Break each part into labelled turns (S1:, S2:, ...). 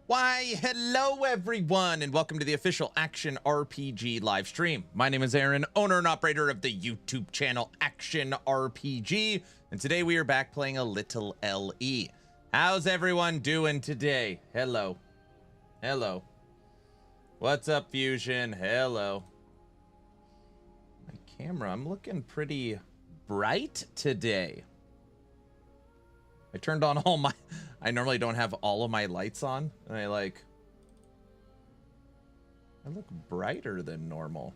S1: Why, hello everyone, and welcome to the official Action RPG live stream. My name is Aaron, owner and operator of the YouTube channel Action RPG, and today we are back playing a little LE. How's everyone doing today? Hello. Hello. What's up, Fusion? Hello. My camera, I'm looking pretty bright today. I turned on all my... I normally don't have all of my lights on, and I look brighter than normal.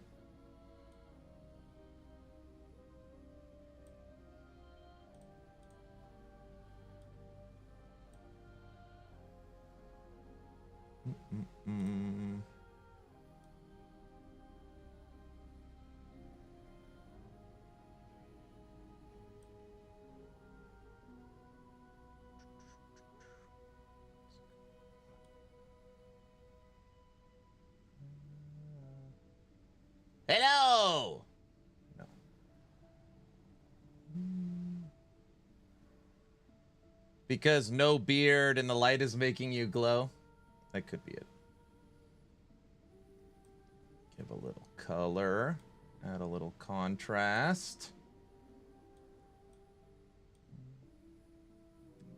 S1: Hello! No. Because no beard and the light is making you glow? That could be it. Give a little color. Add a little contrast.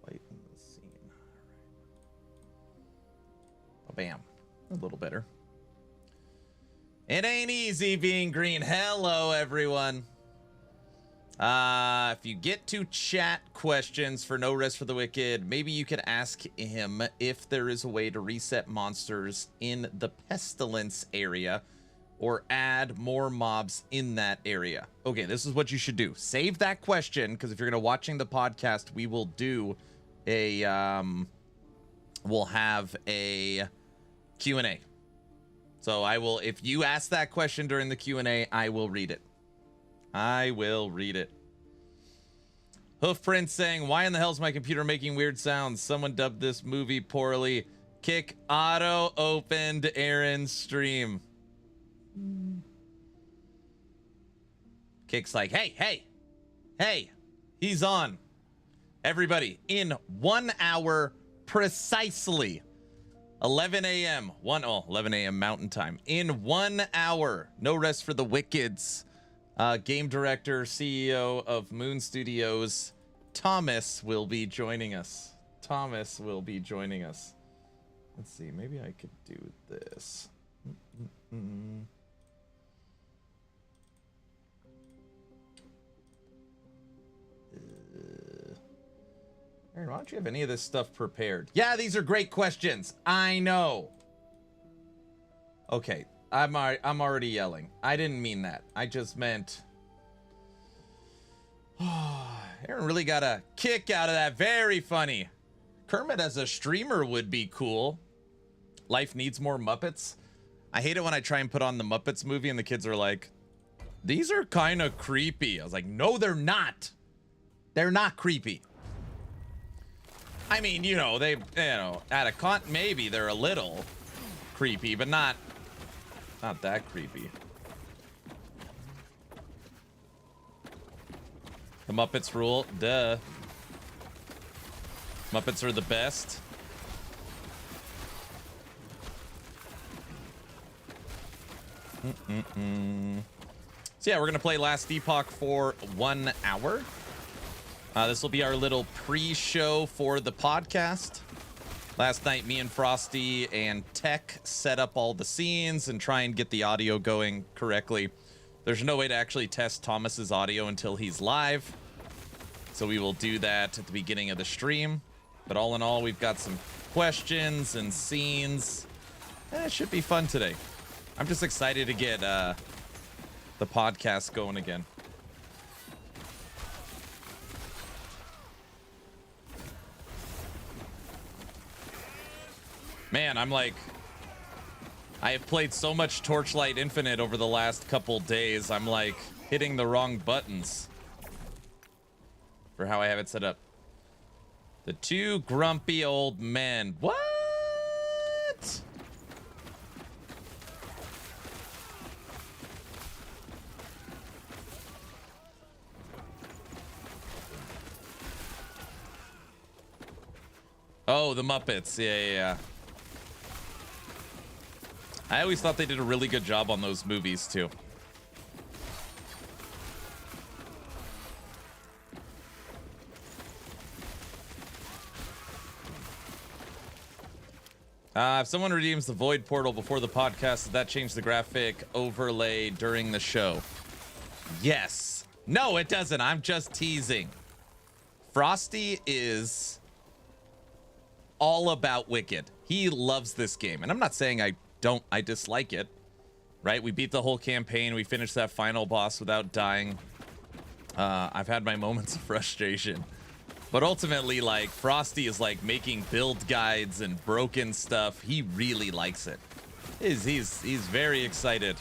S1: Lighten the scene. All right. Bam. A little better. It ain't easy being green. Hello, everyone. If you get to chat questions for No Rest for the Wicked, maybe you could ask him if there is a way to reset monsters in the pestilence area or add more mobs in that area. Okay, this is what you should do. Save that question, because if you're going to watching the podcast, we will do a, we'll have a Q&A. So I will, if you ask that question during the Q&A, I will read it. I will read it. Hoofprint saying, why in the hell is my computer making weird sounds? Someone dubbed this movie poorly. Kick auto opened Aaron's stream. Kick's like, hey, he's on. Everybody, in 1 hour precisely. 11 a.m. 11 a.m. Mountain Time. In 1 hour, No Rest for the Wickeds. Game director, CEO of Moon Studios, Thomas will be joining us. Let's see, maybe I could do this. Aaron, why don't you have any of this stuff prepared? Yeah, these are great questions. I know. Okay, I'm already yelling. I didn't mean that. I just meant... Aaron really got a kick out of that. Very funny. Kermit as a streamer would be cool. Life needs more Muppets. I hate it when I try and put on the Muppets movie and the kids are like, these are kind of creepy. I was like, no, they're not. They're not creepy. I mean, you know, at a con, maybe they're a little creepy, but not that creepy. The Muppets rule, duh. Muppets are the best. So yeah, we're gonna play Last Epoch for 1 hour. This will be our little pre-show for the podcast. Last night, me and Frosty and Tech set up all the scenes and try and get the audio going correctly. There's no way to actually test Thomas's audio until he's live. So we will do that at the beginning of the stream. But all in all, we've got some questions and scenes. It should be fun today. I'm just excited to get the podcast going again. Man, I'm like, I have played so much Torchlight Infinite over the last couple days. I'm like hitting the wrong buttons for how I have it set up. The two grumpy old men. What? Oh, the Muppets. Yeah. I always thought they did a really good job on those movies too. If someone redeems the Void Portal before the podcast, does that change the graphic overlay during the show? Yes. No, it doesn't. I'm just teasing. Frosty is all about Wicked. He loves this game. And I'm not saying I dislike it. Right? We beat the whole campaign. We finished that final boss without dying. I've had my moments of frustration. But ultimately, like, Frosty is like making build guides and broken stuff. He really likes it. He's very excited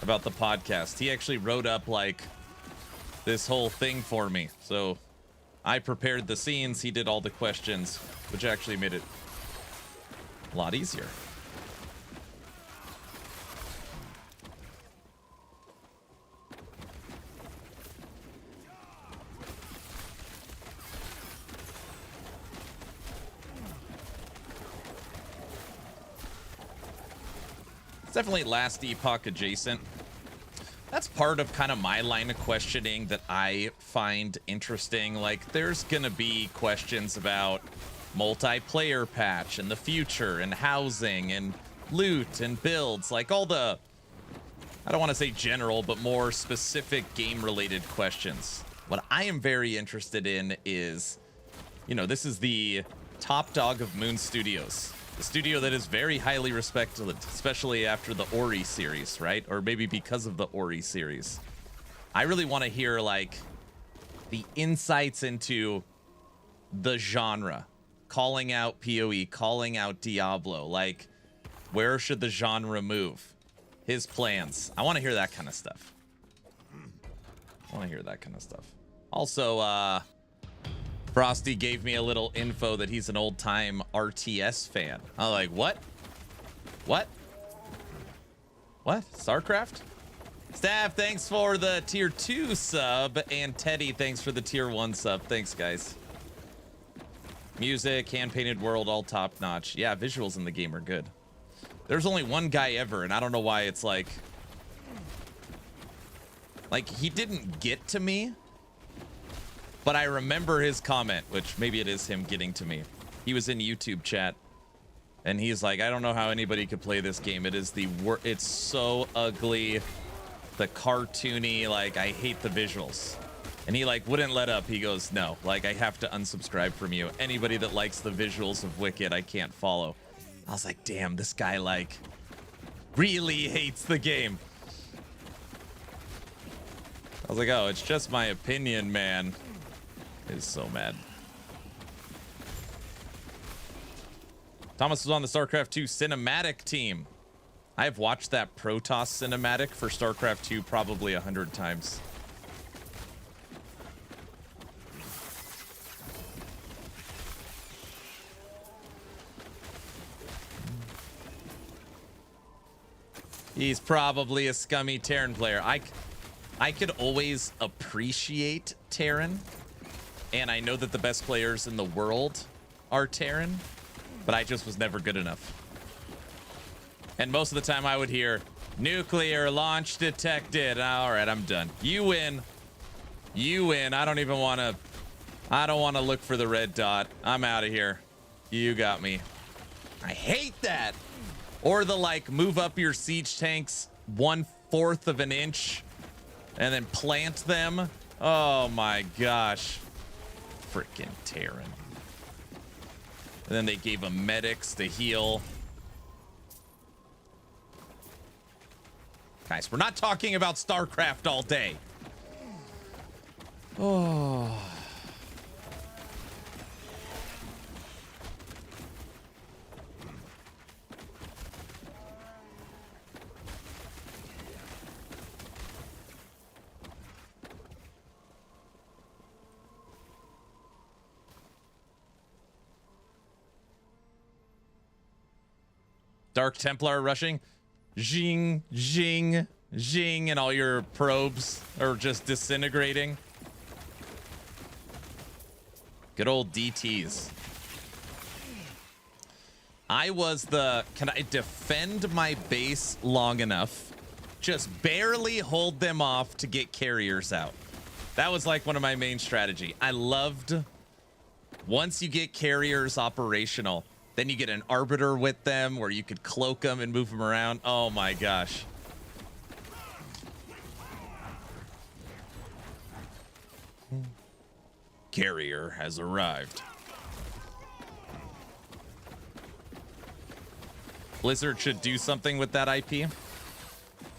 S1: about the podcast. He actually wrote up like this whole thing for me. So I prepared the scenes. He did all the questions, which actually made it a lot easier. Definitely Last Epoch adjacent. That's part of kind of my line of questioning that I find interesting. Like, there's gonna be questions about multiplayer patch and the future and housing and loot and builds, like all the, I don't want to say general, but more specific game related questions. What I am very interested in is, you know, this is the top dog of Moon Studios. The studio that is very highly respected, especially after the Ori series, right? Or maybe because of the Ori series. I really want to hear, like, the insights into the genre. Calling out PoE, calling out Diablo. Like, where should the genre move? His plans. I want to hear that kind of stuff. Also, Frosty gave me a little info that he's an old-time RTS fan. I'm like, what? What? What? StarCraft? Staff, thanks for the tier 2 sub. And Teddy, thanks for the tier 1 sub. Thanks, guys. Music, hand-painted world, all top-notch. Yeah, visuals in the game are good. There's only one guy ever, and I don't know why it's like he didn't get to me. But I remember his comment, which maybe it is him getting to me. He was in YouTube chat, and he's like, I don't know how anybody could play this game. It is it's so ugly, the cartoony, like, I hate the visuals. And he, like, wouldn't let up. He goes, no, like, I have to unsubscribe from you. Anybody that likes the visuals of Wicked, I can't follow. I was like, damn, this guy, like, really hates the game. I was like, oh, it's just my opinion, man. Is so mad. Thomas was on the StarCraft 2 cinematic team. I have watched that Protoss cinematic for StarCraft 2 probably 100 times. He's probably a scummy Terran player. I could always appreciate Terran. And I know that the best players in the world are Terran, but I just was never good enough. And most of the time I would hear, nuclear launch detected. All right, I'm done. You win. You win. I don't want to look for the red dot. I'm out of here. You got me. I hate that. Or the, like, move up your siege tanks 1/4 of an inch and then plant them. Oh my gosh. Freaking Terran. And then they gave him medics to heal. Guys, we're not talking about StarCraft all day. Oh. Dark Templar rushing. Zing, zing, zing, and all your probes are just disintegrating. Good old DTs. I was the, can I defend my base long enough? Just barely hold them off to get carriers out. That was like one of my main strategy. I loved once you get carriers operational, then you get an arbiter with them where you could cloak them and move them around. Oh my gosh. Carrier has arrived. Blizzard should do something with that IP.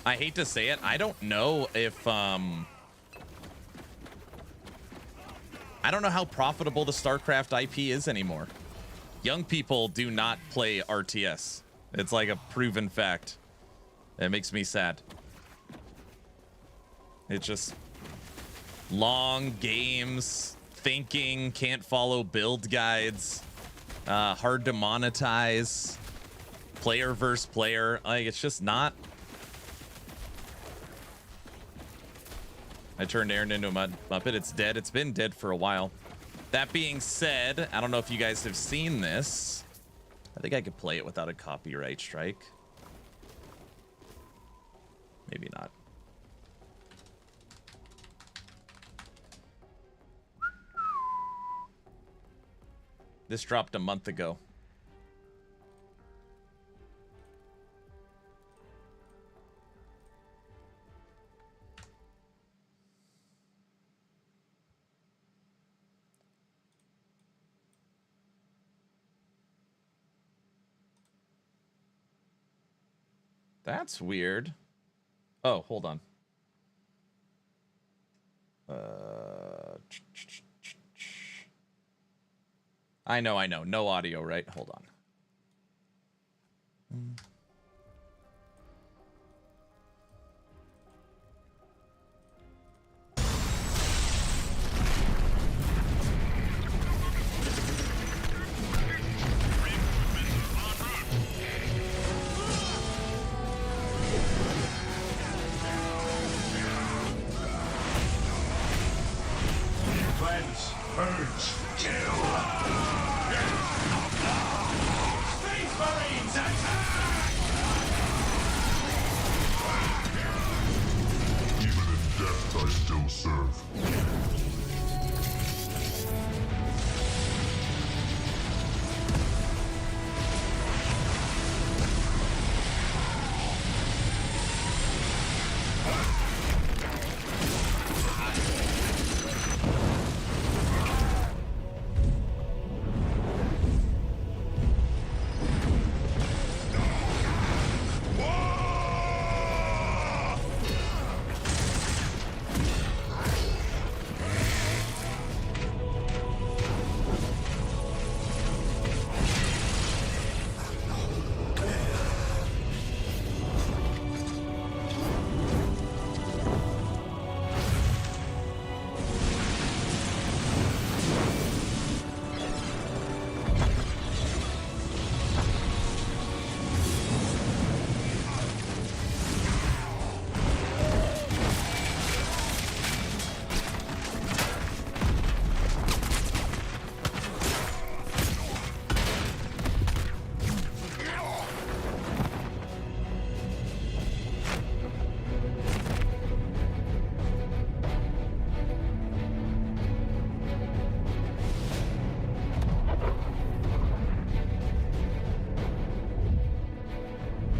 S1: I hate to say it. I don't know if I don't know how profitable the StarCraft IP is anymore. Young people do not play RTS. It's like a proven fact. It makes me sad. It's just long games, thinking, can't follow build guides, hard to monetize, player versus player. Like, it's just not. I turned Aaron into a Muppet. It's dead. It's been dead for a while. That being said, I don't know if you guys have seen this. I think I could play it without a copyright strike. Maybe not. This dropped a month ago. That's weird. Oh, hold on. I know. No audio, right? Hold on.
S2: Cleanse, purge, kill. Space Marines attack! Even in death, I still serve.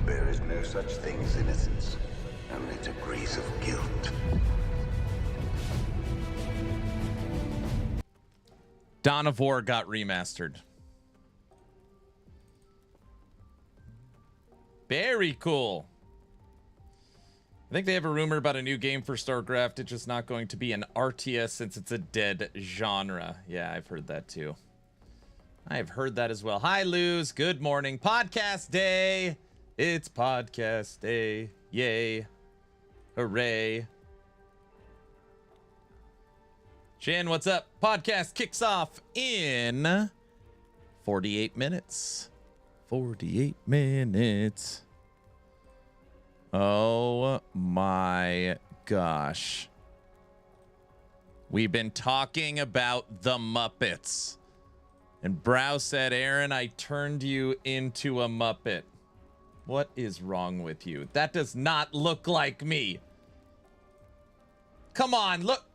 S3: There is no such thing as innocence, only degrees of guilt.
S1: Dawn of War got remastered. Very cool. I think they have a rumor about a new game for StarCraft. It's just not going to be an RTS since it's a dead genre. Yeah, I've heard that too. I've heard that as well. Hi, Luz. Good morning. Podcast day. It's podcast day. Yay. Hooray. Shan, what's up? Podcast kicks off in 48 minutes. 48 minutes. Oh my gosh. We've been talking about the Muppets. And Brow said, Aaron, I turned you into a Muppet. What is wrong with you? That does not look like me. Come on, look.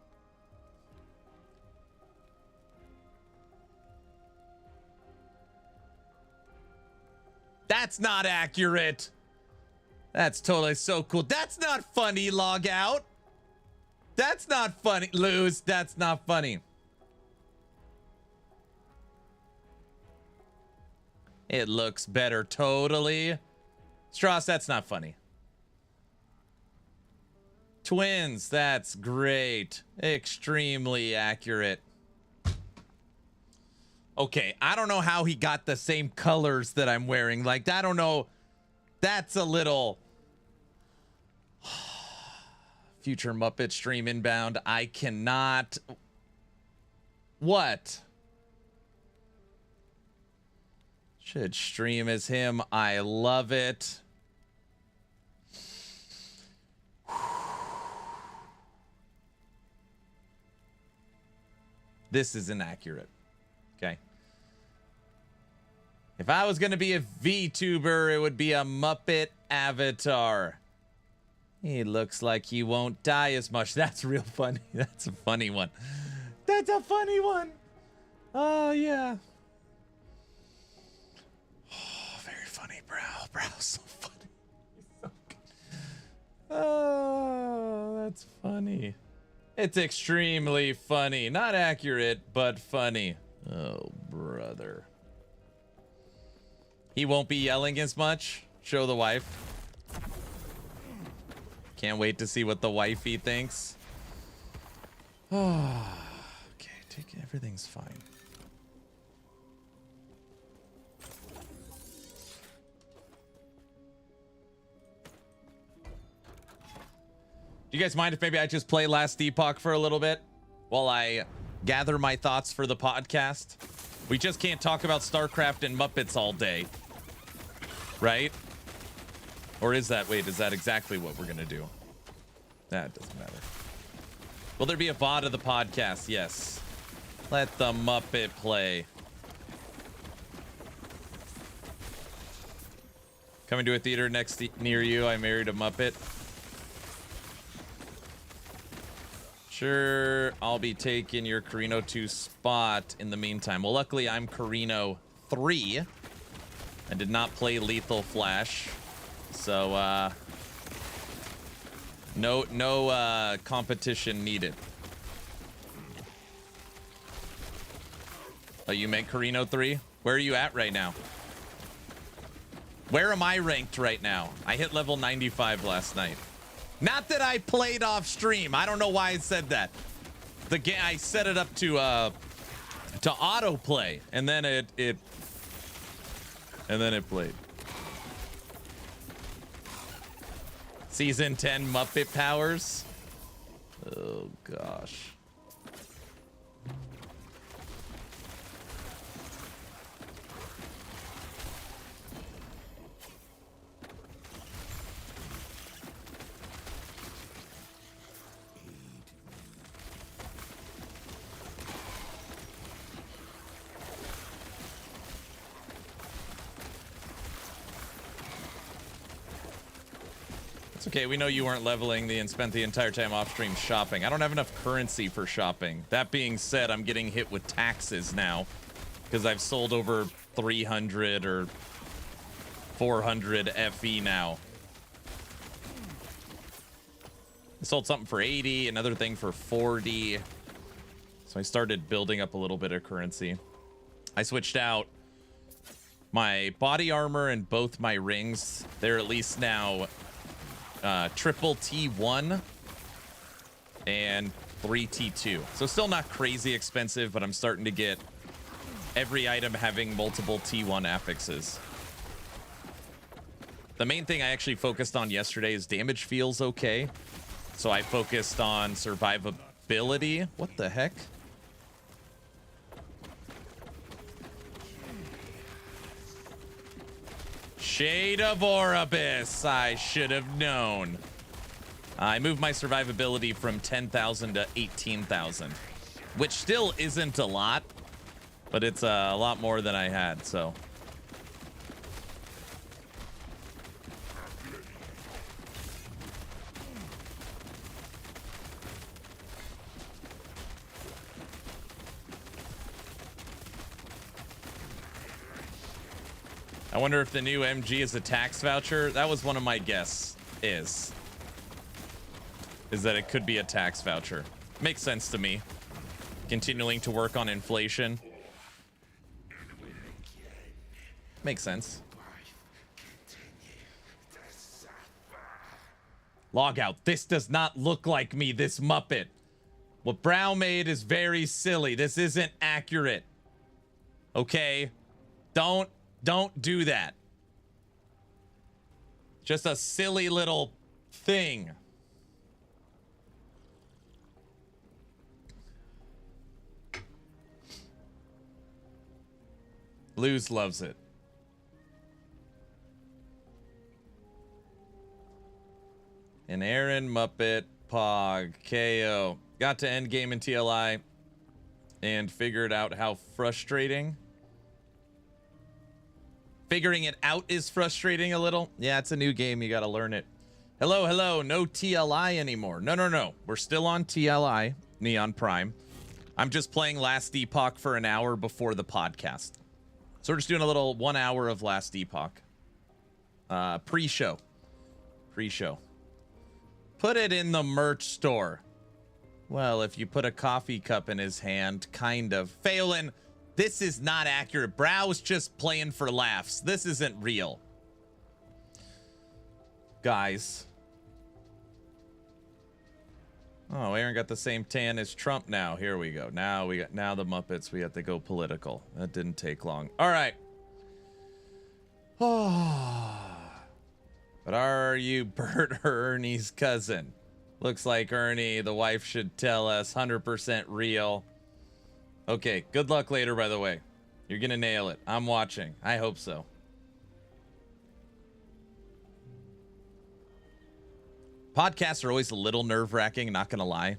S1: That's not accurate. That's totally so cool. That's not funny, log out. That's not funny. Lose, that's not funny. It looks better, totally. Strauss, that's not funny. Twins, that's great. Extremely accurate. Okay, I don't know how he got the same colors that I'm wearing. Like, I don't know. That's a little... Future Muppet stream inbound. I cannot... What? Should stream as him. I love it. This is inaccurate. Okay. If I was going to be a VTuber, it would be a Muppet avatar. He looks like he won't die as much. That's real funny. That's a funny one. That's a funny one. Oh, yeah. Oh, very funny, Brow. Brow's so funny. He's so good. Oh, that's funny. It's extremely funny. Not accurate, but funny. Oh, brother. He won't be yelling as much. Show the wife. Can't wait to see what the wifey thinks. Oh, okay, everything's fine. Do you guys mind if maybe I just play Last Epoch for a little bit while I gather my thoughts for the podcast? We just can't talk about StarCraft and Muppets all day, right? Or is that, wait, is that exactly what we're gonna do? That doesn't matter. Will there be a VOD of the podcast? Yes. Let the Muppet play. Coming to a theater near you. I married a Muppet. Sure, I'll be taking your Carino 2 spot in the meantime. Well, luckily I'm Carino 3. I did not play Lethal Flash. So, no competition needed. Oh, you make Carino 3? Where are you at right now? Where am I ranked right now? I hit level 95 last night. Not that I played off stream. I don't know why I said that. The game, I set it up to autoplay, and then it played. Season 10 Muppet powers. Oh gosh. It's okay, we know you weren't leveling and spent the entire time off stream shopping. I don't have enough currency for shopping. That being said, I'm getting hit with taxes now because I've sold over 300 or 400 FE now. I sold something for 80, another thing for 40. So I started building up a little bit of currency. I switched out my body armor and both my rings. They're at least now triple T1 and 3 T2. So still not crazy expensive, but I'm starting to get every item having multiple T1 affixes. The main thing I actually focused on yesterday is damage feels okay. So I focused on survivability. What the heck? Shade of Oribus. I should have known. I moved my survivability from 10,000 to 18,000, which still isn't a lot, but it's a lot more than I had, so. I wonder if the new MG is a tax voucher. That was one of my guess is that it could be a tax voucher. Makes sense to me. Continuing to work on inflation. Makes sense. Log out. This does not look like me, this Muppet. What Brow made is very silly. This isn't accurate. Okay? Don't do that. Just a silly little thing. Luz loves it. And Aaron, Muppet, Pog, KO. Got to Endgame in TLI and figured out how frustrating. Figuring it out is frustrating a little. Yeah, it's a new game. You got to learn it. Hello, hello. No TLI anymore. No. We're still on TLI, Neon Prime. I'm just playing Last Epoch for an hour before the podcast. So we're just doing a little 1 hour of Last Epoch. Pre-show. Put it in the merch store. Well, if you put a coffee cup in his hand, kind of. Phelan, this is not accurate. Brow's just playing for laughs. This isn't real. Guys. Oh, Aaron got the same tan as Trump now. Here we go. Now the Muppets. We have to go political. That didn't take long. All right. Oh. But are you Bert or Ernie's cousin? Looks like Ernie. The wife should tell us. 100% real. Okay. Good luck later, by the way. You're going to nail it. I'm watching. I hope so. Podcasts are always a little nerve-wracking, not gonna lie.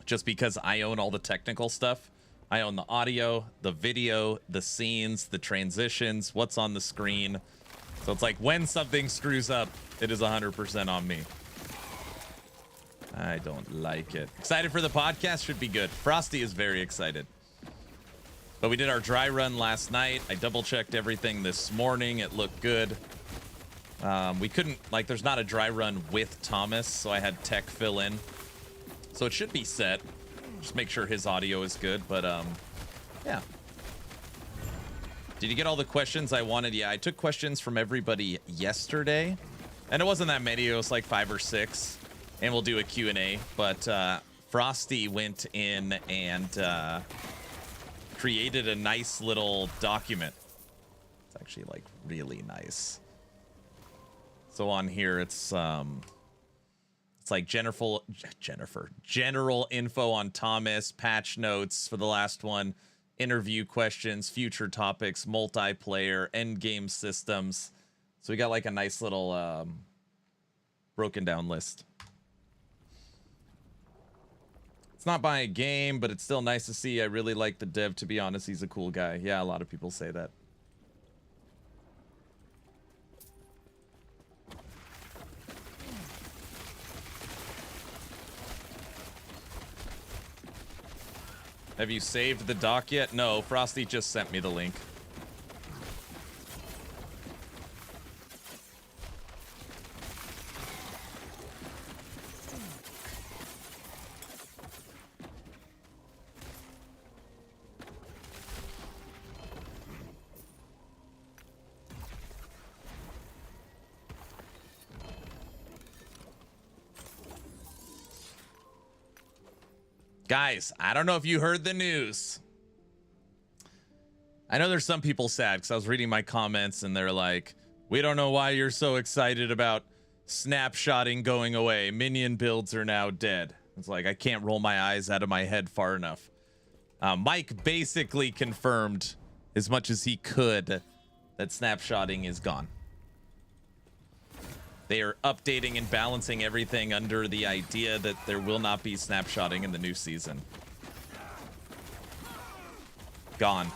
S1: Just because I own all the technical stuff. I own the audio, the video, the scenes, the transitions, what's on the screen. So it's like when something screws up, it is 100% on me. I don't like it. Excited for the podcast? Should be good. Frosty is very excited. But we did our dry run last night. I double-checked everything this morning. It looked good. We couldn't, like, there's not a dry run with Thomas, so I had tech fill in. So it should be set. Just make sure his audio is good, but, yeah. Did you get all the questions I wanted? Yeah, I took questions from everybody yesterday, and it wasn't that many. It was like 5 or 6, and we'll do a Q&A, but, Frosty went in and, created a nice little document. It's actually, like, really nice. So on here, it's like general info on Thomas, patch notes for the last one, interview questions, future topics, multiplayer, endgame systems. So we got like a nice little broken down list. It's not buying a game, but it's still nice to see. I really like the dev, to be honest. He's a cool guy. Yeah, a lot of people say that. Have you saved the doc yet? No, Frosty just sent me the link. Guys, I don't know if you heard the news. I know there's some people sad because I was reading my comments and they're like, we don't know why you're so excited about snapshotting going away. Minion builds are now dead. It's like, I can't roll my eyes out of my head far enough. Mike basically confirmed as much as he could that snapshotting is gone. They are updating and balancing everything under the idea that there will not be snapshotting in the new season. Gone.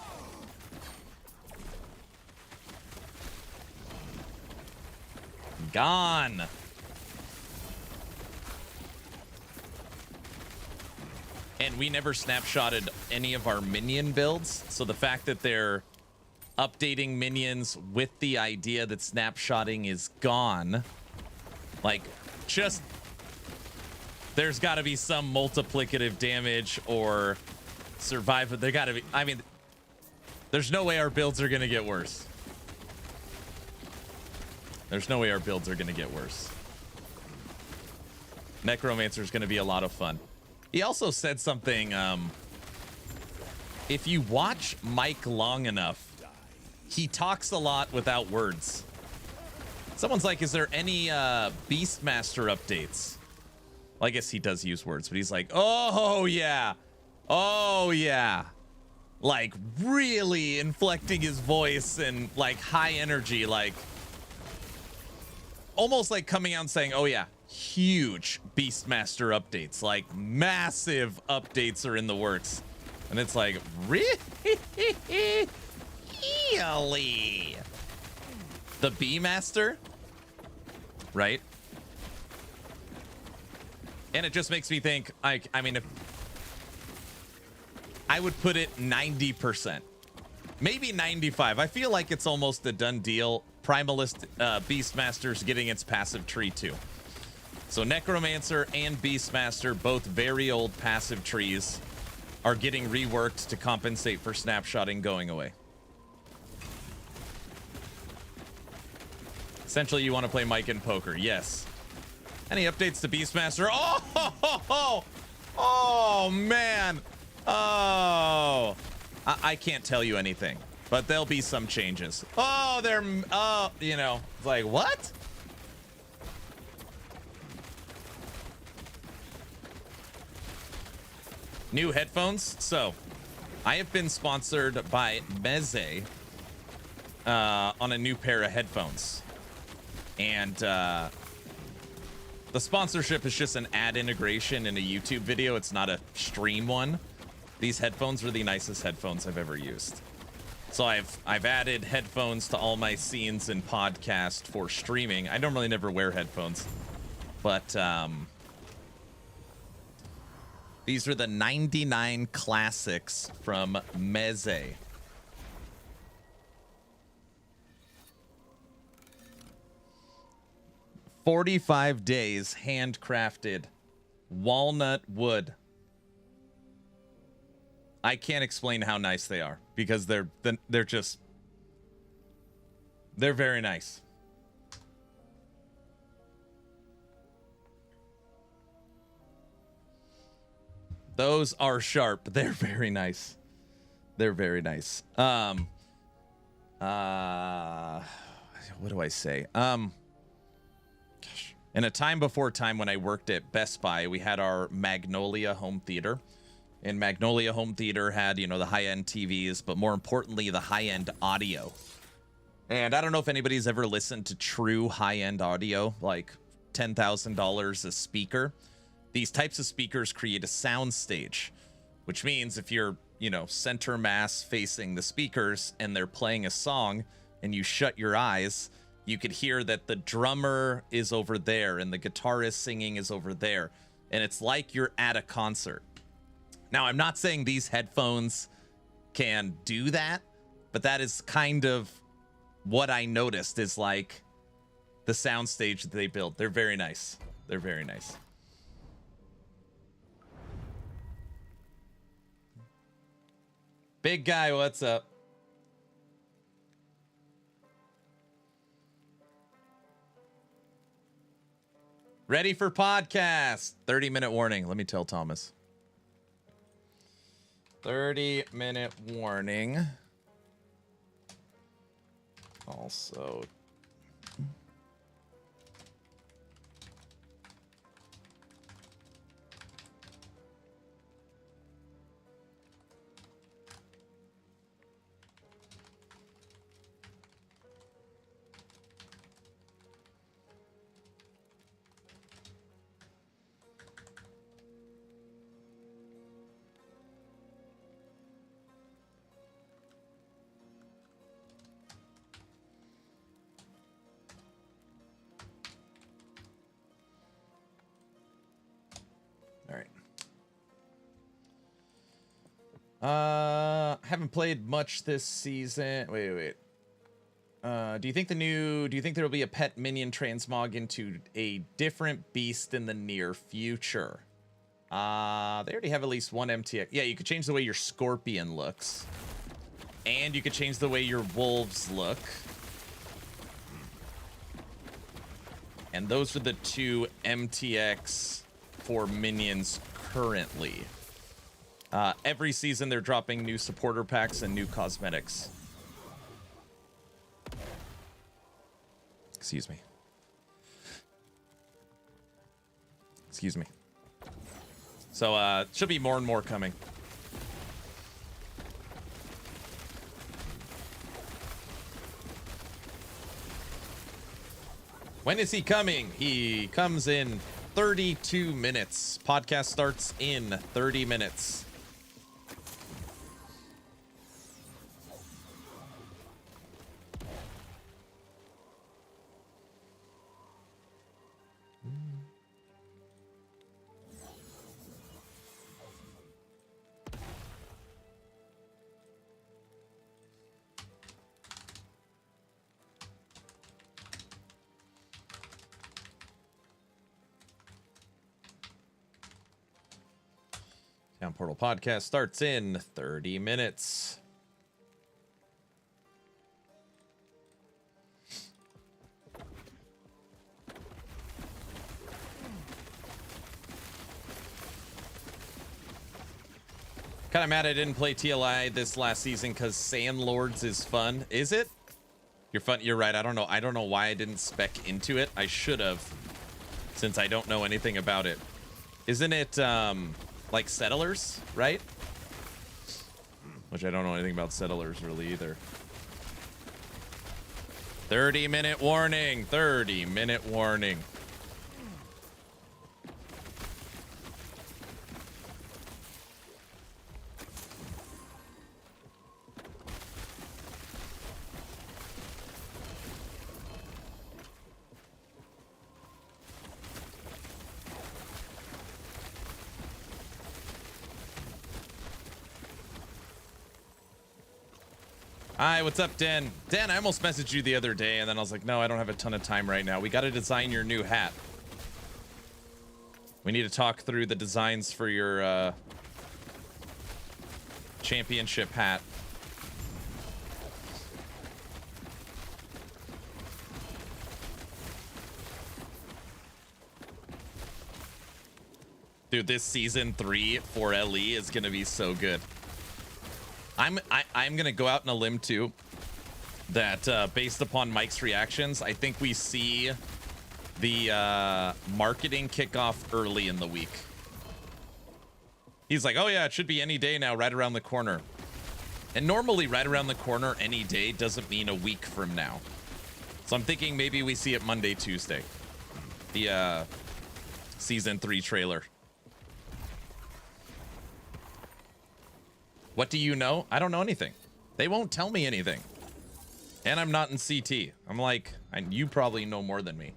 S1: Gone. And we never snapshotted any of our minion builds, so the fact that they're updating minions with the idea that snapshotting is gone, like, just there's got to be some multiplicative damage or survival. There got to be. I mean, there's no way our builds are going to get worse. There's no way our builds are going to get worse. Necromancer is going to be a lot of fun. He also said something. If you watch Mike long enough, he talks a lot without words. Someone's like, is there any Beastmaster updates? Well, I guess he does use words, but he's like, oh, yeah. Oh, yeah. Like, really inflecting his voice and, like, high energy, like, almost like coming out and saying, oh, yeah, huge Beastmaster updates. Like, massive updates are in the works. And it's like, really? The Beastmaster? Right? And it just makes me think, I mean, if I would put it 90%, maybe 95. I feel like it's almost a done deal. Primalist Beastmaster's getting its passive tree too. So Necromancer and Beastmaster, both very old passive trees, are getting reworked to compensate for snapshotting going away. Essentially, you want to play Mike in poker. Yes. Any updates to Beastmaster? Oh, man. Oh. I can't tell you anything, but there'll be some changes. Oh, you know, it's like, what? New headphones. So, I have been sponsored by Meze on a new pair of headphones. And the sponsorship is just an ad integration in a YouTube video. It's not a stream one. These headphones are the nicest headphones I've ever used. So I've added headphones to all my scenes and podcast for streaming. I normally never wear headphones, but these are the 99 Classics from Meze. $45 days handcrafted walnut wood. I can't explain how nice they are because they're very nice. Those are sharp. They're very nice. They're very nice. What do I say? In a time before time when I worked at Best Buy, we had our Magnolia home theater. And Magnolia home theater had, you know, the high-end TVs, but more importantly, the high-end audio. And I don't know if anybody's ever listened to true high-end audio, like $10,000 a speaker. These types of speakers create a sound stage, which means if you're, you know, center mass facing the speakers and they're playing a song and you shut your eyes, you could hear that the drummer is over there and the guitarist singing is over there. And it's like you're at a concert. Now, I'm not saying these headphones can do that, but that is kind of what I noticed is like the sound stage that they built. They're very nice. They're very nice. Big guy, what's up? Ready for podcast. 30-minute warning. Let me tell Thomas. 30-minute warning. Also, Haven't played much this season. Wait. Do you think there will be a pet minion transmog into a different beast in the near future? They already have at least one MTX. Yeah, you could change the way your scorpion looks. And you could change the way your wolves look. And those are the two MTX for minions currently. Every season they're dropping new supporter packs and new cosmetics. Excuse me. So, should be more and more coming. When is he coming? He comes in 32 minutes. Podcast starts in 30 minutes. Town Portal Podcast starts in 30 minutes. Kind of mad I didn't play TLI this last season because Sandlords is fun. Is it? You're fun. You're right. I don't know why I didn't spec into it. I should have, since I don't know anything about it. Isn't it like Settlers, right? Which I don't know anything about Settlers really either. 30-minute warning. 30-minute warning. Hi, what's up, Dan? Dan, I almost messaged you the other day, and then I was like, no, I don't have a ton of time right now. We got to design your new hat. We need to talk through the designs for your championship hat. Dude, this season 3 for LE is going to be so good. I'm gonna go out on a limb too, that based upon Mike's reactions, I think we see the marketing kickoff early in the week. He's like, oh yeah, it should be any day now, right around the corner. And normally right around the corner any day doesn't mean a week from now. So I'm thinking maybe we see it Monday, Tuesday. The season 3 trailer. What do you know? I don't know anything. They won't tell me anything. And I'm not in CT. I'm like, you probably know more than me.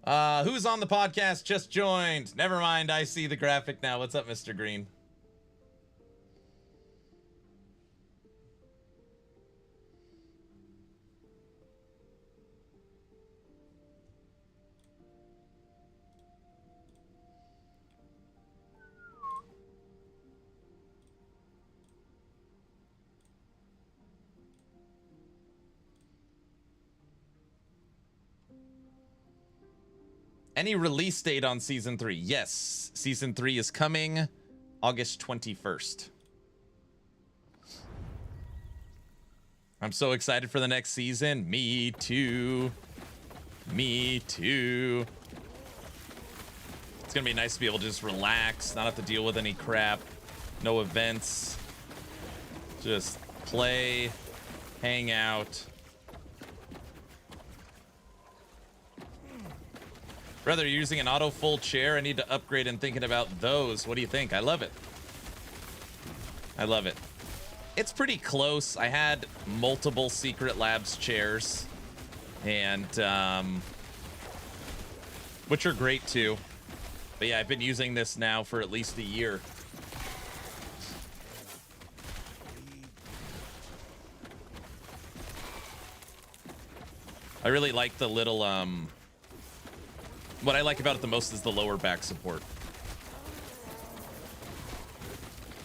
S1: Who's on the podcast? Just joined. Never mind. I see the graphic now. What's up, Mr. Green? Any release date on season 3? Yes, season 3 is coming August 21st. I'm so excited for the next season. Me too. Me too. It's gonna be nice to be able to just relax, not have to deal with any crap. No events. Just play, hang out. Brother, you're using an auto full chair. I need to upgrade and thinking about those. What do you think? I love it. I love it. It's pretty close. I had multiple Secret Labs chairs, and which are great too. But yeah, I've been using this now for at least a year. I really like the little what I like about it the most is the lower back support.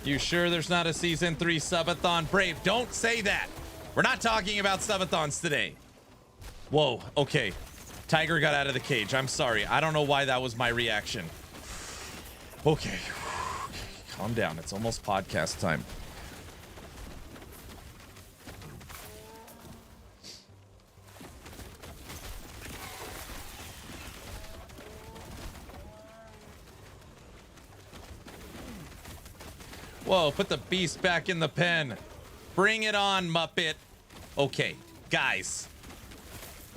S1: You sure there's not a season 3 subathon? Brave, don't say that. We're not talking about subathons today. Whoa, okay. Tiger got out of the cage. I'm sorry. I don't know why that was my reaction. Okay. Calm down. It's almost podcast time. Whoa, put the beast back in the pen. Bring it on, Muppet. Okay, guys.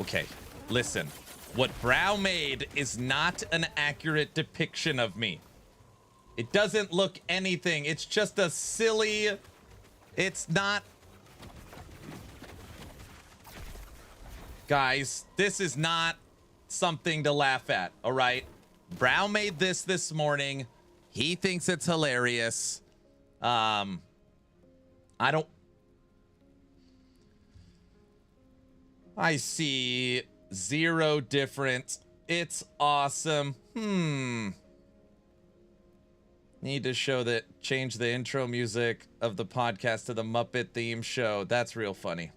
S1: Okay, listen. What Brow made is not an accurate depiction of me. It doesn't look anything. It's just a silly... It's not... Guys, this is not something to laugh at, all right? Brow made this morning. He thinks it's hilarious. I don't... I see 0 difference. It's awesome. Need to show that, change the intro music of the podcast to the Muppet theme show. That's real funny.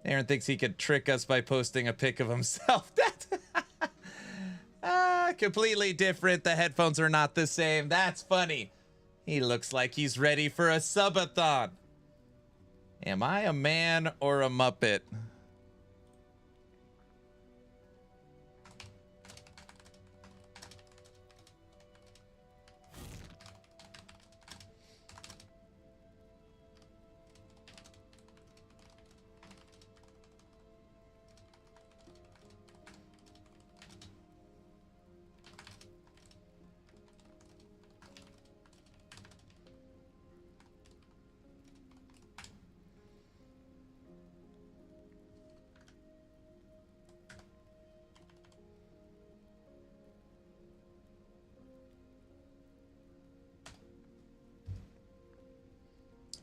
S1: Aaron thinks he could trick us by posting a pic of himself. That's completely different. The headphones are not the same. That's funny. He looks like he's ready for a subathon. Am I a man or a Muppet?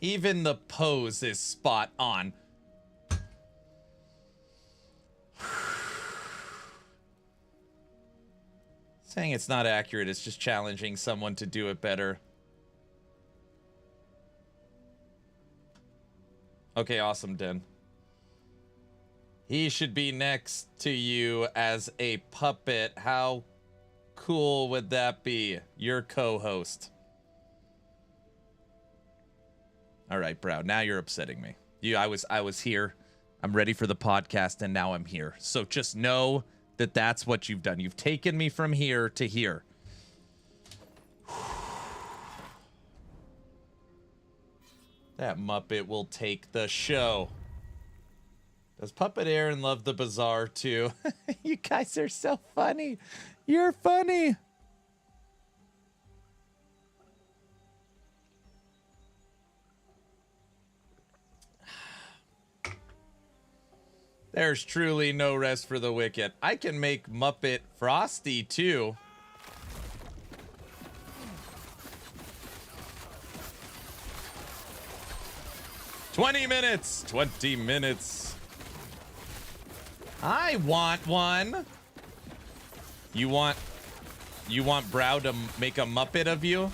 S1: Even the pose is spot on. Saying it's not accurate is just challenging someone to do it better. Okay, awesome, Den. He should be next to you as a puppet. How cool would that be? Your co-host. All right, Brow. Now you're upsetting me. I was here. I'm ready for the podcast, and now I'm here. So just know that that's what you've done. You've taken me from here to here. That Muppet will take the show. Does Puppet Aaron love the bazaar too? You guys are so funny. You're funny. There's truly no rest for the wicked. I can make Muppet Frosty too. "20 minutes. 20 minutes. I want one. You want Brow to make a Muppet of you?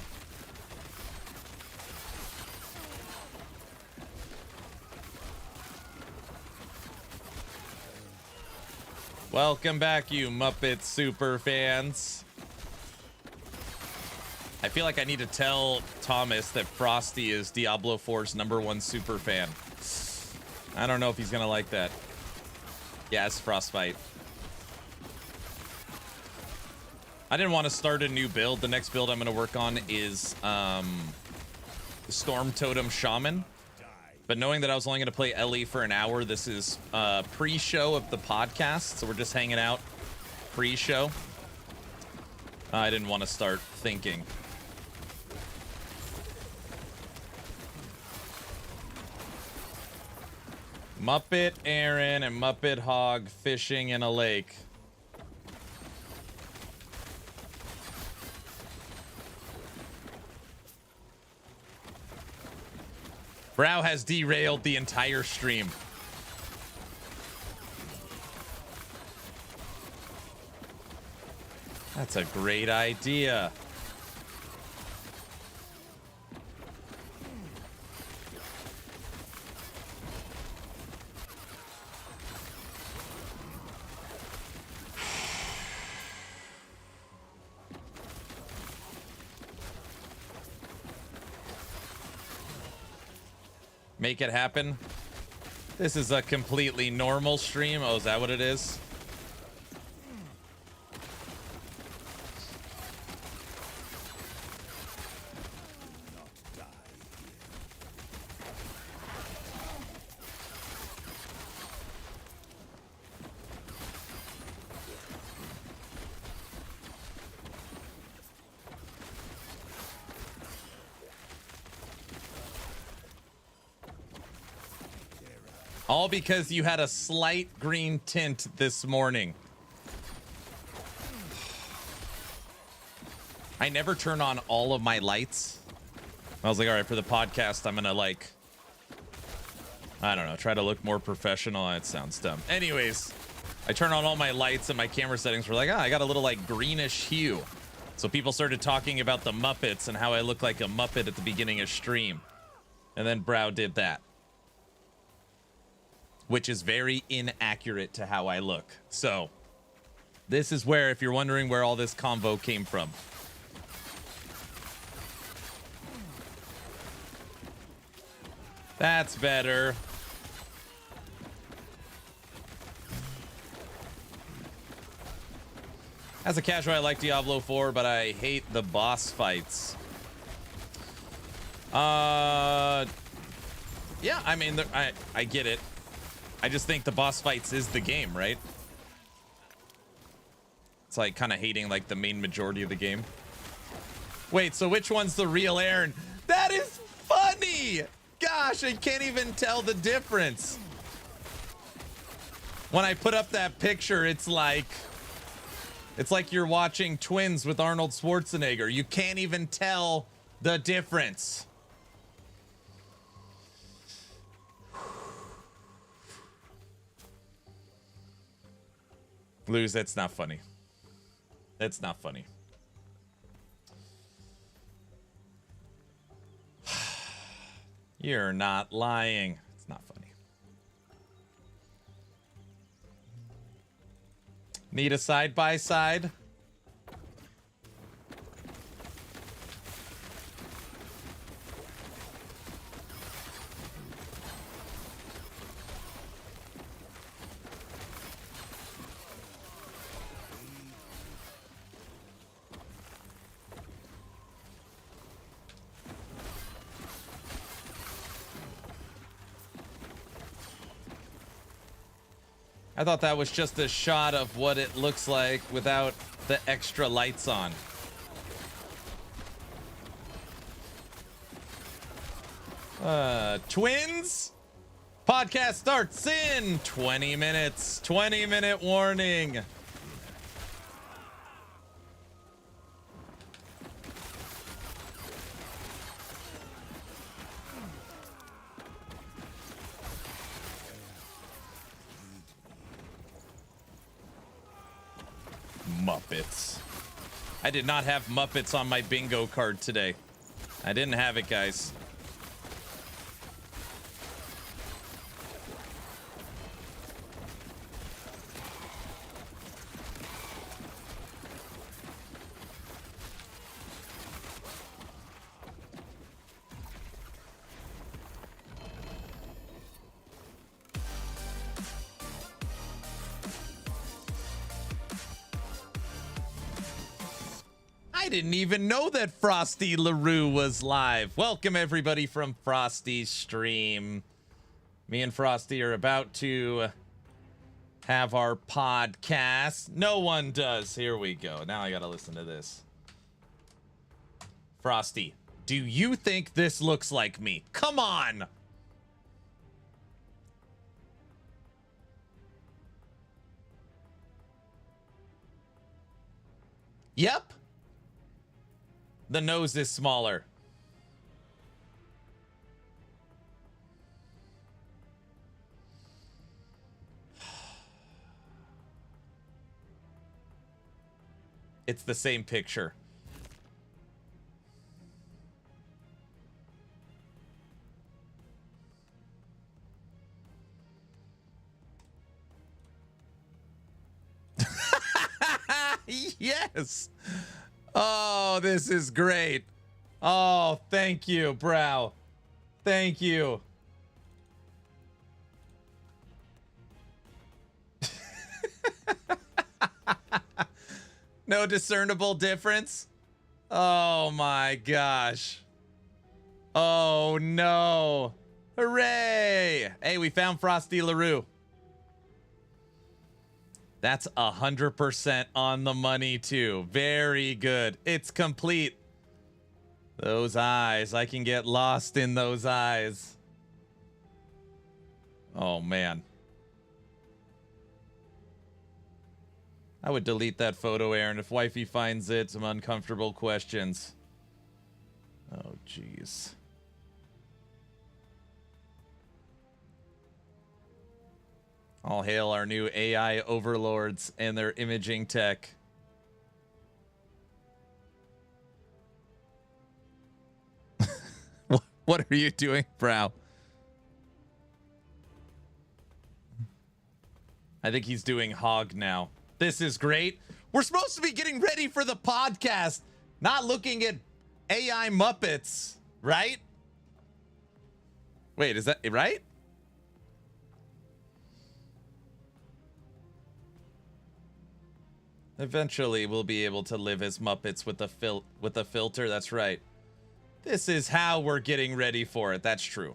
S1: Welcome back, you Muppet super fans. I feel like I need to tell Thomas that Frosty is Diablo 4's #1 super fan. I don't know if he's gonna like that. Yeah, it's Frostbite. I didn't want to start a new build. The next build I'm gonna work on is Storm Totem Shaman. But knowing that I was only going to play Ellie for an hour, this is pre-show of the podcast, so we're just hanging out pre-show. I didn't want to start thinking. Muppet Aaron and Muppet Hog fishing in a lake. Brow has derailed the entire stream. That's a great idea. Make it happen. This is a completely normal stream. Oh, is that what it is? All because you had a slight green tint this morning. I never turn on all of my lights. I was like, all right, for the podcast, I'm gonna like, I don't know, try to look more professional. It sounds dumb. Anyways, I turn on all my lights and my camera settings were like, I got a little like greenish hue. So people started talking about the Muppets and how I look like a Muppet at the beginning of stream. And then Brow did that. Which is very inaccurate to how I look. So, this is where, if you're wondering where all this convo came from. That's better. As a casual, I like Diablo 4, but I hate the boss fights. Yeah, I mean, I get it. I just think the boss fights is the game, right? It's like kind of hating like the main majority of the game. Wait, so which one's the real Aaron? That is funny! Gosh, I can't even tell the difference. When I put up that picture, it's like you're watching Twins with Arnold Schwarzenegger. You can't even tell the difference. Lose, that's not funny. That's not funny. You're not lying. It's not funny. Need a side-by-side? I thought that was just a shot of what it looks like without the extra lights on. Twins? Podcast starts in 20 minutes. 20-minute warning. Muppets. I did not have Muppets on my bingo card today. I didn't have it, guys. I didn't even know that Frosty LaRue was live. Welcome everybody from Frosty's stream. Me and Frosty are about to have our podcast. No one does. Here we go. Now I gotta listen to this. Frosty, do you think this looks like me? Come on! Yep. The nose is smaller. It's the same picture. Yes. Oh, this is great. Oh, thank you, Brow. Thank you. No discernible difference? Oh my gosh. Oh no. Hooray! Hey, we found Frosty LaRue. That's 100% on the money too. Very good. It's complete. Those eyes. I can get lost in those eyes. Oh man. I would delete that photo, Aaron, if wifey finds it. Some uncomfortable questions. Oh, jeez. All hail our new AI overlords and their imaging tech. What are you doing, Brow? I think he's doing Hog now. This is great. We're supposed to be getting ready for the podcast, not looking at AI Muppets, right? Wait, is that right? Eventually, we'll be able to live as Muppets with a filter. That's right. This is how we're getting ready for it. That's true.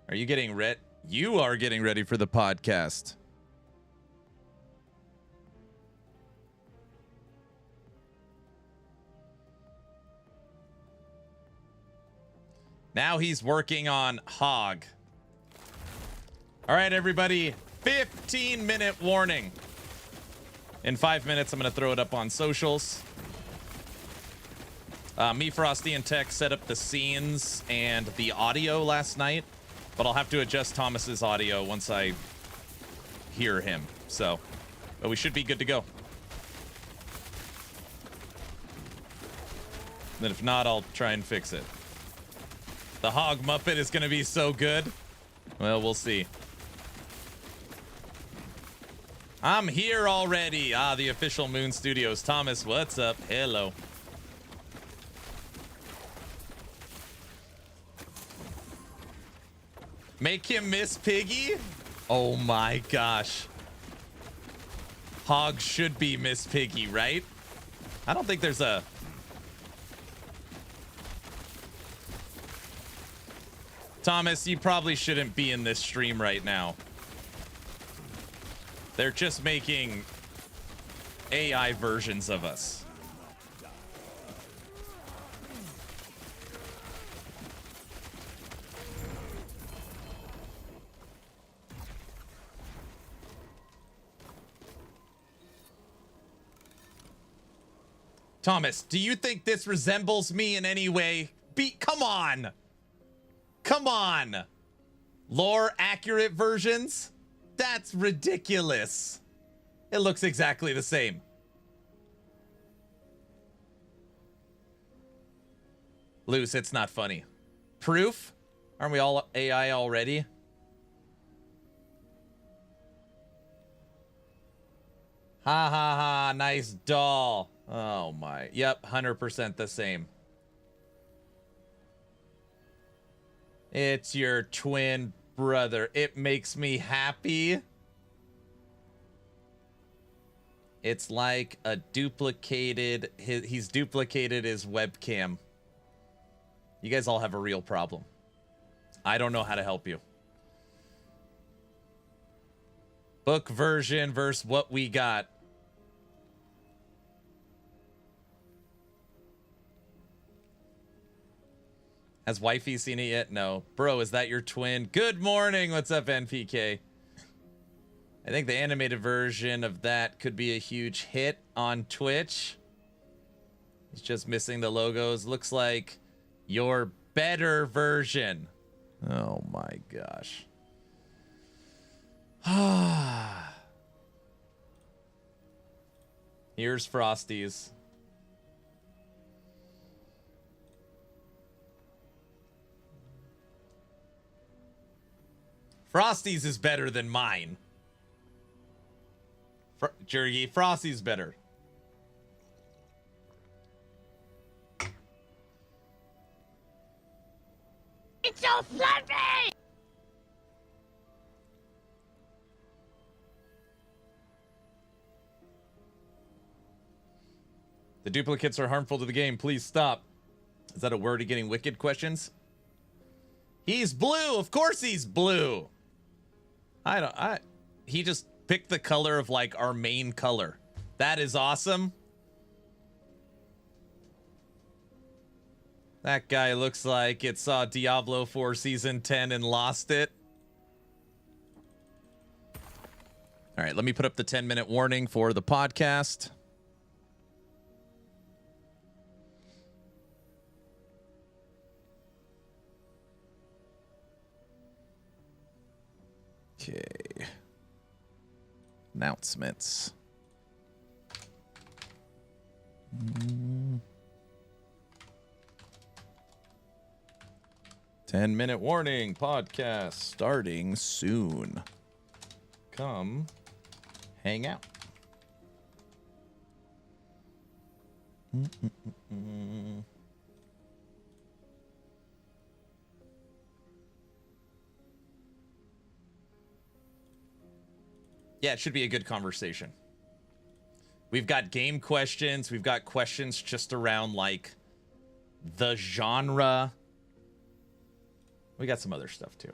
S1: Are you getting ready? You are getting ready for the podcast. Now he's working on Hog. All right, everybody. 15-minute warning. In 5 minutes, I'm going to throw it up on socials. Me, Frosty, and Tech set up the scenes and the audio last night, but I'll have to adjust Thomas's audio once I hear him. So, but we should be good to go. And if not, I'll try and fix it. The Hog Muppet is going to be so good. Well, we'll see. I'm here already. Ah, the official Moon Studios. Thomas, what's up? Hello. Make him Miss Piggy? Oh my gosh. Hog should be Miss Piggy, right? I don't think there's a... Thomas, you probably shouldn't be in this stream right now. They're just making AI versions of us. Thomas, do you think this resembles me in any way? Come on. Come on. Lore accurate versions? That's ridiculous. It looks exactly the same. Loose, it's not funny. Proof? Aren't we all AI already? Ha ha ha, nice doll. Oh my. Yep, 100% the same. It's your twin brother. It makes me happy. It's like a duplicated... He's duplicated his webcam. You guys all have a real problem. I don't know how to help you. Book version versus what we got. Has wifey seen it yet? No. Bro, is that your twin? Good morning. What's up, NPK? I think the animated version of that could be a huge hit on Twitch. It's just missing the logos. Looks like your better version. Oh my gosh. Here's Frosty's. Frosty's is better than mine. Jergy, Frosty's better.
S4: It's so fluffy!
S1: The duplicates are harmful to the game. Please stop. Is that a word of getting wicked questions? He's blue. Of course he's blue. He just picked the color of like our main color. That is awesome. That guy looks like it saw Diablo 4 Season 10 and lost it. All right, let me put up the 10-minute warning for the podcast. Okay. Announcements. 10-minute warning. Podcast starting soon. Come hang out. Yeah, it should be a good conversation. We've got game questions. We've got questions just around, like, the genre. We got some other stuff, too.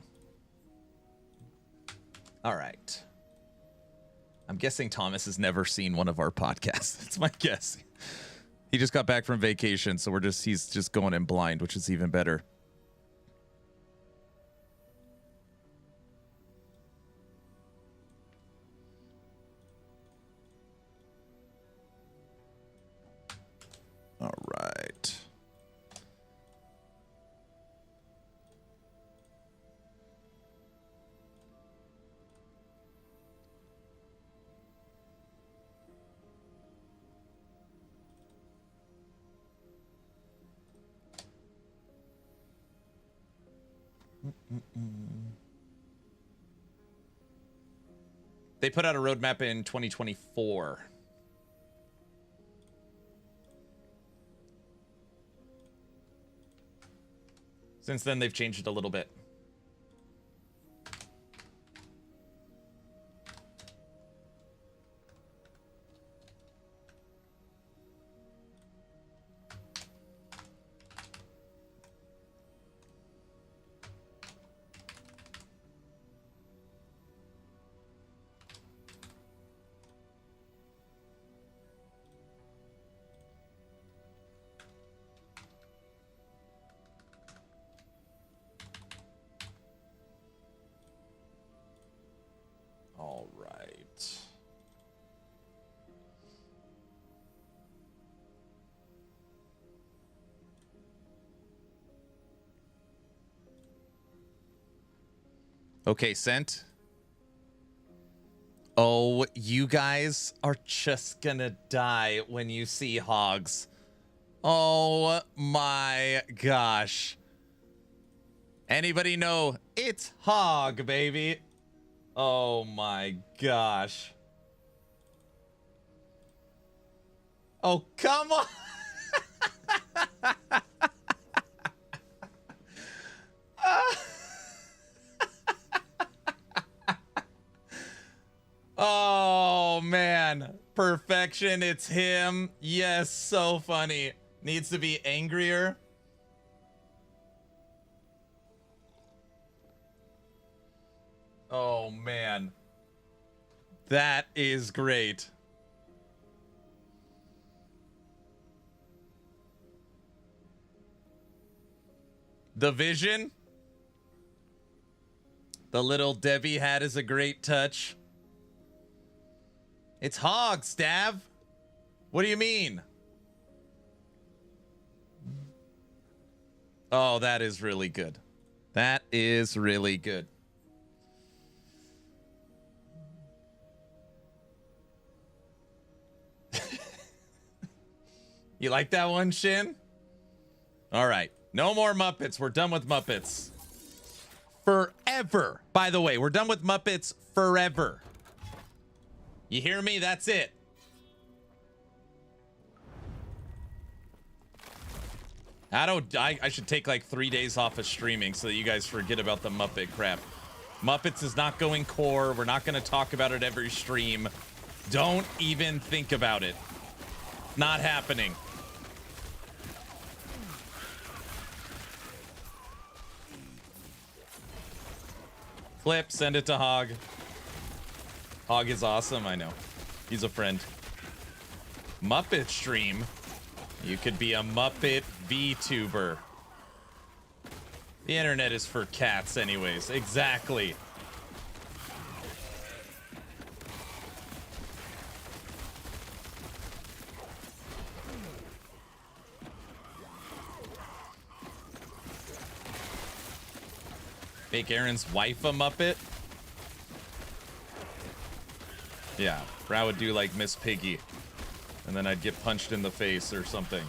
S1: All right. I'm guessing Thomas has never seen one of our podcasts. That's my guess. He just got back from vacation, so he's just going in blind, which is even better. All right. They put out a roadmap in 2024. Since then, they've changed it a little bit. All right. Okay, sent. Oh, you guys are just gonna die when you see hogs. Oh my gosh. Anybody know? It's hog, baby. Oh my gosh. Oh, come on. Oh man. Perfection. It's him. Yes, so funny. Needs to be angrier. Oh man. That is great. The vision. The little Debbie hat is a great touch. It's hog, Stav. What do you mean? Oh, that is really good. That is really good. You like that one, Shin? All right. No more Muppets. We're done with Muppets. Forever. forever. By the way, we're done with Muppets forever. You hear me? That's it. I should take like 3 days off of streaming so that you guys forget about the Muppet crap. Muppets is not going core. We're not going to talk about it every stream. Don't even think about it. Not happening. Flip, send it to Hog. Hog is awesome, I know. He's a friend. Muppet stream. You could be a Muppet VTuber. The internet is for cats anyways. Exactly. Make Aaron's wife a Muppet? Yeah, Brow would do like Miss Piggy. And then I'd get punched in the face or something.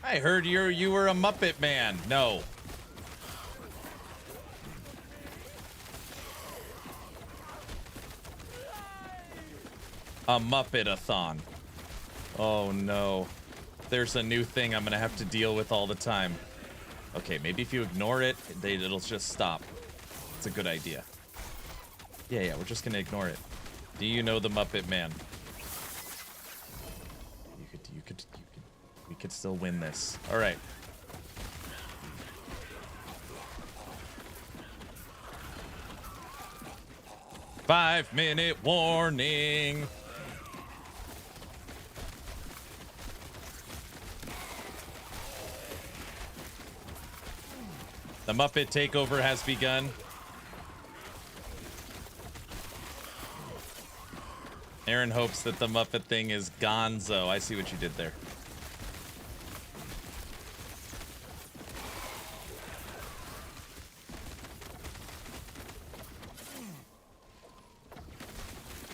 S1: I heard you were a Muppet man. No. A Muppet-a-thon. Oh no. There's a new thing I'm gonna have to deal with all the time. Okay, maybe if you ignore it, it'll just stop. It's a good idea. Yeah, we're just gonna ignore it. Do you know the Muppet Man? We could still win this. All right. Five-minute warning. The Muppet takeover has begun. Aaron hopes that the Muppet thing is gonzo. I see what you did there.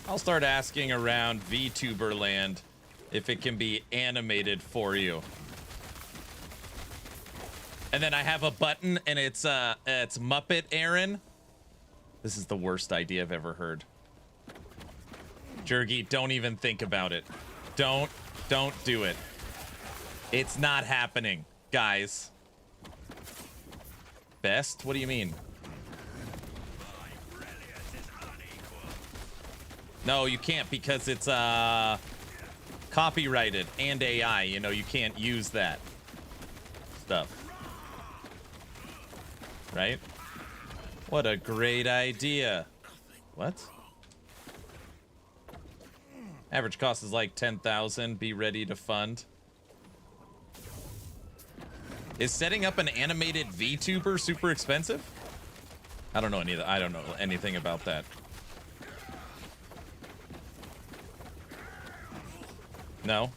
S1: I'll start asking around VTuber land if it can be animated for you. And then I have a button and it's Muppet Aaron. This is the worst idea I've ever heard. Jergy, don't even think about it. Don't do it. It's not happening, guys. Best? What do you mean? No, you can't because it's copyrighted and AI. You know, you can't use that stuff. Right? What a great idea. What? Average cost is like 10,000. Be ready to fund. Is setting up an animated VTuber super expensive? I don't know I don't know anything about that. No.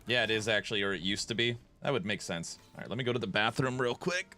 S1: Yeah, it is actually, or it used to be. That would make sense. All right, let me go to the bathroom real quick.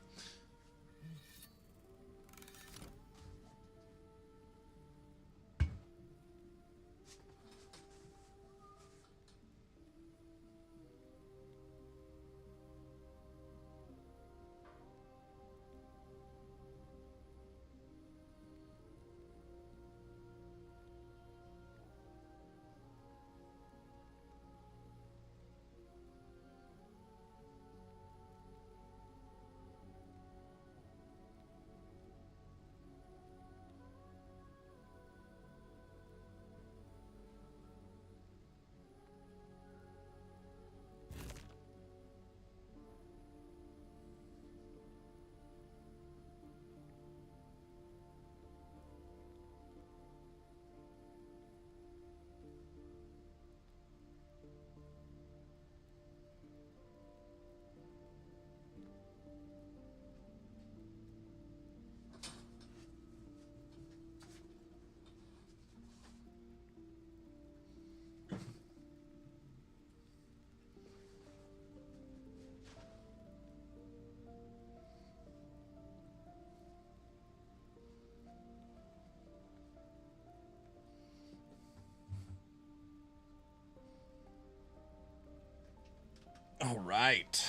S1: All right.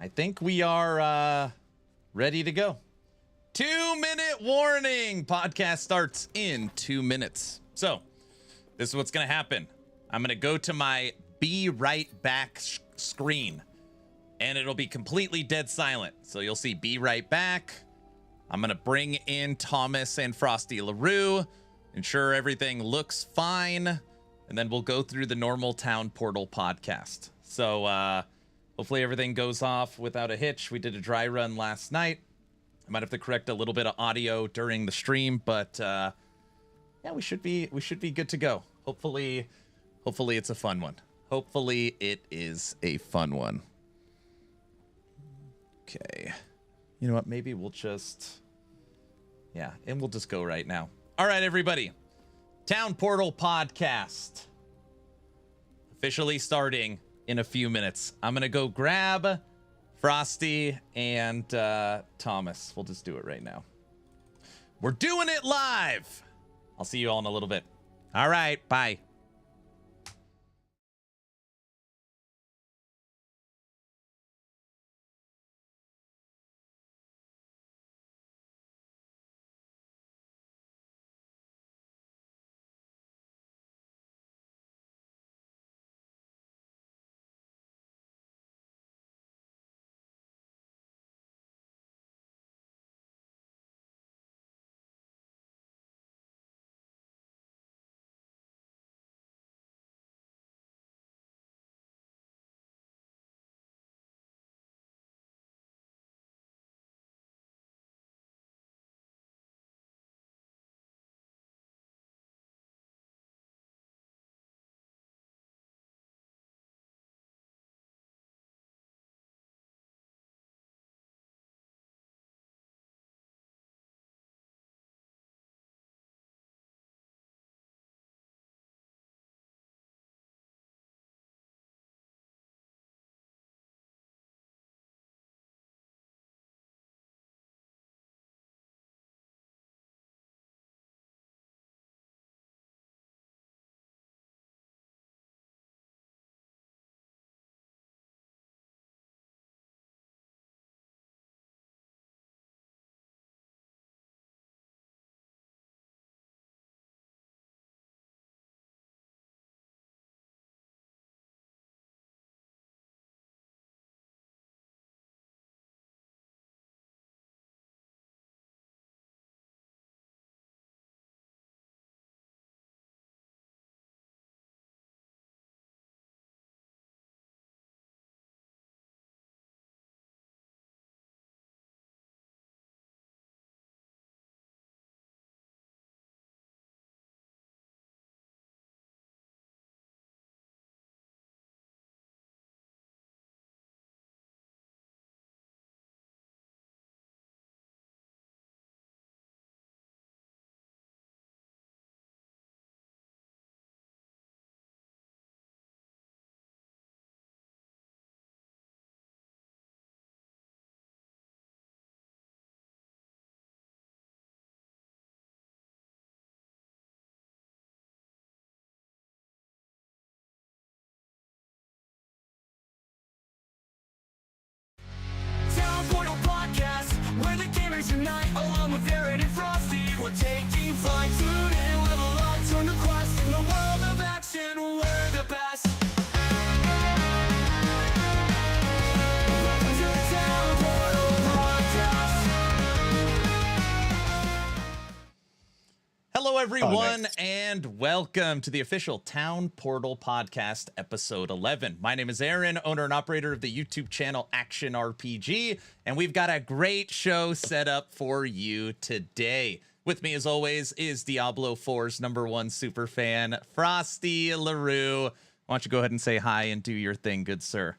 S1: I think we are ready to go. 2-minute warning. Podcast starts in 2 minutes. So this is what's going to happen. I'm going to go to my be right back screen and it'll be completely dead silent. So you'll see be right back. I'm going to bring in Thomas and Frosty LaRue, ensure everything looks fine. And then we'll go through the normal Town Portal podcast. So hopefully everything goes off without a hitch. We did a dry run last night. I might have to correct a little bit of audio during the stream, but yeah, we should be good to go. Hopefully it's a fun one. Hopefully it is a fun one. Okay. You know what? Maybe we'll just, yeah, and we'll just go right now. All right, everybody. Town Portal podcast officially starting in a few minutes. I'm going to go grab Frosty and Thomas. We'll just do it right now. We're doing it live. I'll see you all in a little bit. All right, bye.
S5: Town Portal Podcast, where the gamers unite, along with Aaron and Frosty. We're taking flight, tune in, level up, turn the quest. In the world of action, we're the best. Welcome to the Town Portal Podcast.
S1: Hello, everyone, and welcome to the official Town Portal Podcast, episode 11. My name is Aaron, owner and operator of the YouTube channel Action RPG, and we've got a great show set up for you today. With me, as always, is Diablo 4's #1 super fan, Frosty LaRue. Why don't you go ahead and say hi and do your thing, good sir?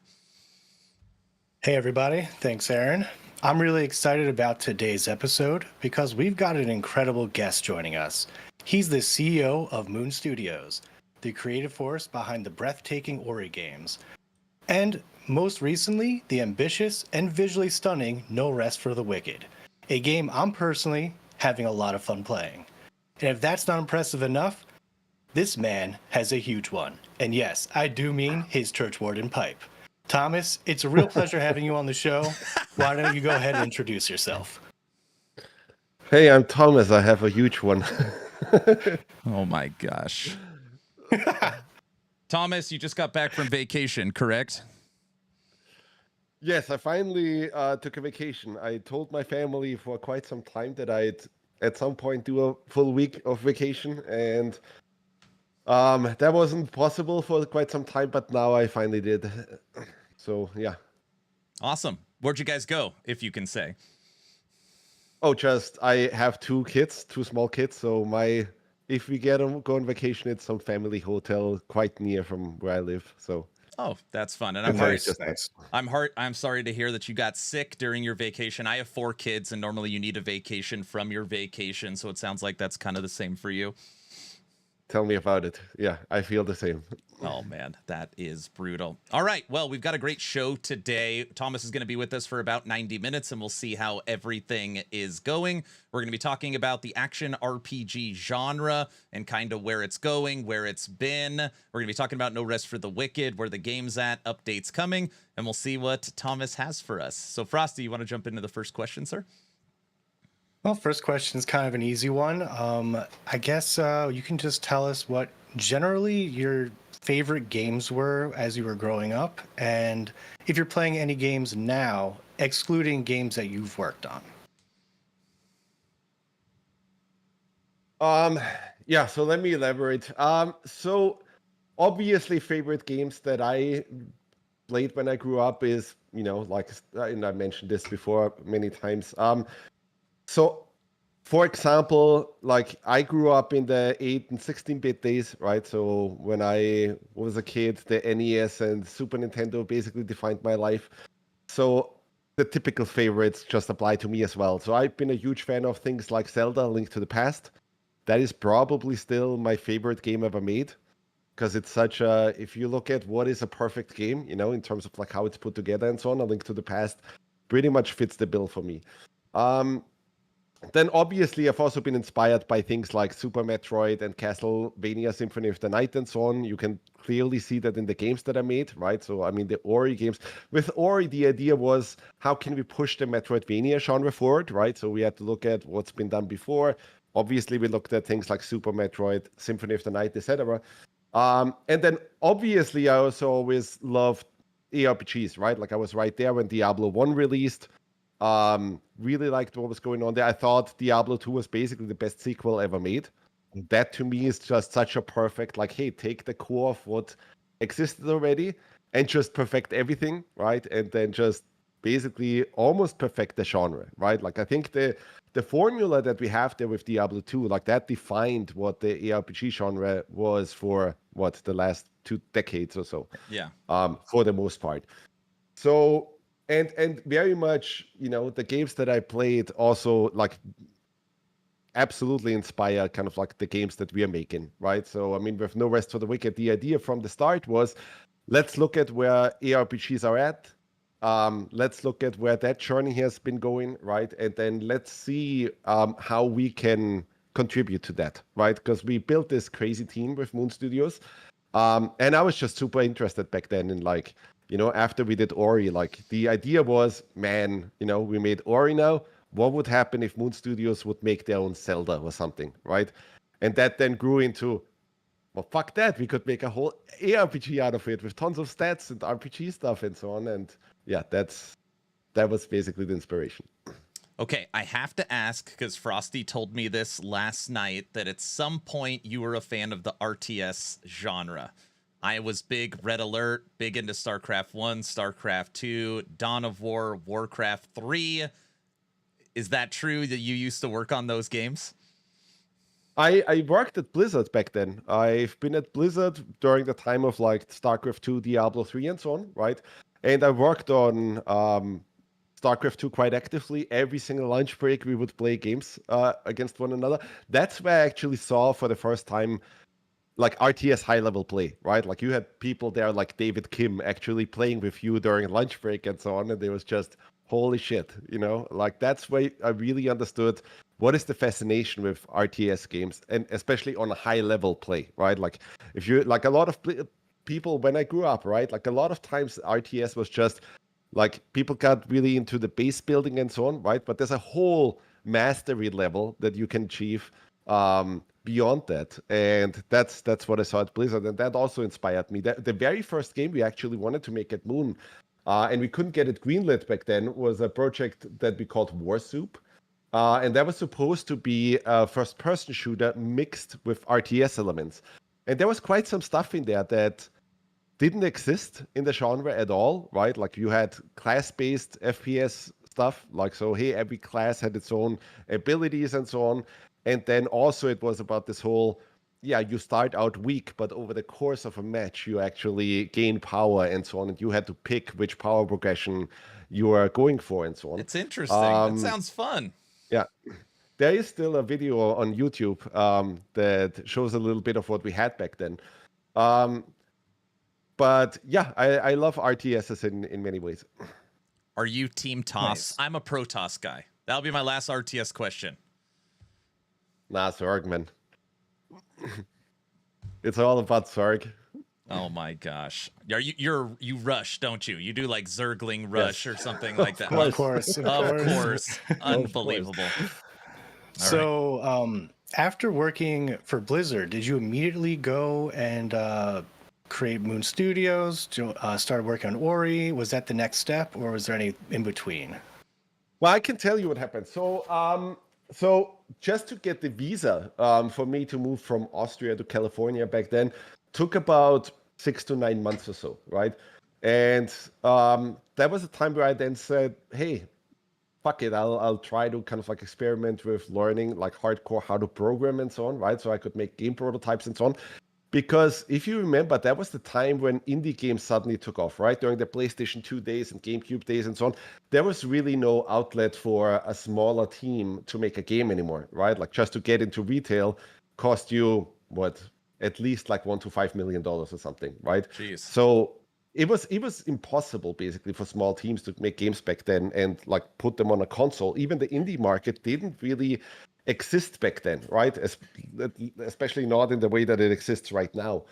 S6: Hey everybody, thanks Aaron. I'm really excited about today's episode because we've got an incredible guest joining us. He's the CEO of Moon Studios, the creative force behind the breathtaking Ori games, and most recently, the ambitious and visually stunning No Rest for the Wicked, a game I'm personally having a lot of fun playing. And if that's not impressive enough, this man has a huge one. And yes, I do mean his church warden pipe. Thomas, it's a real pleasure having you on the show. Why don't you go ahead and introduce yourself?
S7: Hey, I'm Thomas. I have a huge one.
S1: Oh my gosh. Thomas, you just got back from vacation, correct?
S7: Yes, I finally took a vacation. I told my family for quite some time that I'd at some point do a full week of vacation, and that wasn't possible for quite some time, but now I finally did. So, yeah.
S1: Awesome. Where'd you guys go, if you can say?
S7: Oh, just I have two small kids, so if we go on vacation, it's some family hotel quite near from where I live. So
S1: Oh, that's fun. And
S6: Nice.
S1: I'm sorry to hear that you got sick during your vacation. I have 4 kids, and normally you need a vacation from your vacation, so it sounds like that's kind of the same for you.
S7: tell me about it. Yeah, I feel the same.
S1: Oh man, that is brutal. All right, well, we've got a great show today. Thomas is going to be with us for about 90 minutes, and we'll see how everything is going. We're going to be talking about the action RPG genre and kind of where it's going, where it's been. We're going to be talking about No Rest for the Wicked, where the game's at, updates coming, and we'll see what Thomas has for us. So, Frosty, you want to jump into the first question, sir?
S6: Well, first question is kind of an easy one. I guess you can just tell us what generally your favorite games were as you were growing up, and if you're playing any games now, excluding games that you've worked on.
S7: Yeah, so let me elaborate. So obviously favorite games that I played when I grew up is, like, and I mentioned this before many times. So for example, like I grew up in the 8 and 16-bit days, right? So when I was a kid, the NES and Super Nintendo basically defined my life. So the typical favorites just apply to me as well. So I've been a huge fan of things like Zelda: Link to the Past. That is probably still my favorite game ever made, because it's such a, if you look at what is a perfect game, in terms of like how it's put together and so on, A Link to the Past pretty much fits the bill for me. Then obviously I've also been inspired by things like Super Metroid and Castlevania Symphony of the Night and so on. You can clearly see that in the games that I made, right? So, I mean, the Ori games. With Ori, the idea was, how can we push the Metroidvania genre forward, right? So we had to look at what's been done before. Obviously, we looked at things like Super Metroid, Symphony of the Night, etc. And then obviously I also always loved ARPGs, right? Like I was right there when Diablo 1 released. Really liked what was going on there. I thought Diablo 2 was basically the best sequel ever made. That to me is just such a perfect, like, hey, take the core of what existed already and just perfect everything, right? And then just basically almost perfect the genre, right? Like I think the formula that we have there with Diablo 2, like that defined what the ARPG genre was for the last 2 decades or so.
S1: Yeah.
S7: For the most part. So and very much, the games that I played also like absolutely inspire kind of like the games that we are making, right? So I mean, with No Rest for the Wicked, the idea from the start was, let's look at where ARPGs are at. Let's look at where that journey has been going, right? And then let's see how we can contribute to that, right? Because we built this crazy team with Moon Studios. And I was just super interested back then in like, after we did Ori, like the idea was, man, we made Ori now. What would happen if Moon Studios would make their own Zelda or something, right? And that then grew into, well, fuck that. We could make a whole ARPG out of it with tons of stats and RPG stuff and so on. And yeah, that was basically the inspiration.
S1: Okay, I have to ask, because Frosty told me this last night, that at some point you were a fan of the RTS genre. I was big Red Alert, big into StarCraft 1, StarCraft 2, Dawn of War, Warcraft 3. Is that true that you used to work on those games?
S7: I worked at Blizzard back then. I've been at Blizzard during the time of like StarCraft 2, Diablo 3, and so on, right? And I worked on StarCraft 2 quite actively. Every single lunch break, we would play games against one another. That's where I actually saw for the first time like RTS high-level play, right? Like you had people there like David Kim actually playing with you during lunch break and so on, and it was just, holy shit, like that's where I really understood what is the fascination with RTS games, and especially on a high level play, right? Like if you like a lot of people when I grew up, right? Like a lot of times RTS was just like people got really into the base building and so on, right? But there's a whole mastery level that you can achieve beyond that, and that's what I saw at Blizzard, and that also inspired me. The very first game we actually wanted to make at Moon, and we couldn't get it greenlit back then, was a project that we called War Soup. And that was supposed to be a first-person shooter mixed with RTS elements. And there was quite some stuff in there that didn't exist in the genre at all, right? Like you had class-based FPS stuff, like so, hey, every class had its own abilities and so on. And then also it was about this whole, yeah, you start out weak, but over the course of a match, you actually gain power and so on. And you had to pick which power progression you are going for and so on.
S1: It's interesting. That sounds fun.
S7: Yeah. There is still a video on YouTube that shows a little bit of what we had back then. But yeah, I love RTSs in many ways.
S1: Are you Team Toss?
S6: Nice.
S1: I'm a Pro Toss guy. That'll be my last RTS question.
S7: Nah, Zerg, man. It's all about Zerg.
S1: Oh my gosh. You rush, don't you? You do like Zergling rush or something like that.
S6: Of course.
S1: Of course. Unbelievable.
S6: So, after working for Blizzard, did you immediately go and create Moon Studios? Start working on Ori? Was that the next step, or was there any in between?
S7: Well, I can tell you what happened. So just to get the visa for me to move from Austria to California back then took about 6 to 9 months or so, right? And that was a time where I then said, hey, fuck it, I'll try to kind of like experiment with learning like hardcore how to program and so on, right? So I could make game prototypes and so on. Because if you remember, that was the time when indie games suddenly took off, right? During the PlayStation 2 days and GameCube days and so on, there was really no outlet for a smaller team to make a game anymore, right? Like just to get into retail cost you, what, at least like $1 to $5 million or something, right?
S1: Jeez.
S7: So it was impossible basically for small teams to make games back then and like put them on a console. Even the indie market didn't really exist back then, right? Especially not in the way that it exists right now.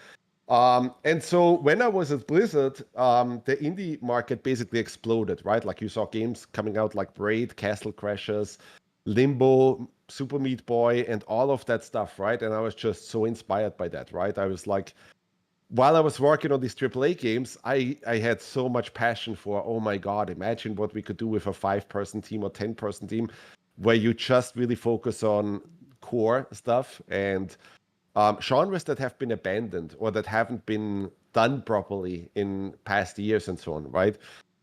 S7: And so when I was at Blizzard, the indie market basically exploded, right? Like you saw games coming out like Braid, Castle Crashers, Limbo, Super Meat Boy, and all of that stuff, right? And I was just so inspired by that, right? I was like, while I was working on these AAA games, I had so much passion for, oh my God, imagine what we could do with a 5-person team or 10-person team where you just really focus on core stuff and genres that have been abandoned or that haven't been done properly in past years and so on, right?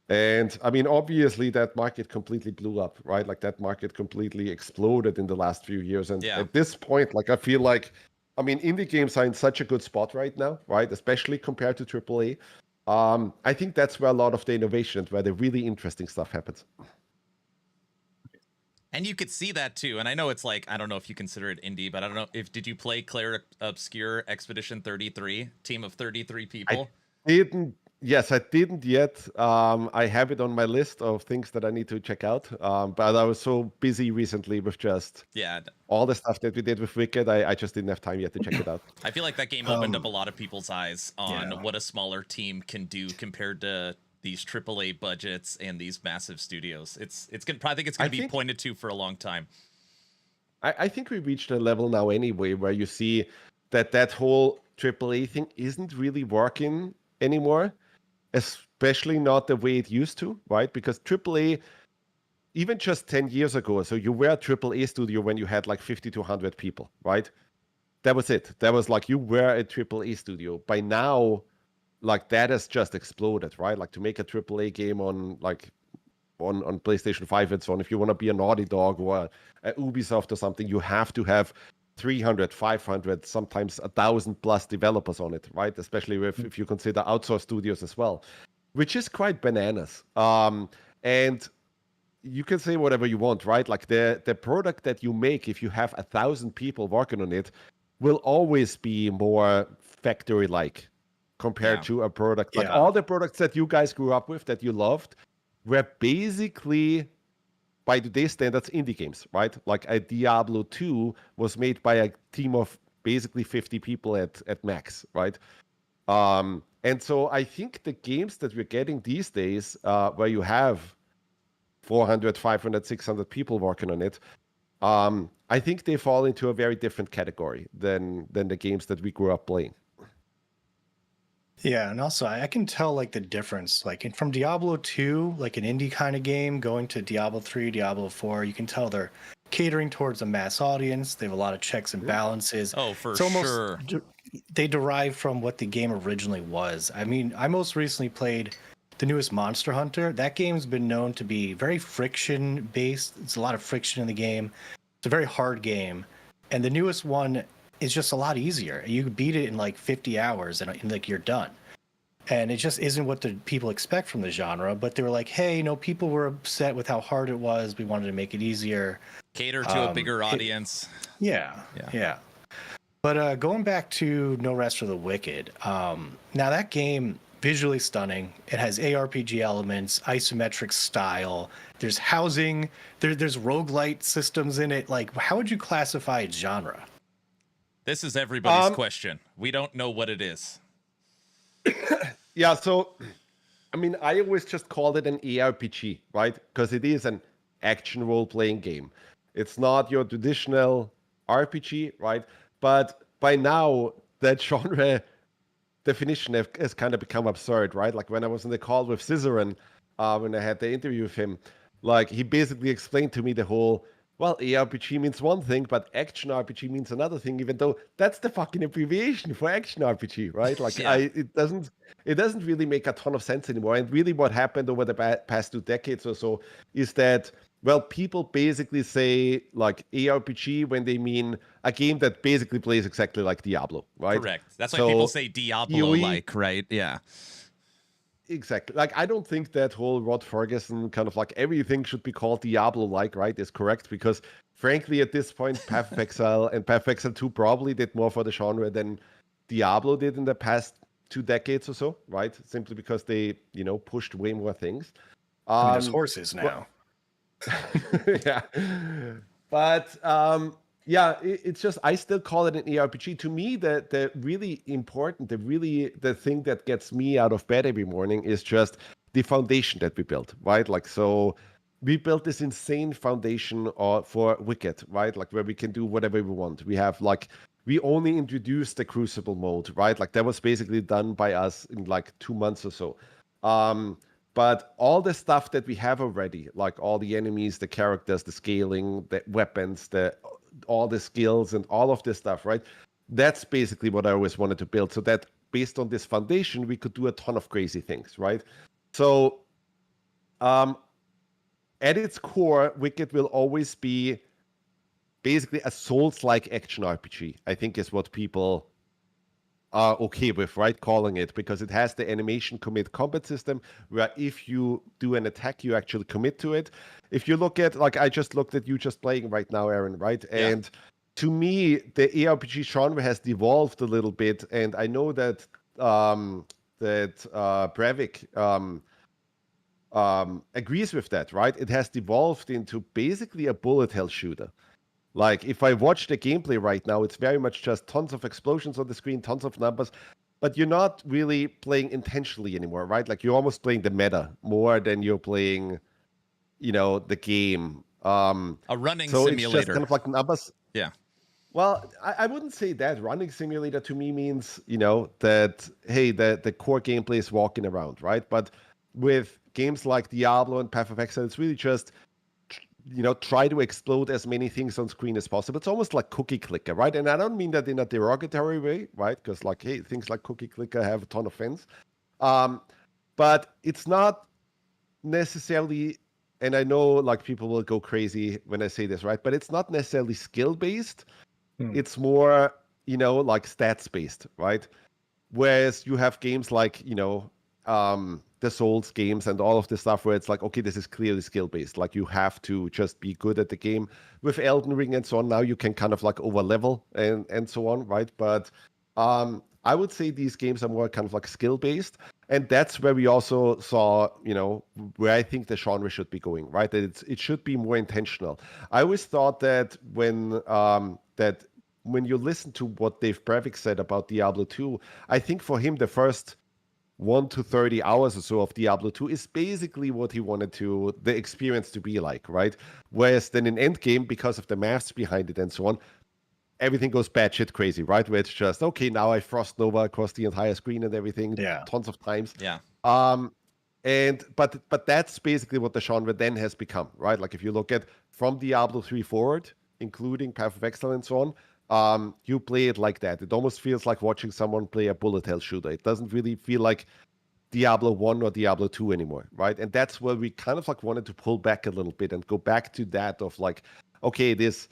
S7: And I mean, obviously that market completely blew up, right? Like that market completely exploded in the last few years. And at this point, like I feel like, I mean, indie games are in such a good spot right now, right? Especially compared to AAA. I think that's where a lot of the innovation, where the really interesting stuff happens.
S1: And you could see that too. And I know it's like, I don't know if you consider it indie, but I don't know did you play Claire Obscure Expedition 33, team of 33 people?
S7: Yes, I didn't yet. I have it on my list of things that I need to check out. But I was so busy recently with just all the stuff that we did with Wicked. I just didn't have time yet to check it out.
S1: I feel like that game opened up a lot of people's eyes on what a smaller team can do compared to these AAA budgets and these massive studios. I think it's going to be pointed to for a long time.
S7: I think we reached a level now anyway where you see that whole AAA thing isn't really working anymore, especially not the way it used to, right? Because AAA, even just 10 years ago, so you were a AAA studio when you had like 50 to 100 people, right? That was it. That was like you were a AAA studio. By now, like that has just exploded, right? Like to make a AAA game on PlayStation 5 and so on, if you want to be a Naughty Dog or a Ubisoft or something, you have to have 300, 500, sometimes 1,000 plus developers on it, right? Especially if you consider outsourced studios as well, which is quite bananas. And you can say whatever you want, right? Like the product that you make, if you have 1,000 people working on it, will always be more factory-like compared to a product. Like all the products that you guys grew up with that you loved were basically by today's standards, indie games, right? Like a Diablo 2 was made by a team of basically 50 people at max, right? And so I think the games that we're getting these days, where you have 400, 500, 600 people working on it, I think they fall into a very different category than the games that we grew up playing.
S6: Yeah, and also I can tell like the difference, like from Diablo 2, like an indie kind of game, going to Diablo 3, Diablo 4, you can tell they're catering towards a mass audience. They have a lot of checks and balances.
S1: Oh, for
S6: It's almost,
S1: sure.
S6: They derive from what the game originally was. I mean, I most recently played the newest Monster Hunter. That game's been known to be very friction based. It's a lot of friction in the game. It's a very hard game. And the newest one is just a lot easier. You beat it in like 50 hours and like you're done. And it just isn't what the people expect from the genre. But they were like, hey, people were upset with how hard it was. We wanted to make it easier.
S1: Cater to a bigger audience.
S6: Yeah. But going back to No Rest for the Wicked, now that game, visually stunning. It has ARPG elements, isometric style. There's housing. There's roguelite systems in it. Like, how would you classify its genre?
S1: This is everybody's question. We don't know what it is.
S7: Yeah, so, I mean, I always just called it an ARPG, right? Because it is an action role-playing game. It's not your traditional RPG, right? But by now, that genre definition has kind of become absurd, right? Like when I was in the call with Cizeron, when I had the interview with him, like he basically explained to me the whole, well, ARPG means one thing, but action RPG means another thing, even though that's the fucking abbreviation for action RPG, right? Like
S1: Yeah.
S7: it doesn't really make a ton of sense anymore. And really what happened over the past 2 decades or so is that, well, people basically say like ARPG when they mean a game that basically plays exactly like Diablo, right?
S1: Correct. That's why
S7: So,
S1: people say Diablo-like, right? Yeah.
S7: Exactly. Like, I don't think that whole Rod Ferguson kind of like everything should be called Diablo-like, right, is correct, because frankly, at this point, Path of Exile and Path of Exile 2 probably did more for the genre than Diablo did in the past 2 decades or so, right? Simply because they, pushed way more things.
S6: I mean, there's horses now.
S7: Yeah. But yeah, it's just, I still call it an ARPG. To me, the really important, the thing that gets me out of bed every morning is just the foundation that we built, right? Like, so we built this insane foundation for Wicked, right? Like where we can do whatever we want. We have like, we only introduced the Crucible mode, right? Like that was basically done by us in like 2 months or so. But all the stuff that we have already, like all the enemies, the characters, the scaling, the weapons, all the skills and all of this stuff, right? That's basically what I always wanted to build. So that based on this foundation, we could do a ton of crazy things, right? So at its core, Wicked will always be basically a Souls-like action RPG, I think is what people are okay with, right? Calling it, because it has the animation commit combat system where if you do an attack, you actually commit to it. If you look at, like I just looked at you just playing right now, Aaron, right? Yeah. And to me, the ARPG genre has devolved a little bit. And I know that Brevik agrees with that, right? It has devolved into basically a bullet hell shooter. Like, if I watch the gameplay right now, it's very much just tons of explosions on the screen, tons of numbers, but you're not really playing intentionally anymore, right? Like, you're almost playing the meta more than you're playing, the game.
S1: A running
S7: so
S1: simulator.
S7: It's just kind of like numbers.
S1: Yeah.
S7: Well, I wouldn't say that. Running simulator to me means, that, hey, the core gameplay is walking around, right? But with games like Diablo and Path of Exile, it's really just try to explode as many things on screen as possible. It's almost like cookie clicker, right? And I don't mean that in a derogatory way, right? Because like, hey, things like cookie clicker have a ton of fans. But it's not necessarily, and I know like people will go crazy when I say this, right? But it's not necessarily skill-based. It's more, like stats-based, right? Whereas you have games like, the Souls games and all of this stuff where it's like, okay, this is clearly skill-based. Like you have to just be good at the game. With Elden Ring and so on, now you can kind of like over-level and so on, right? But I would say these games are more kind of like skill-based. And that's where we also saw, where I think the genre should be going, right? That it should be more intentional. I always thought that when you listen to what Dave Brevik said about Diablo 2, I think for him the first 1 to 30 hours or so of Diablo 2 is basically what he wanted the experience to be like, right? Whereas then in Endgame, because of the maths behind it and so on, everything goes batshit crazy, right? Where it's just, okay, now I frost nova across the entire screen and everything, tons of times.
S1: Yeah.
S7: But that's basically what the genre then has become, right? Like if you look at from Diablo 3 forward, including Path of Exile and so on, you play it like that. It almost feels like watching someone play a bullet hell shooter. It doesn't really feel like Diablo 1 or Diablo 2 anymore, right? And that's where we kind of like wanted to pull back a little bit and go back to that of like, okay, this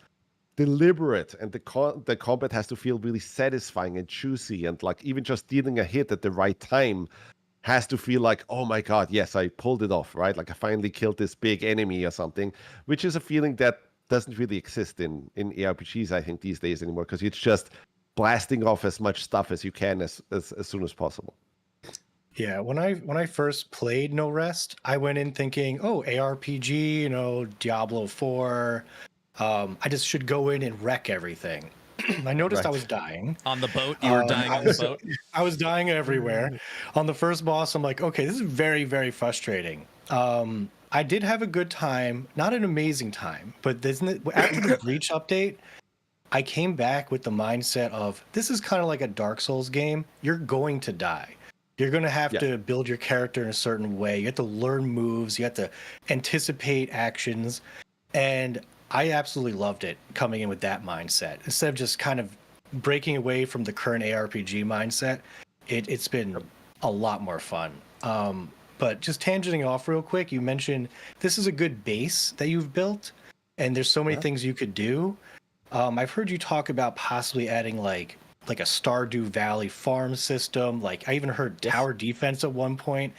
S7: deliberate and the combat has to feel really satisfying and juicy, and like even just dealing a hit at the right time has to feel like, oh my god, yes, I pulled it off, right? Like I finally killed this big enemy or something, which is a feeling that doesn't really exist in ARPGs, I think, these days anymore, because it's just blasting off as much stuff as you can as soon as possible.
S6: Yeah, when I first played No Rest, I went in thinking, oh, ARPG, Diablo 4. I just should go in and wreck everything. I noticed I was dying.
S1: On the boat? You were dying on the boat?
S6: I was dying everywhere. On the first boss, I'm like, okay, this is very, very frustrating. I did have a good time, not an amazing time, but after the Breach update, I came back with the mindset of, this is kind of like a Dark Souls game. You're going to die. You're going to have to build your character in a certain way. You have to learn moves. You have to anticipate actions. And I absolutely loved it coming in with that mindset. Instead of just kind of breaking away from the current ARPG mindset, it's been a lot more fun. But just tangenting off real quick, you mentioned this is a good base that you've built, and there's so many things you could do. I've heard you talk about possibly adding like a Stardew Valley farm system. Like I even heard tower defense at one point.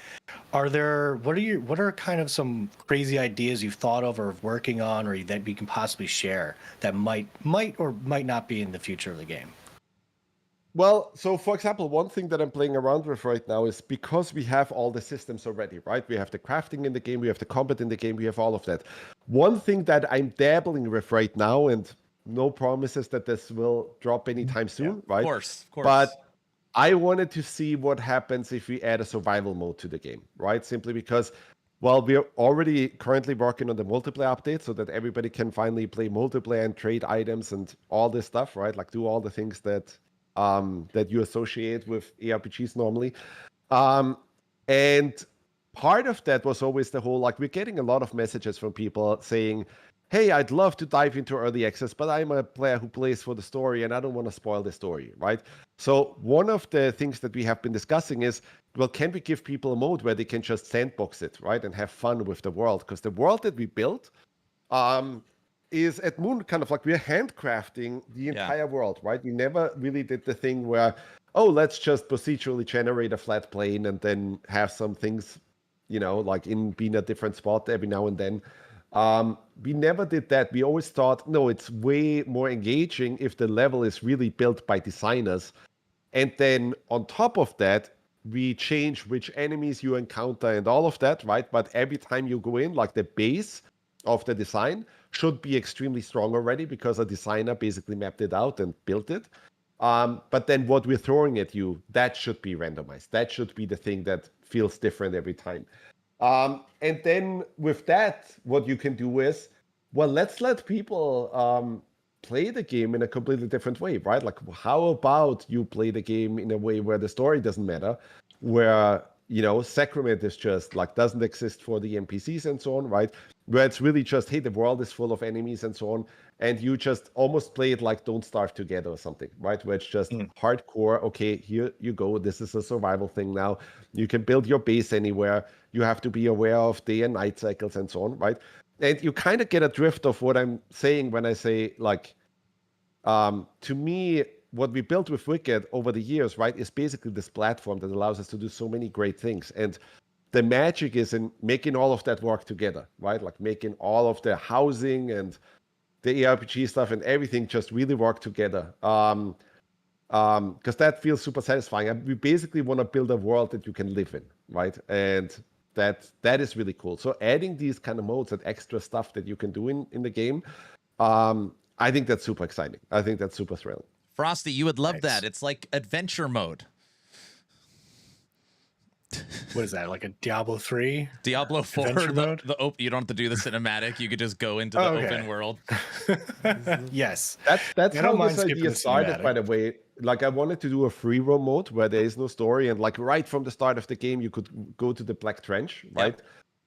S6: What are kind of some crazy ideas you've thought of or working on, or that we can possibly share that might or might not be in the future of the game?
S7: Well, so for example, one thing that I'm playing around with right now is because we have all the systems already, right? We have the crafting in the game, we have the combat in the game, we have all of that. One thing that I'm dabbling with right now, and no promises that this will drop anytime soon, right?
S1: Of course.
S7: But I wanted to see what happens if we add a survival mode to the game, right? Simply because, well, we're already currently working on the multiplayer update so that everybody can finally play multiplayer and trade items and all this stuff, right? Like do all the things that you associate with ARPGs normally. And part of that was always the whole, like, we're getting a lot of messages from people saying, hey, I'd love to dive into early access, but I'm a player who plays for the story and I don't want to spoil the story, right? So one of the things that we have been discussing is, well, can we give people a mode where they can just sandbox it, right? And have fun with the world? Because the world that we built is at Moon kind of like we're handcrafting the entire world, right? We never really did the thing where, oh, let's just procedurally generate a flat plane and then have some things, like be in a different spot every now and then. We never did that. We always thought, no, it's way more engaging if the level is really built by designers. And then on top of that, we change which enemies you encounter and all of that, right? But every time you go in, like the base of the design should be extremely strong already because a designer basically mapped it out and built it. But then what we're throwing at you, that should be randomized. That should be the thing that feels different every time. And then with that, what you can do is, well, let's let people play the game in a completely different way, right? Like, how about you play the game in a way where the story doesn't matter, where, Sacrament is just like doesn't exist for the NPCs and so on, right? Where it's really just, hey, the world is full of enemies and so on, and you just almost play it like Don't Starve Together or something, right? Where it's just hardcore, okay, here you go, this is a survival thing now. You can build your base anywhere. You have to be aware of day and night cycles and so on, right? And you kind of get a drift of what I'm saying when I say, like, to me, what we built with Wicked over the years, right, is basically this platform that allows us to do so many great things. And the magic is in making all of that work together, right? Like making all of the housing and the ARPG stuff and everything just really work together. Because that feels super satisfying. We basically want to build a world that you can live in, right? And that is really cool. So adding these kind of modes and extra stuff that you can do in the game, I think that's super exciting. I think that's super thrilling.
S1: Frosty, you would love
S6: Nice.
S1: that. It's like adventure mode.
S6: What is that, like a Diablo 3?
S1: Diablo 4,
S6: Adventure mode?
S1: you don't have to do the cinematic. You could just go into the
S6: Okay.
S1: open world.
S6: Yes.
S7: That's
S6: I
S7: how
S6: don't mind
S7: this
S6: skipping
S7: idea
S6: the
S7: started, by
S6: cinematic.
S7: the way. Like, I wanted to do a free roam mode where there is no story, and like right from the start of the game, you could go to the Black Trench, right?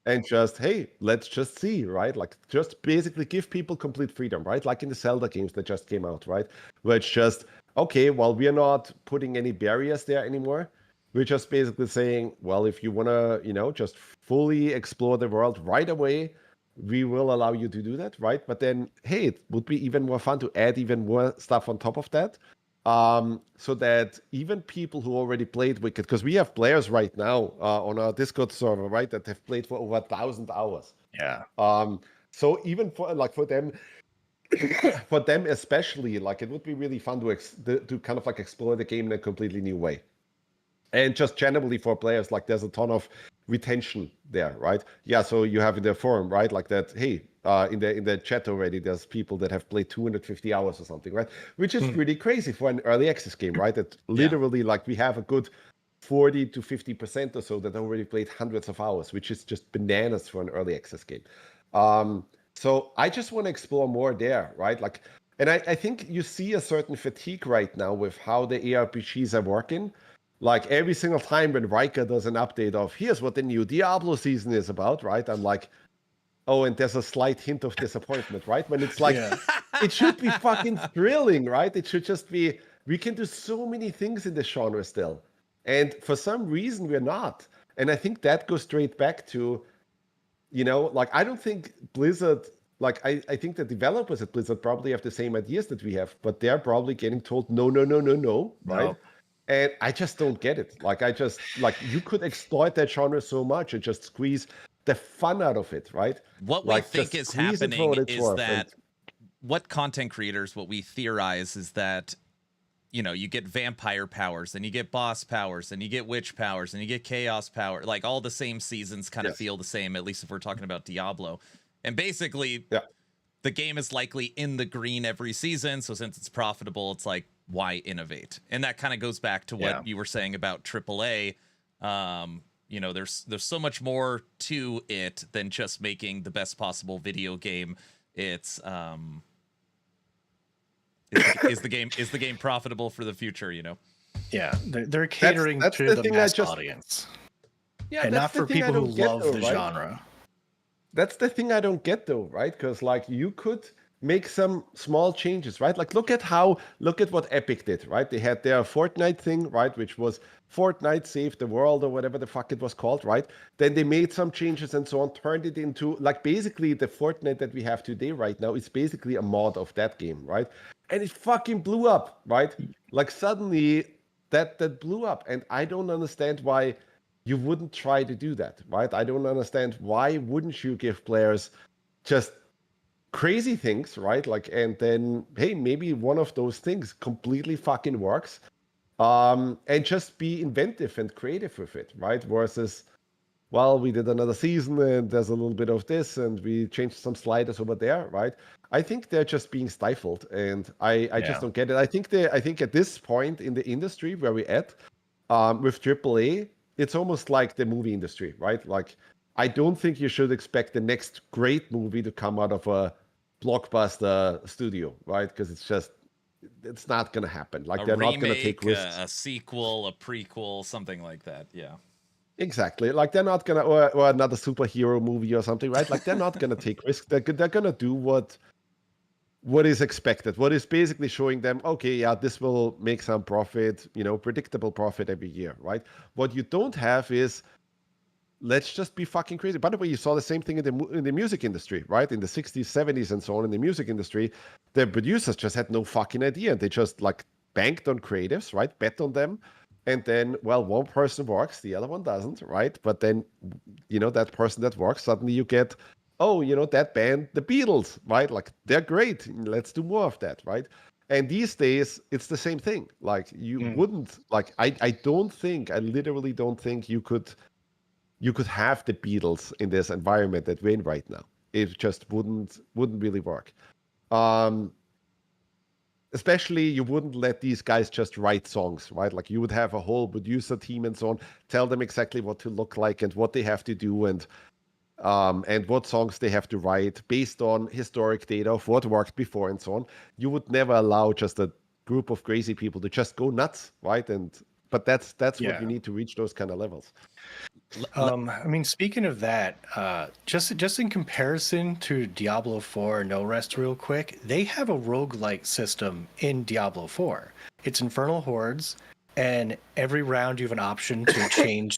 S7: And just, hey, let's just see, right? Like, just basically give people complete freedom, right? Like in the Zelda games that just came out, right? Where it's just, okay, well, we're not putting any barriers there anymore. We're just basically saying, well, if you want to, just fully explore the world right away, we will allow you to do that, right? But then, hey, it would be even more fun to add even more stuff on top of that. So that even people who already played Wicked, because we have players right now on our Discord server, right, that have played for over 1,000 hours.
S6: Yeah.
S7: So even for them, for them especially, like it would be really fun to kind of like explore the game in a completely new way. And just generally for players, like there's a ton of retention there, right? Yeah, so you have in the forum, right? Like that, hey, in the chat already, there's people that have played 250 hours or something, right? Which is pretty crazy for an early access game, right? That literally, like, we have a good 40 to 50% or so that already played hundreds of hours, which is just bananas for an early access game. So I just want to explore more there, right? Like, and I think you see a certain fatigue right now with how the ARPGs are working. Like every single time when Riker does an update of here's what the new Diablo season is about, right? I'm like, oh, and there's a slight hint of disappointment, right? When it's like, it should be fucking thrilling, right? It should just be, we can do so many things in the genre still. And for some reason, we're not. And I think that goes straight back to, like, I don't think Blizzard, like, I think the developers at Blizzard probably have the same ideas that we have, but they're probably getting told, no, right?
S6: No.
S7: And I just don't get it. Like, you could exploit that genre so much and just squeeze the fun out of it, right?
S1: What
S7: Like,
S1: we think
S7: just
S1: is
S7: squeeze it for
S1: happening
S7: what it's
S1: is
S7: worth.
S1: that what content creators, what we theorize is that, you get vampire powers and you get boss powers and you get witch powers and you get chaos power. Like all the same seasons kind of feel the same, at least if we're talking about Diablo. And basically, the game is likely in the green every season. So since it's profitable, it's like, why innovate? And that kind of goes back to what you were saying about AAA. There's so much more to it than just making the best possible video game. It's is the game profitable for the future?
S6: Yeah, they're catering
S7: that's
S6: to
S7: the
S6: the
S7: thing
S6: mass audience, and not for people who love the genre.
S7: That's the thing I don't get, though, right? Because like you could make some small changes, right? Like look at what Epic did, right? They had their Fortnite thing, right? Which was Fortnite Save the World or whatever the fuck it was called, right? Then they made some changes and so on, turned it into like basically the Fortnite that we have today right now is basically a mod of that game, right? And it fucking blew up, right? Like suddenly that blew up. And I don't understand why you wouldn't try to do that, right? I don't understand why wouldn't you give players just crazy things, right? Like, and then, hey, maybe one of those things completely fucking works. And just be inventive and creative with it, right? Versus, well, we did another season and there's a little bit of this and we changed some sliders over there, right? I think they're just being stifled, and I just don't get it. I think at this point in the industry where we're at, with AAA, it's almost like the movie industry, right? Like, I don't think you should expect the next great movie to come out of a blockbuster studio, right? Because it's not going to happen. Like, they're not going to take risks.
S1: A sequel, a prequel, something like that. Yeah.
S7: Exactly. Like, they're not going to, or another superhero movie or something, right? Like, they're not going to take risks. They're going to do what is expected, what is basically showing them, okay, yeah, this will make some profit, predictable profit every year, right? What you don't have is, let's just be fucking crazy. By the way, you saw the same thing in the music industry, right? In the 60s, 70s, and so on in the music industry, the producers just had no fucking idea. They just like banked on creatives, right? Bet on them. And then, well, one person works, the other one doesn't, right? But then, that person that works, suddenly you get, oh, that band, the Beatles, right? Like, they're great. Let's do more of that, right? And these days, it's the same thing. Like you wouldn't like. I literally don't think you could have the Beatles in this environment that we're in right now. It just wouldn't really work. Especially you wouldn't let these guys just write songs, right? Like you would have a whole producer team and so on, tell them exactly what to look like and what they have to do and what songs they have to write based on historic data of what worked before and so on. You would never allow just a group of crazy people to just go nuts, right? But that's what you need to reach those kind of levels.
S6: I mean, speaking of that, just in comparison to Diablo 4 No Rest real quick, they have a roguelike system in Diablo 4. It's Infernal Hordes, and every round you have an option to change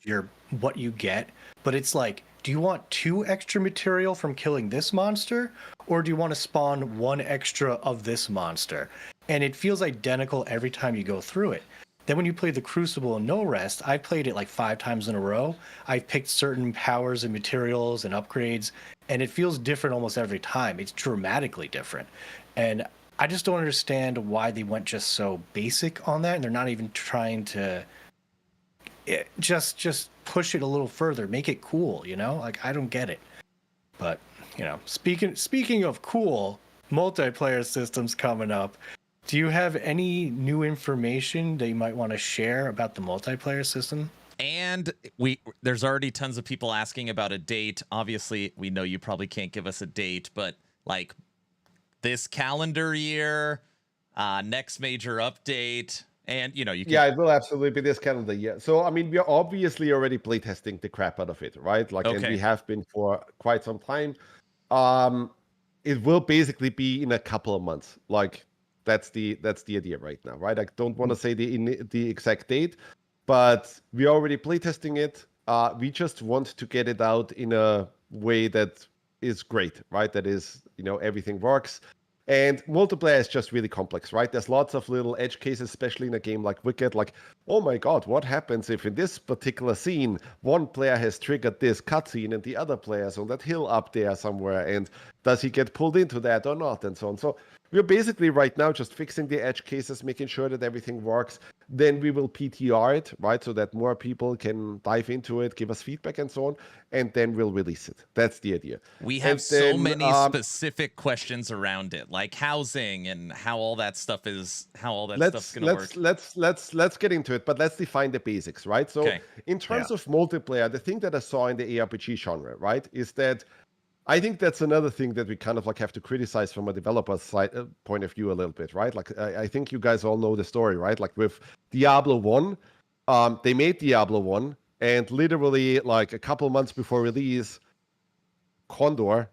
S6: what you get, but it's like, do you want 2 extra material from killing this monster, or do you want to spawn 1 extra of this monster? And it feels identical every time you go through it. Then when you play the Crucible and No Rest, I played it like 5 times in a row. I picked certain powers and materials and upgrades, and it feels different almost every time. It's dramatically different. And I just don't understand why they went just so basic on that, and they're not even trying to just push it a little further, make it cool, you know? Like, I don't get it. But, you know, speaking of cool, multiplayer systems coming up. Do you have any new information that you might want to share about the multiplayer system?
S1: And there's already tons of people asking about a date. Obviously, we know you probably can't give us a date, but like this calendar year, next major update, and you know, you can...
S7: Yeah, it will absolutely be this calendar year. So I mean, we are obviously already playtesting the crap out of it, right? Like, and we have been for quite some time. It will basically be in a couple of months. Like, that's the idea right now, right? I don't want to say the exact date, but we're already playtesting it. We just want to get it out in a way that is great, right? That is, you know, everything works. And multiplayer is just really complex, right? There's lots of little edge cases, especially in a game like Wicked, like, oh my God, what happens if in this particular scene, one player has triggered this cutscene and the other player's on that hill up there somewhere, and does he get pulled into that or not, and so on. So we're basically right now just fixing the edge cases, making sure that everything works. Then we will PTR it, right? So that more people can dive into it, give us feedback and so on. And then we'll release it. That's the idea.
S1: We have so many specific questions around it, like housing and how all that stuff is, stuff's going to work.
S7: Let's get into it, but let's define the basics, right? So in terms of multiplayer, the thing that I saw in the ARPG genre, right, is that I think that's another thing that we kind of like have to criticize from a developer's side point of view a little bit, right? Like, I think you guys all know the story, right? Like with Diablo 1, they made Diablo 1, and literally like a couple months before release, Condor,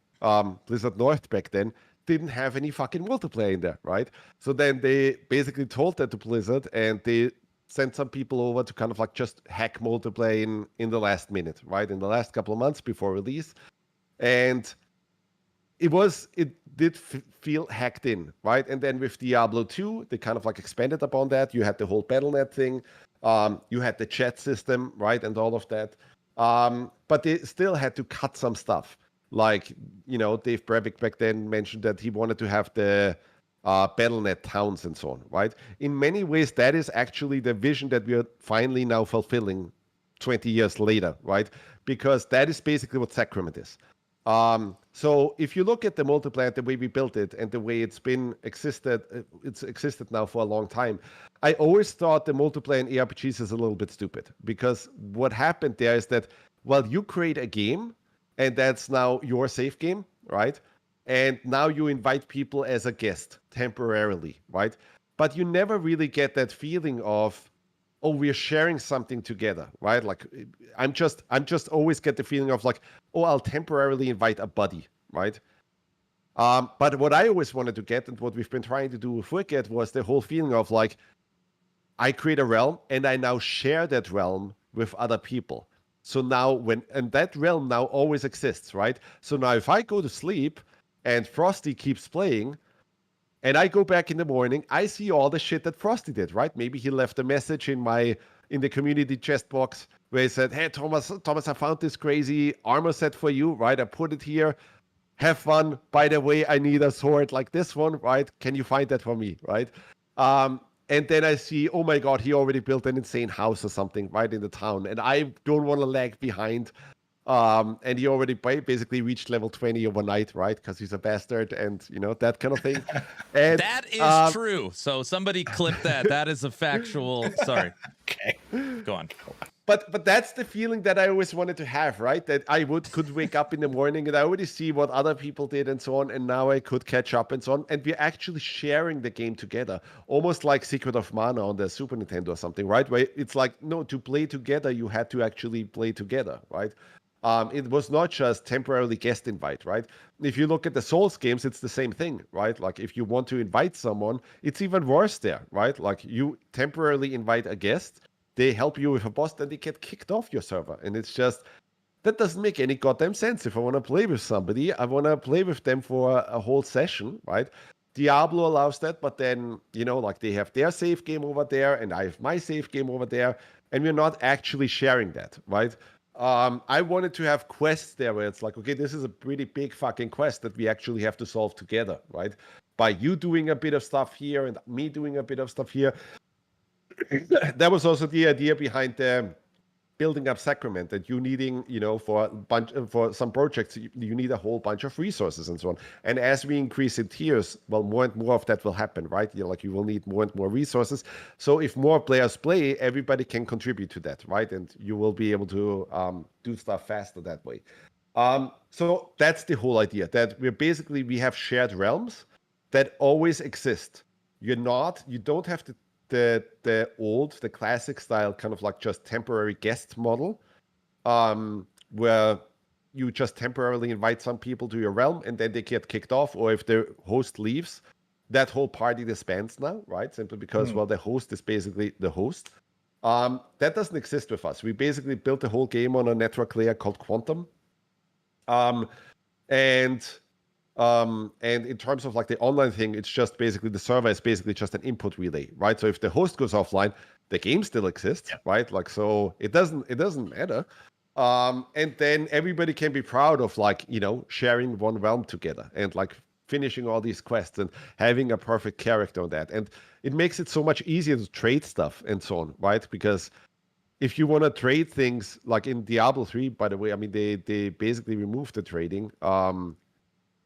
S7: Blizzard North back then, didn't have any fucking multiplayer in there, right? So then they basically told that to Blizzard, and they sent some people over to kind of like just hack multiplayer in the last minute, right? In the last couple of months before release. And it did feel hacked in, right? And then with Diablo 2, they kind of like expanded upon that. You had the whole BattleNet thing. You had the chat system, right? And all of that. But they still had to cut some stuff. Like, you know, Dave Brevik back then mentioned that he wanted to have the BattleNet towns and so on, right? In many ways, that is actually the vision that we are finally now fulfilling 20 years later, right? Because that is basically what Sacrament is. So if you look at the multiplayer, the way we built it and the way it's existed now for a long time, I always thought the multiplayer in ARPGs is a little bit stupid, because what happened there is that, well, you create a game and that's now your safe game, right? And now you invite people as a guest temporarily, right? But you never really get that feeling of, oh, we're sharing something together, right? Like, I'm just always get the feeling of like, oh, I'll temporarily invite a buddy, right? But what I always wanted to get, and what we've been trying to do with Wicked, was the whole feeling of like, I create a realm and I now share that realm with other people. So now and that realm now always exists, right? So now if I go to sleep and Frosty keeps playing, and I go back in the morning, I see all the shit that Frosty did, right? Maybe he left a message in the community chest box where he said, hey, Thomas, I found this crazy armor set for you, right? I put it here. have fun. By the way, I need a sword like this one, right? Can you find that for me, right? And then I see, oh my God, he already built an insane house or something right in the town, and I don't want to lag behind. And he already basically reached level 20 overnight, right? Because he's a bastard, and that kind of thing. And
S1: That is true. So somebody clip that. That is a factual. Sorry.
S6: Okay.
S1: Go on.
S7: But that's the feeling that I always wanted to have, right? That I could wake up in the morning and I already see what other people did and so on, and now I could catch up and so on. And we're actually sharing the game together, almost like Secret of Mana on the Super Nintendo or something, right? Where it's like, no, to play together, you had to actually play together, right? It was not just temporarily guest invite, right? If you look at the Souls games, it's the same thing, right? Like if you want to invite someone, it's even worse there, right? Like you temporarily invite a guest, they help you with a boss, then they get kicked off your server. And it's just, that doesn't make any goddamn sense. If I want to play with somebody, I want to play with them for a whole session, right? Diablo allows that, but then, like they have their save game over there and I have my save game over there, and we're not actually sharing that, right? I wanted to have quests there where it's like, okay, this is a pretty big fucking quest that we actually have to solve together, right? By you doing a bit of stuff here and me doing a bit of stuff here. That was also the idea behind building up Sacrament, that you needing, for some projects, you need a whole bunch of resources and so on. And as we increase in tiers, well, more and more of that will happen, right? You will need more and more resources. So if more players play, everybody can contribute to that, right? And you will be able to do stuff faster that way. So that's the whole idea, that we have shared realms that always exist. You don't have to the classic style kind of like just temporary guest model, where you just temporarily invite some people to your realm and then they get kicked off, or if the host leaves, that whole party disbands now, right? Simply because, well, the host is basically the host. That doesn't exist with us. We basically built the whole game on a network layer called Quantum. And in terms of like the online thing, it's just basically the server is basically just an input relay, right? So if the host goes offline, the game still exists, right? Like, so it doesn't matter. And then everybody can be proud of like, sharing one realm together and like finishing all these quests and having a perfect character on that. And it makes it so much easier to trade stuff and so on, right? Because if you want to trade things like in Diablo 3, by the way, I mean, they basically removed the trading,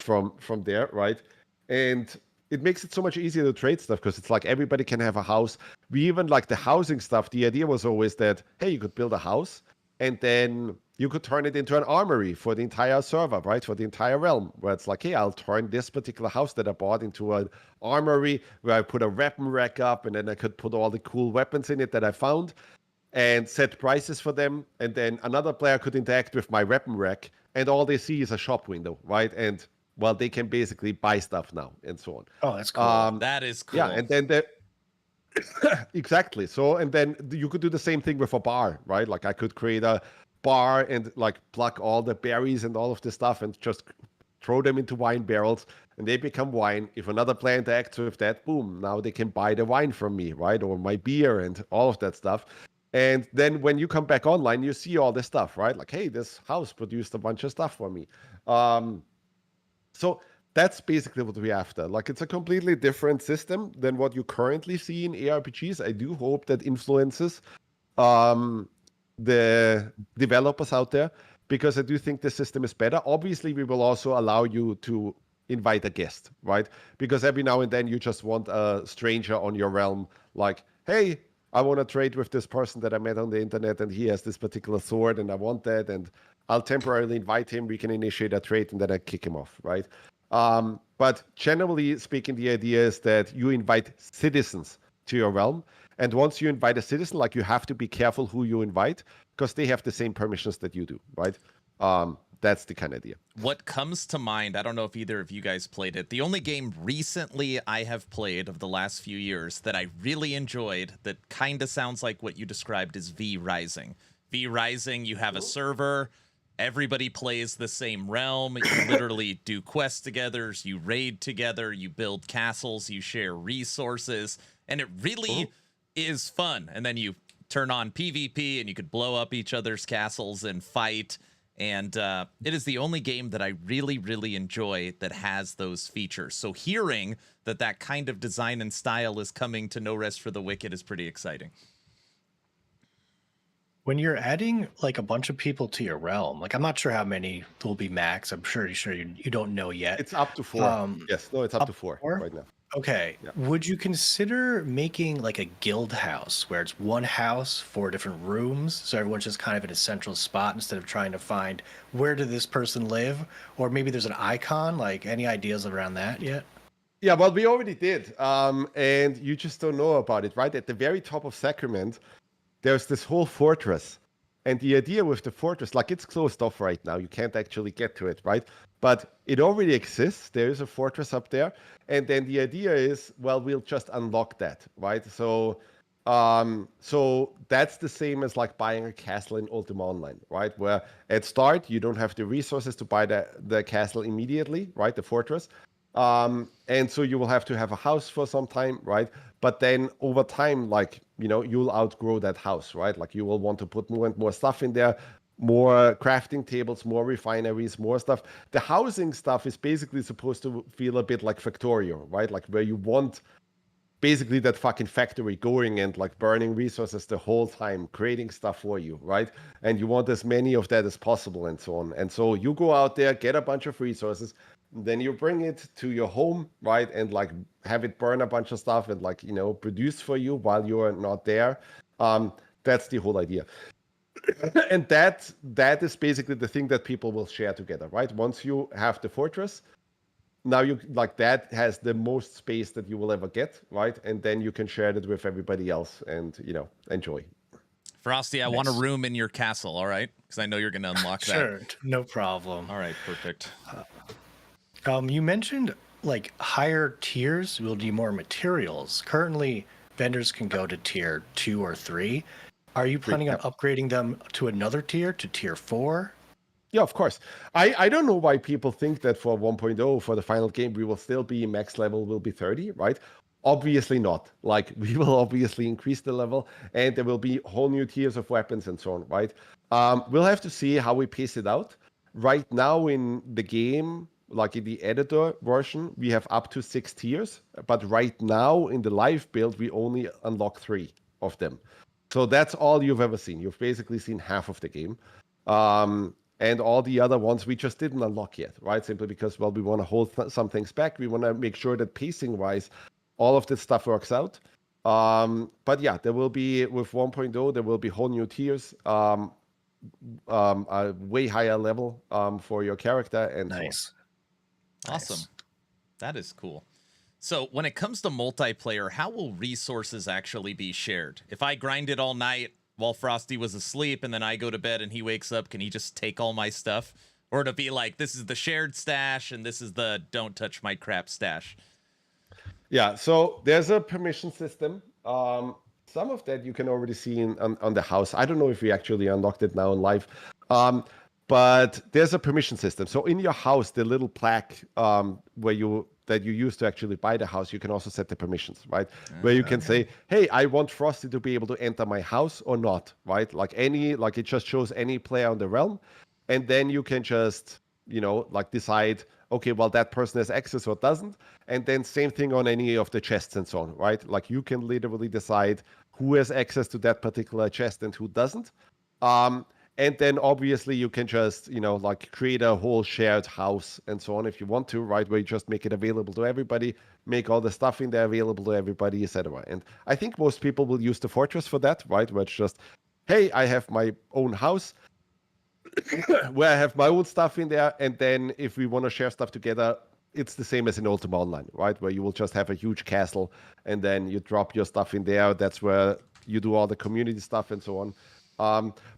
S7: from there, right? And it makes it so much easier to trade stuff because it's like everybody can have a house. We even like the housing stuff. The idea was always that, hey, you could build a house and then you could turn it into an armory for the entire server, right? For the entire realm, where it's like, hey, I'll turn this particular house that I bought into an armory where I put a weapon rack up, and then I could put all the cool weapons in it that I found and set prices for them. And then another player could interact with my weapon rack, and all they see is a shop window, right? And well, they can basically buy stuff now and so on.
S6: Oh, that's cool.
S1: That is cool.
S7: Yeah, and then exactly. So, and then you could do the same thing with a bar, right? Like I could create a bar and like pluck all the berries and all of this stuff and just throw them into wine barrels and they become wine. If another player interacts with that, boom, now they can buy the wine from me, right? Or my beer and all of that stuff. And then when you come back online, you see all this stuff, right? Like, hey, this house produced a bunch of stuff for me. So that's basically what we're after. Like, it's a completely different system than what you currently see in ARPGs. I do hope that influences the developers out there, because I do think the system is better. Obviously, we will also allow you to invite a guest, right? Because every now and then you just want a stranger on your realm, like, hey, I want to trade with this person that I met on the internet and he has this particular sword and I want that, and I'll temporarily invite him, we can initiate a trade, and then I kick him off, right? But generally speaking, the idea is that you invite citizens to your realm. And once you invite a citizen, like, you have to be careful who you invite, because they have the same permissions that you do, right? That's the kind of idea.
S1: What comes to mind, I don't know if either of you guys played it. The only game recently I have played of the last few years that I really enjoyed that kind of sounds like what you described is V Rising. V Rising, you have a server. Everybody plays the same realm. You literally do quests together. You raid together. You build castles. You share resources. And it really is fun. And then you turn on PvP and you could blow up each other's castles and fight. And it is the only game that I really, really enjoy that has those features. So hearing that kind of design and style is coming to No Rest for the Wicked is pretty exciting.
S6: When you're adding like a bunch of people to your realm, like I'm not sure how many will be max. I'm sure you don't know yet.
S7: It's up to 4. Yes, no, it's up to 4
S6: 4?
S7: right now.
S6: Okay.
S7: Yeah.
S6: Would you consider making like a guild house where it's one house, 4 different rooms, so everyone's just kind of in a central spot instead of trying to find where did this person live? Or maybe there's an icon, like any ideas around that yet?
S7: Yeah, well, we already did, and you just don't know about it, right? At the very top of Sacrament, there's this whole fortress. And the idea with the fortress, like it's closed off right now. You can't actually get to it, right? But it already exists. There is a fortress up there. And then the idea is, well, we'll just unlock that, right? So that's the same as like buying a castle in Ultima Online, right? Where at start, you don't have the resources to buy the castle immediately, right? The fortress. And so you will have to have a house for some time, right? But then over time, like, you'll outgrow that house, right? Like you will want to put more and more stuff in there, more crafting tables, more refineries, more stuff. The housing stuff is basically supposed to feel a bit like Factorio, right? Like where you want basically that fucking factory going and like burning resources the whole time, creating stuff for you, right? And you want as many of that as possible and so on. And so you go out there, get a bunch of resources, then you bring it to your home, right? And like have it burn a bunch of stuff and like, produce for you while you're not there. That's the whole idea. And that is basically the thing that people will share together, right? Once you have the fortress, now you like that has the most space that you will ever get, right? And then you can share it with everybody else and enjoy.
S1: Frosty, I want a room in your castle, all right? Because I know you're going to unlock that.
S6: Sure, no problem.
S1: All right, perfect.
S6: You mentioned like higher tiers will need more materials. Currently, vendors can go to tier 2 or 3. Are you planning on upgrading them to another tier, to tier 4?
S7: Yeah, of course. I don't know why people think that for 1.0, for the final game, we will still be max level will be 30, right? Obviously not. Like, we will obviously increase the level, and there will be whole new tiers of weapons and so on, right? We'll have to see how we pace it out. Right now in the game, like in the editor version, we have up to 6 tiers, but right now in the live build, we only unlock 3 of them. So that's all you've ever seen. You've basically seen half of the game. And all the other ones we just didn't unlock yet, right? Simply because, well, we want to hold some things back. We want to make sure that pacing-wise, all of this stuff works out. But yeah, there will be, with 1.0, there will be whole new tiers, a way higher level for your character. And
S6: nice.
S1: Awesome.
S6: Nice.
S1: That is cool. So when it comes to multiplayer, how will resources actually be shared? If I grind it all night while Frosty was asleep and then I go to bed and he wakes up, can he just take all my stuff? Or to be like, this is the shared stash and this is the don't touch my crap stash?
S7: Yeah, so there's a permission system. Some of that you can already see on the house. I don't know if we actually unlocked it now in live. But there's a permission system. So in your house, the little plaque that you use to actually buy the house, you can also set the permissions, right? Where you can say, hey, I want Frosty to be able to enter my house or not, right? Like it just shows any player on the realm. And then you can just, decide, okay, well, that person has access or doesn't. And then same thing on any of the chests and so on, right? Like you can literally decide who has access to that particular chest and who doesn't. And then obviously you can just, create a whole shared house and so on if you want to, right? Where you just make it available to everybody, make all the stuff in there available to everybody, etc. And I think most people will use the fortress for that, right? Where it's just, hey, I have my own house where I have my own stuff in there. And then if we want to share stuff together, it's the same as in Ultima Online, right? Where you will just have a huge castle and then you drop your stuff in there. That's where you do all the community stuff and so on.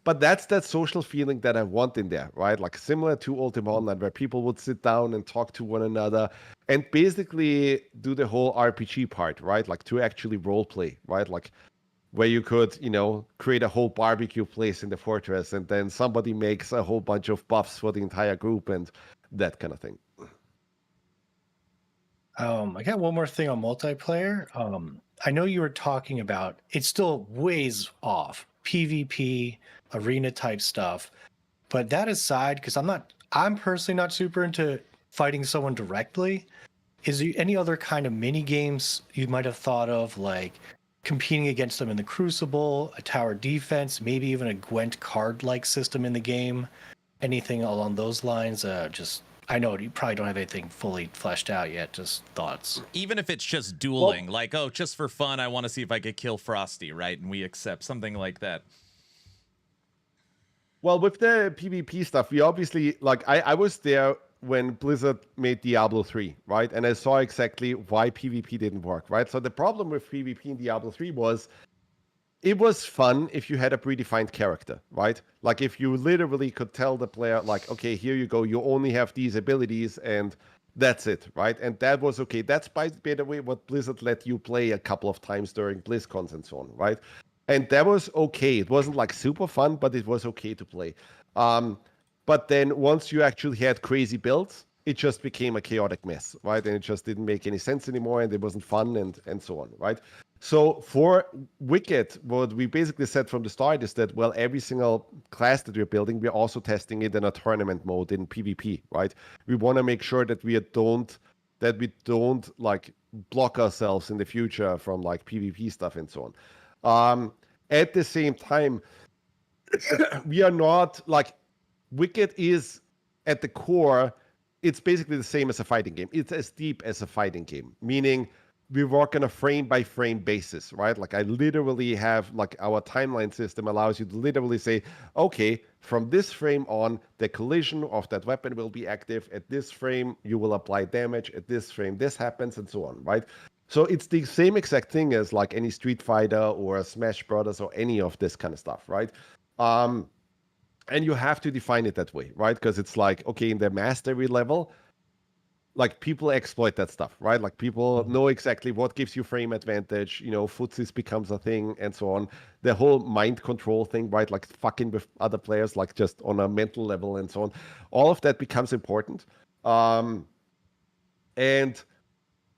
S7: But that's that social feeling that I want in there, right? Like similar to Ultima Online, where people would sit down and talk to one another and basically do the whole RPG part, right? Like to actually role play, right? Like where you could, create a whole barbecue place in the fortress and then somebody makes a whole bunch of buffs for the entire group and that kind of thing.
S6: I got one more thing on multiplayer. I know you were talking about it's still ways off PvP arena type stuff. But that aside, because I'm personally not super into fighting someone directly. Is there any other kind of mini games you might have thought of, like competing against them in the Crucible, a tower defense, maybe even a Gwent card-like system in the game? Anything along those lines? I know you probably don't have anything fully fleshed out yet. Just thoughts.
S1: Even if it's just dueling, like, oh, just for fun, I want to see if I could kill Frosty, right? And we accept something like that.
S7: Well, with the PvP stuff, we obviously, like, I was there when Blizzard made Diablo 3, right? And I saw exactly why PvP didn't work, right? So the problem with PvP in Diablo 3 was it was fun if you had a predefined character, right? Like if you literally could tell the player, like, okay, here you go, you only have these abilities and that's it, right? And that was okay. That's, by the way, what Blizzard let you play a couple of times during BlizzCons and so on, right? And that was okay. It wasn't like super fun, but it was okay to play. But then once you actually had crazy builds, it just became a chaotic mess, right? And it just didn't make any sense anymore, and it wasn't fun, and so on, right? So for Wicked, what we basically said from the start is that, well, every single class that we're building, we're also testing it in a tournament mode in PvP, right? We want to make sure that we don't like block ourselves in the future from like PvP stuff and so on. At the same time, we are not like Wicked is at the core, it's basically the same as a fighting game. It's as deep as a fighting game, meaning we work on a frame by frame basis, right? Like I literally have like our timeline system allows you to literally say, okay, from this frame on, the collision of that weapon will be active. At this frame, you will apply damage. At this frame, this happens, and so on, right? So it's the same exact thing as like any Street Fighter or Smash Brothers or any of this kind of stuff, right? And you have to define it that way, right? Because it's like, okay, in the mastery level, like people exploit that stuff, right? Like people know exactly what gives you frame advantage, you know, footsies becomes a thing and so on. The whole mind control thing, right? Like fucking with other players, like just on a mental level and so on. All of that becomes important. And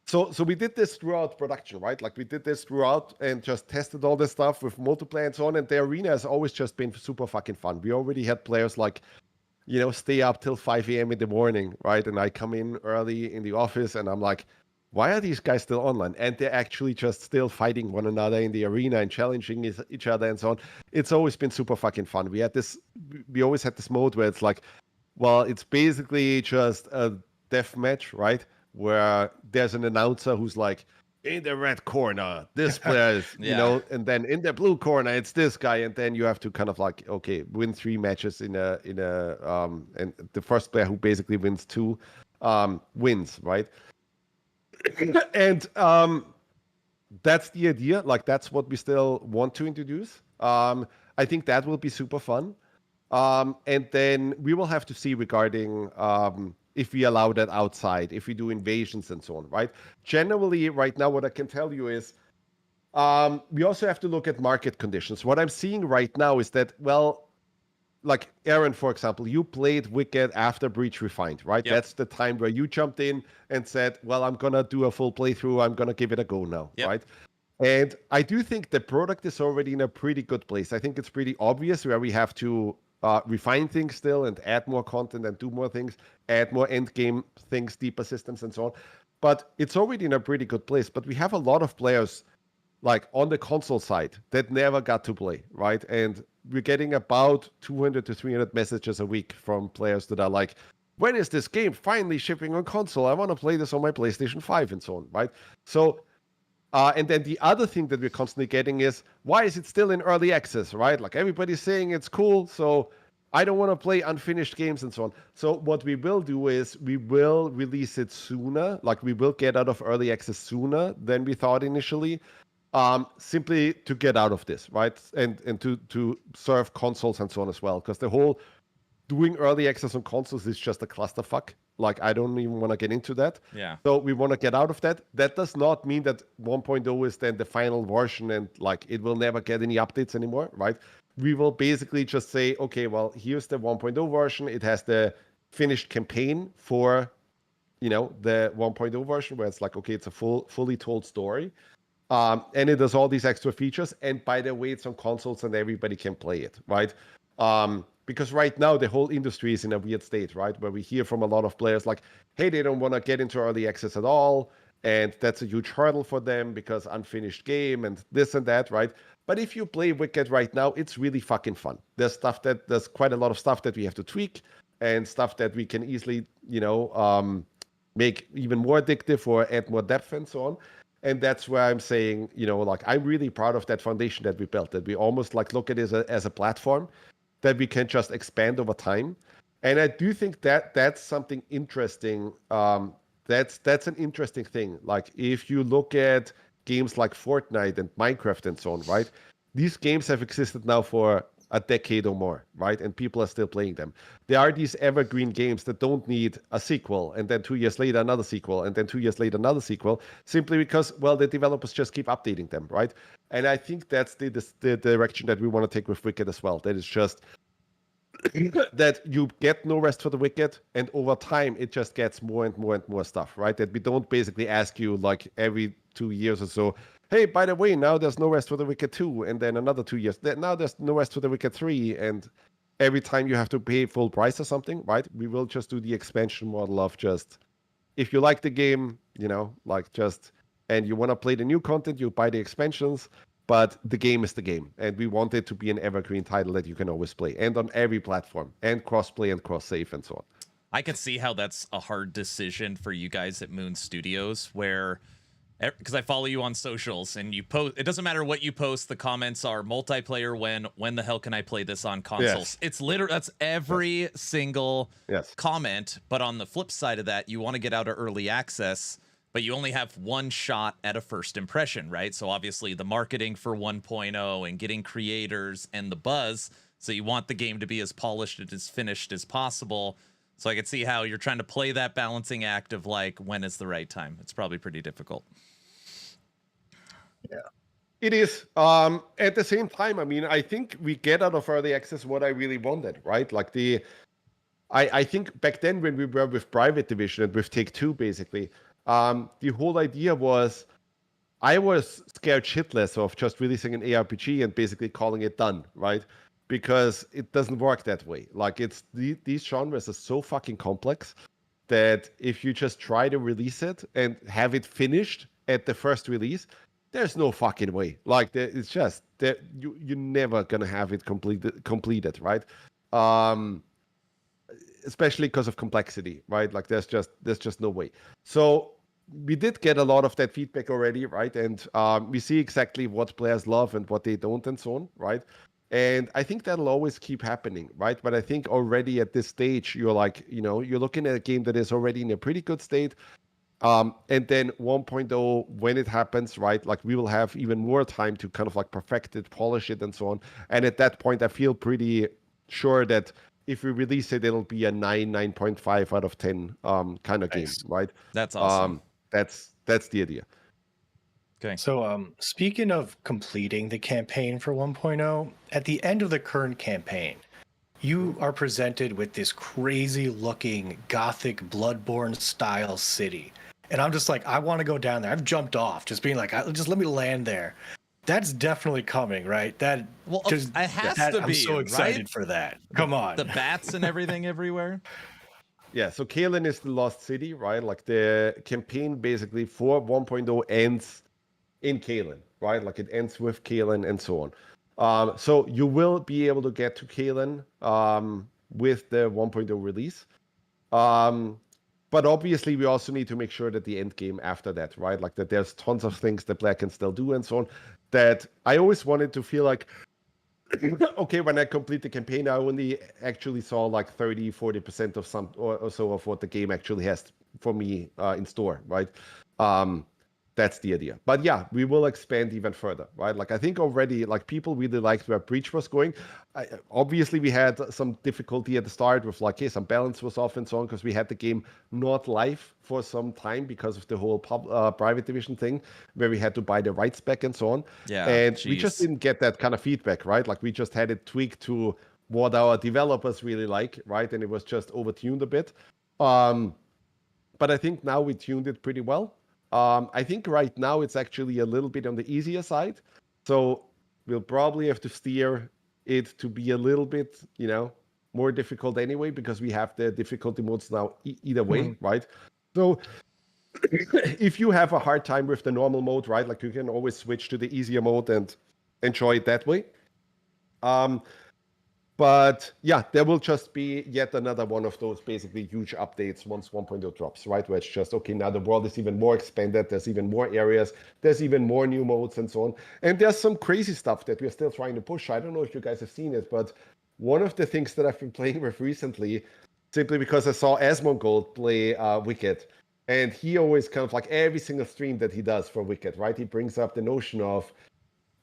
S7: so we did this throughout production, right? Like we did this throughout and just tested all this stuff with multiplayer and so on. And the arena has always just been super fucking fun. We already had players like, you know, stay up till 5 a.m. in the morning, right? And I come in early in the office and I'm like, why are these guys still online? And they're actually just still fighting one another in the arena and challenging each other and so on. It's always been super fucking fun. We always had this mode where it's like, well, it's basically just a death match, right? Where there's an announcer who's like, in the red corner, this player is, you know, and then in the blue corner, it's this guy, and then you have to kind of like, okay, win 3 matches and the first player who basically wins 2 wins, right? And that's the idea. Like that's what we still want to introduce. I think that will be super fun. And then we will have to see regarding if we allow that outside, if we do invasions and so on, right? Generally, right now, what I can tell you is we also have to look at market conditions. What I'm seeing right now is that, well, like Aaron, for example, you played Wicked after Breach Refined, right?
S1: Yep.
S7: That's the time where you jumped in and said, well, I'm going to do a full playthrough. I'm going to give it a go now, right? And I do think the product is already in a pretty good place. I think it's pretty obvious where we have to refine things still and add more content and do more things, add more end game things, deeper systems and so on. But it's already in a pretty good place. But we have a lot of players like on the console side that never got to play, right? And we're getting about 200 to 300 messages a week from players that are like, when is this game finally shipping on console? I want to play this on my PlayStation 5 and so on, right? So and then the other thing that we're constantly getting is, why is it still in early access, right? Like everybody's saying it's cool, so I don't want to play unfinished games and so on. So what we will do is we will release it sooner, like we will get out of early access sooner than we thought initially, simply to get out of this, right? And to serve consoles and so on as well, because the whole doing early access on consoles is just a clusterfuck. Like, I don't even want to get into that.
S1: Yeah.
S7: So we want to get out of that. That does not mean that 1.0 is then the final version and, like, it will never get any updates anymore, right? We will basically just say, okay, well, here's the 1.0 version. It has the finished campaign for, you know, the 1.0 version where it's like, okay, it's a fully told story. And it does all these extra features. And by the way, it's on consoles and everybody can play it, right? because right now the whole industry is in a weird state, right? Where we hear from a lot of players like, hey, they don't want to get into early access at all. And that's a huge hurdle for them because unfinished game and this and that, right? But if you play Wicked right now, it's really fucking fun. There's quite a lot of stuff that we have to tweak and stuff that we can easily, make even more addictive or add more depth and so on. And that's where I'm saying, like, I'm really proud of that foundation that we built, that we almost like look at it as a platform that we can just expand over time. And I do think that that's something interesting. That's an interesting thing. Like, if you look at games like Fortnite and Minecraft and so on, right? These games have existed now for a decade or more, right? And people are still playing them. There are these evergreen games that don't need a sequel, and then 2 years later another sequel, and then 2 years later another sequel, simply because, well, the developers just keep updating them, right? And I think that's the direction that we want to take with Wicked as well. That is just that you get no rest for the Wicked, and over time it just gets more and more and more stuff, right? That we don't basically ask you like every 2 years or so, hey, by the way, now there's no rest for the Wicked 2, and then another 2 years, now there's no rest for the Wicked 3, and every time you have to pay full price or something, right? We will just do the expansion model of just, if you like the game, and you want to play the new content, you buy the expansions, but the game is the game. And we want it to be an evergreen title that you can always play, and on every platform, and cross-play and cross-save and so on.
S1: I could see how that's a hard decision for you guys at Moon Studios, where, because I follow you on socials and you post, it doesn't matter what you post, the comments are multiplayer when the hell can I play this on consoles?
S7: Yes.
S1: It's literally, that's every single
S7: Yes.
S1: comment. But on the flip side of that, you want to get out of early access, but you only have one shot at a first impression, right? So obviously the marketing for 1.0 and getting creators and the buzz, so you want the game to be as polished and as finished as possible. So I could see how you're trying to play that balancing act of like, when is the right time? It's probably pretty difficult.
S7: Yeah, it is. At the same time, I mean, I think we get out of early access what I really wanted, right? Like I think back then when we were with Private Division and with Take-Two, basically, the whole idea was I was scared shitless of just releasing an ARPG and basically calling it done, right? Because it doesn't work that way. Like, these genres are so fucking complex that if you just try to release it and have it finished at the first release, there's no fucking way. Like, it's just that you're never gonna have it completed, right? Especially because of complexity, right? Like, there's just no way. So we did get a lot of that feedback already, right? And we see exactly what players love and what they don't and so on, right? And I think that'll always keep happening, right? But I think already at this stage, you're like, you're looking at a game that is already in a pretty good state. And then 1.0, when it happens, right, like, we will have even more time to kind of like perfect it, polish it, and so on. And at that point, I feel pretty sure that if we release it, it'll be a 9.5 out of 10 kind of game, right?
S1: That's awesome.
S7: That's the idea.
S1: Okay.
S6: So, speaking of completing the campaign for 1.0, at the end of the current campaign, you are presented with this crazy looking gothic Bloodborne style city. And I'm just like, I want to go down there. I've jumped off, just being like, just let me land there. That's definitely coming, right? It has
S1: to be.
S6: I'm so excited
S1: right?
S6: for that. Come on.
S1: The bats and everything everywhere.
S7: Yeah, so Kalen is the lost city, right? Like, the campaign basically for 1.0 ends in Kalen, right? Like, it ends with Kalen and so on. So you will be able to get to Kalen with the 1.0 release. But obviously, we also need to make sure that the end game after that, right? Like, that there's tons of things that Black can still do and so on. That I always wanted to feel like, okay, when I complete the campaign, I only actually saw like 30-40% of some or so of what the game actually has for me in store, right? That's the idea. But yeah, we will expand even further, right? Like, I think already, like, people really liked where Breach was going. Obviously, we had some difficulty at the start with, like, some balance was off and so on, because we had the game not live for some time because of the whole Private Division thing, where we had to buy the rights back and so on.
S1: Yeah,
S7: and we just didn't get that kind of feedback, right? Like, we just had it tweaked to what our developers really like, right? And it was just overtuned a bit. But I think now we tuned it pretty well. I think right now it's actually a little bit on the easier side. So we'll probably have to steer it to be a little bit, more difficult anyway because we have the difficulty modes now either way, right? So if you have a hard time with the normal mode, right, like you can always switch to the easier mode and enjoy it that way. But yeah, there will just be yet another one of those basically huge updates once 1.0 drops, right? Where it's just, okay, now the world is even more expanded. There's even more areas. There's even more new modes and so on. And there's some crazy stuff that we're still trying to push. I don't know if you guys have seen it, but one of the things that I've been playing with recently, simply because I saw Asmongold play Wicked, and he always kind of like every single stream that he does for Wicked, right? He brings up the notion of,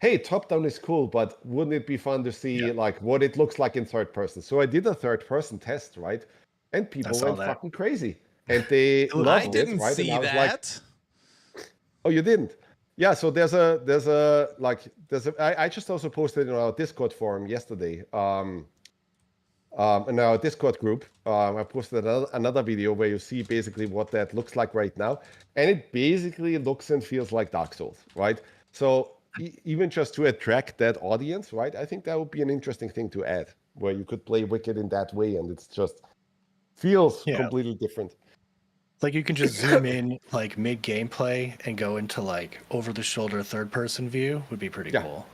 S7: hey, top-down is cool, but wouldn't it be fun to see like what it looks like in third person? So I did a third-person test, right? And people went fucking crazy, and they loved it, right?
S1: See
S7: and I was
S1: that.
S7: like, oh, you didn't? Yeah. So there's a I just also posted in our Discord forum yesterday. In our Discord group, I posted another video where you see basically what that looks like right now, and it basically looks and feels like Dark Souls, right? So even just to attract that audience, right? I think that would be an interesting thing to add, where you could play Wicked in that way, and it's just feels completely different.
S6: Like you can just zoom in like mid gameplay and go into like over the shoulder third person view would be pretty cool.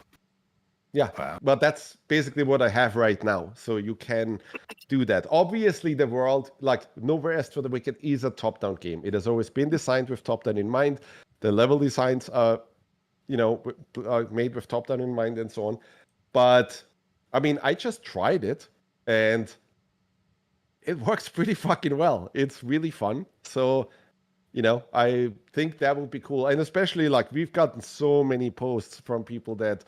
S7: Yeah,
S6: wow.
S7: But that's basically what I have right now. So you can do that. Obviously, the world, like Nowhere Est for the Wicked, is a top-down game. It has always been designed with top-down in mind. The level designs are, made with top-down in mind and so on. But, I mean, I just tried it, and it works pretty fucking well. It's really fun. So, I think that would be cool. And especially, like, we've gotten so many posts from people that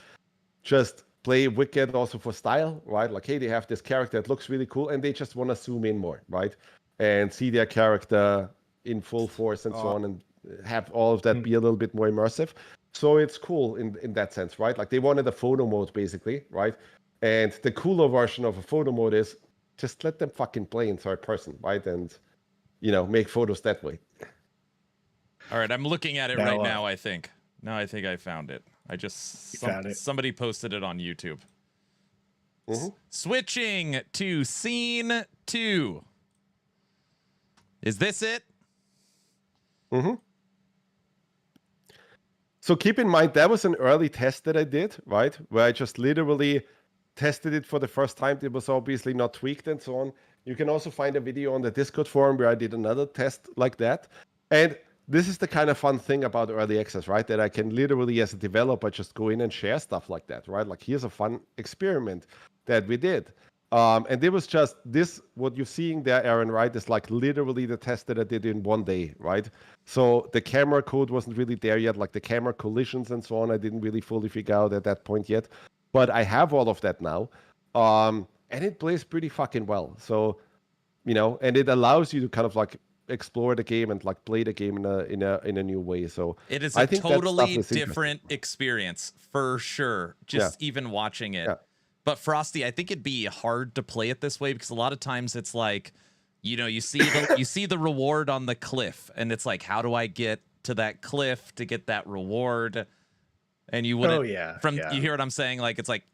S7: just play Wicked also for style, right? Like, hey, they have this character that looks really cool, and they just want to zoom in more, right? And see their character in full force and so on, and have all of that be a little bit more immersive. So it's cool in that sense, right? Like, they wanted a photo mode, basically, right? And the cooler version of a photo mode is just let them fucking play in third person, right? And, make photos that way.
S1: All right, I'm looking at it right now, I think. No, I think I found it. Somebody posted it on YouTube. Switching to scene 2. Is this it?
S7: So keep in mind, that was an early test that I did, right? Where I just literally tested it for the first time. It was obviously not tweaked and so on. You can also find a video on the Discord forum where I did another test like that. And this is the kind of fun thing about early access, right? That I can literally, as a developer, just go in and share stuff like that, right? Like, here's a fun experiment that we did. And it was just this, what you're seeing there, Aaron, right, is like literally the test that I did in one day, right? So the camera code wasn't really there yet, like the camera collisions and so on, I didn't really fully figure out at that point yet. But I have all of that now. And it plays pretty fucking well. So, and it allows you to kind of like explore the game and like play the game in a new way. So
S1: it is a totally different experience for sure. Just even watching it. But Frosty, I think it'd be hard to play it this way because a lot of times it's like, you see the reward on the cliff, and it's like, how do I get to that cliff to get that reward? And you wouldn't. You hear what I'm saying? Like, it's like,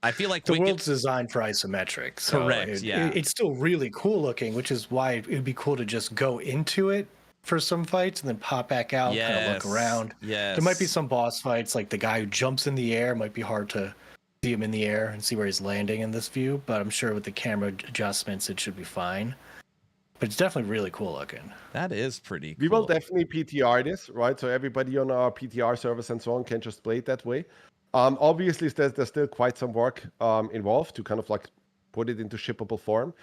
S1: I feel like
S6: the world's designed for isometric. So
S1: correct.
S6: It's still really cool looking, which is why it'd be cool to just go into it for some fights and then pop back out, kind of look around. There might be some boss fights, like the guy who jumps in the air. Might be hard to see him in the air and see where he's landing in this view, but I'm sure with the camera adjustments, it should be fine. But it's definitely really cool looking.
S1: That is pretty cool.
S7: We will definitely PTR this, right? So everybody on our PTR service and so on can just play it that way. Obviously, there's still quite some work involved to kind of like put it into shippable form.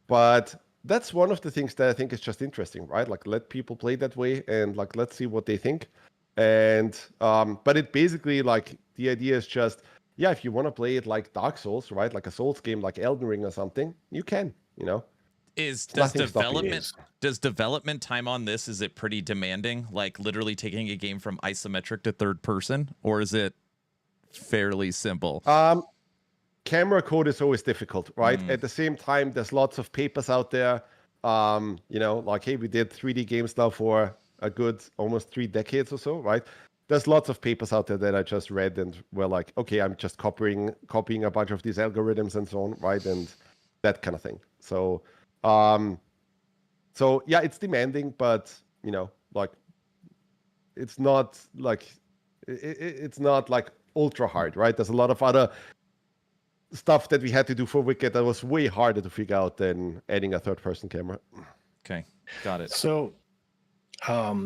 S7: But that's one of the things that I think is just interesting, right? Like, let people play that way and like, let's see what they think. And, but it basically, like, the idea is just, if you want to play it like Dark Souls, right? Like a Souls game, like Elden Ring or something, you can,
S1: Does development time on this, is it pretty demanding? Like literally taking a game from isometric to third person, or is it fairly simple?
S7: Camera code is always difficult, right? At the same time, there's lots of papers out there. Like, hey, we did 3D games now for a good almost 3 decades or so, right? There's lots of papers out there that I just read and were like, okay, I'm just copying a bunch of these algorithms and so on, right? And that kind of thing. So yeah, it's demanding, but like it's not like it's not like ultra hard, right? There's a lot of other stuff that we had to do for Wicked that was way harder to figure out than adding a third-person camera.
S1: Okay, got it.
S6: So,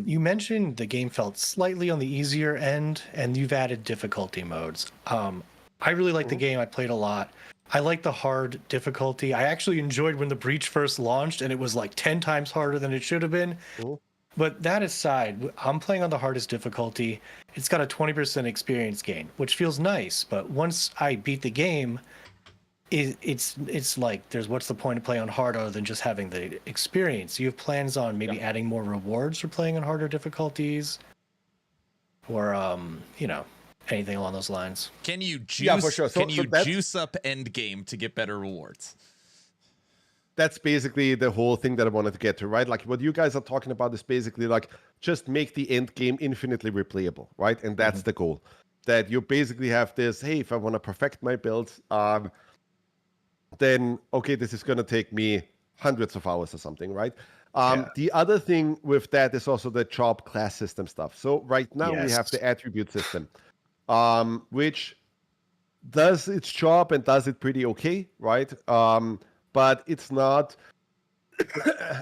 S6: you mentioned the game felt slightly on the easier end, and you've added difficulty modes. I really like the game. I played a lot. I like the hard difficulty. I actually enjoyed when the Breach first launched, and it was like 10 times harder than it should have been. But that aside, I'm playing on the hardest difficulty. It's got a 20% experience gain, which feels nice. But once I beat the game, it's like what's the point of playing on hard other than just having the experience? You have plans on maybe adding more rewards for playing on harder difficulties, or anything along those lines?
S1: Can you juice?
S7: Yeah, for sure.
S1: Can you juice up Endgame to get better rewards?
S7: That's basically the whole thing that I wanted to get to, right? Like what you guys are talking about is basically like just make the end game infinitely replayable, right? And that's the goal. That you basically have this, hey, if I want to perfect my build, then okay, this is going to take me hundreds of hours or something, right? The other thing with that is also the job class system stuff. So right now we have the attribute system, which does its job and does it pretty okay, right? But it's not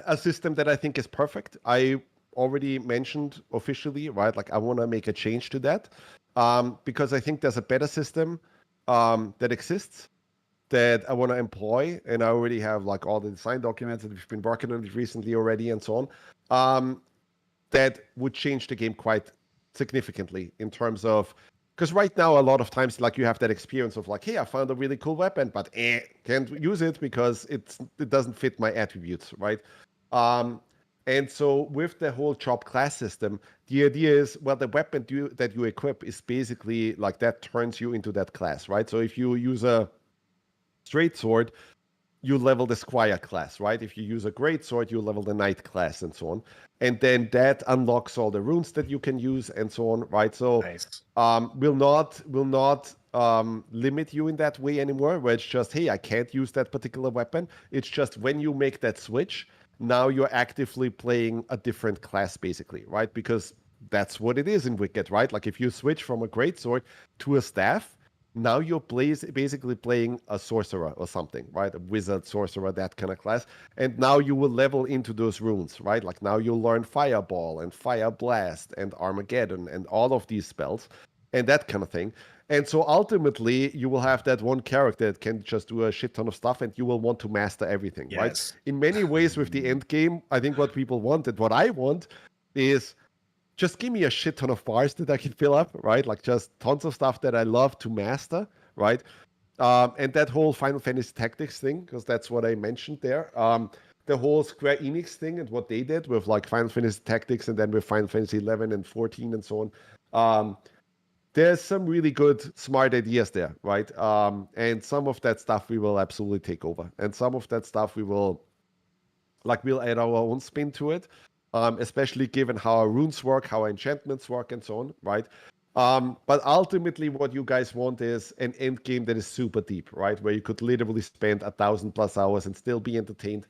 S7: a system that I think is perfect. I already mentioned officially, right? Like I want to make a change to that because I think there's a better system that exists that I want to employ, and I already have like all the design documents that we've been working on it recently already and so on. That would change the game quite significantly in terms of, because right now a lot of times like you have that experience of like, hey, I found a really cool weapon, but can't use it because it doesn't fit my attributes, right? And so with the whole job class system, the idea is, well, the weapon that you equip is basically like that turns you into that class, right? So if you use a straight sword, you level the squire class, right? If you use a great sword, you level the knight class and so on. And then that unlocks all the runes that you can use and so on, right? So will not limit you in that way anymore, where it's just, hey, I can't use that particular weapon. It's just when you make that switch, now you're actively playing a different class, basically, right? Because that's what it is in Wicked, right? Like if you switch from a great sword to a staff, now you're basically playing a sorcerer or something, right? A wizard, sorcerer, that kind of class. And now you will level into those runes, right? Like now you'll learn Fireball and Fire Blast and Armageddon and all of these spells and that kind of thing. And so ultimately, you will have that one character that can just do a shit ton of stuff and you will want to master everything, right? In many ways with the end game, I think what people want and what I want is just give me a shit ton of bars that I can fill up, right? Like just tons of stuff that I love to master, right? And that whole Final Fantasy Tactics thing, because that's what I mentioned there. The whole Square Enix thing and what they did with like Final Fantasy Tactics and then with Final Fantasy 11 and 14 and so on. There's some really good, smart ideas there, right? And some of that stuff we will absolutely take over. And some of that stuff we'll add our own spin to it. Especially given how our runes work, how our enchantments work, and so on, right? But ultimately, what you guys want is an end game that is super deep, right? Where you could literally spend 1,000+ hours and still be entertained.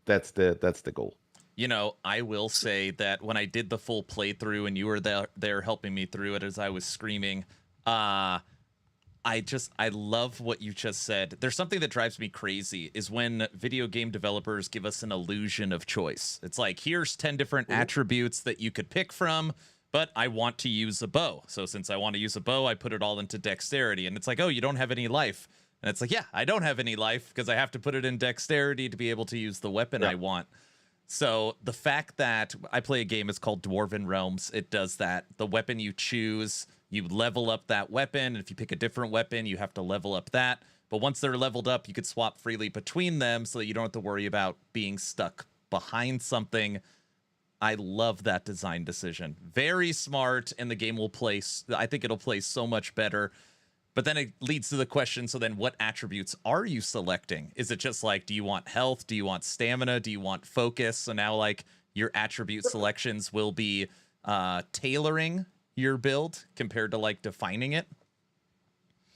S7: That's the goal.
S1: You know, I will say that when I did the full playthrough and you were there helping me through it as I was screaming, I love what you just said. There's something that drives me crazy is when video game developers give us an illusion of choice. It's like, here's 10 different attributes that you could pick from, but I want to use a bow. So since I want to use a bow, I put it all into dexterity. And it's like, oh, you don't have any life. And it's like, yeah, I don't have any life because I have to put it in dexterity to be able to use the weapon I want. So the fact that I play a game, it's called Dwarven Realms. It does that. The weapon you choose, you level up that weapon. And if you pick a different weapon, you have to level up that. But once they're leveled up, you could swap freely between them so that you don't have to worry about being stuck behind something. I love that design decision. Very smart, and the game will play, I think it'll play so much better. But then it leads to the question, so then what attributes are you selecting? Is it just like, do you want health? Do you want stamina? Do you want focus? So now like your attribute selections will be tailoring your build compared to like defining it?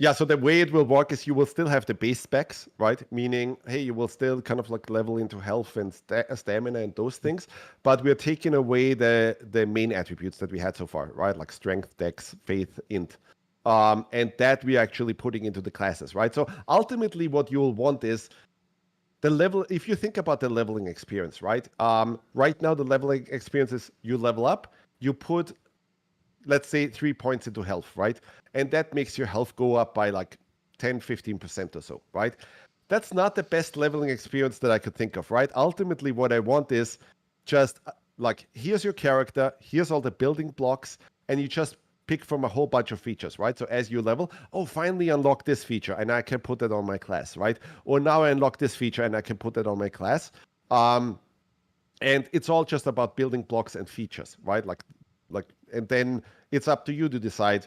S7: Yeah, so the way it will work is you will still have the base specs, right? Meaning, hey, you will still kind of like level into health and stamina and those things, but we're taking away the main attributes that we had so far, right? Like strength, dex, faith, int. And that we're actually putting into the classes, right? So ultimately what you'll want is the level, if you think about the leveling experience, right? Right now the leveling experience is you level up, you put, let's say 3 points into health, right? And that makes your health go up by like 10, 15% or so, right? That's not the best leveling experience that I could think of, right? Ultimately, what I want is just like, here's your character, here's all the building blocks, and you just pick from a whole bunch of features, right? So as you level, oh, finally unlock this feature, and I can put that on my class, right? Or now I unlock this feature, and I can put that on my class. And it's all just about building blocks and features, right? Like, and then it's up to you to decide,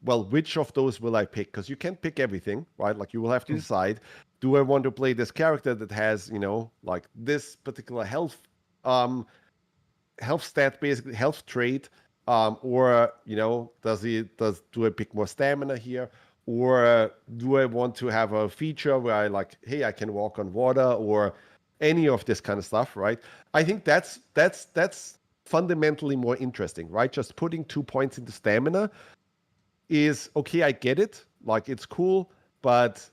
S7: well, which of those will I pick? Because you can't pick everything, right? Like you will have to decide, do I want to play this character that has, like this particular health stat, basically health trait, or do I pick more stamina here? Or do I want to have a feature where I like, hey, I can walk on water, or any of this kind of stuff, right? I think that's fundamentally more interesting, right? Just putting 2 points into stamina is okay. I get it. Like, it's cool, but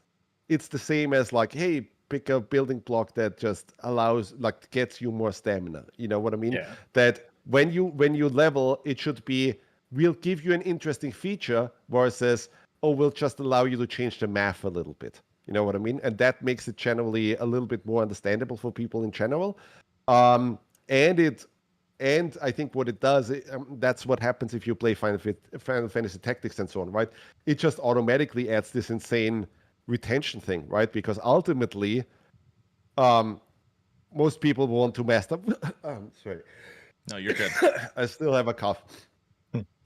S7: it's the same as like, hey, pick a building block that just allows, like, gets you more stamina. You know what I mean?
S6: Yeah.
S7: That when you level, it should be, we'll give you an interesting feature versus, oh, we'll just allow you to change the math a little bit. You know what I mean? And that makes it generally a little bit more understandable for people in general. And I think what it does, that's what happens if you play Final Fantasy Tactics and so on, right? It just automatically adds this insane retention thing, right? Because ultimately, most people want to master. Sorry.
S1: No, you're good.
S7: I still have a cough.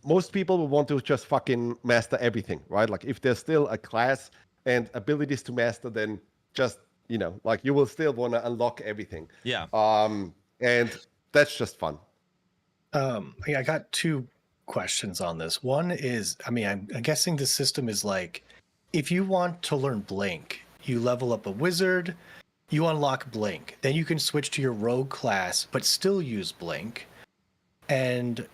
S7: Most people will want to just fucking master everything, right? Like, if there's still a class and abilities to master, then just, like, you will still want to unlock everything.
S1: Yeah.
S7: And that's just fun.
S6: I got two questions on this. One is, I'm guessing the system is like, if you want to learn Blink, you level up a wizard, you unlock Blink, then you can switch to your rogue class, but still use Blink. And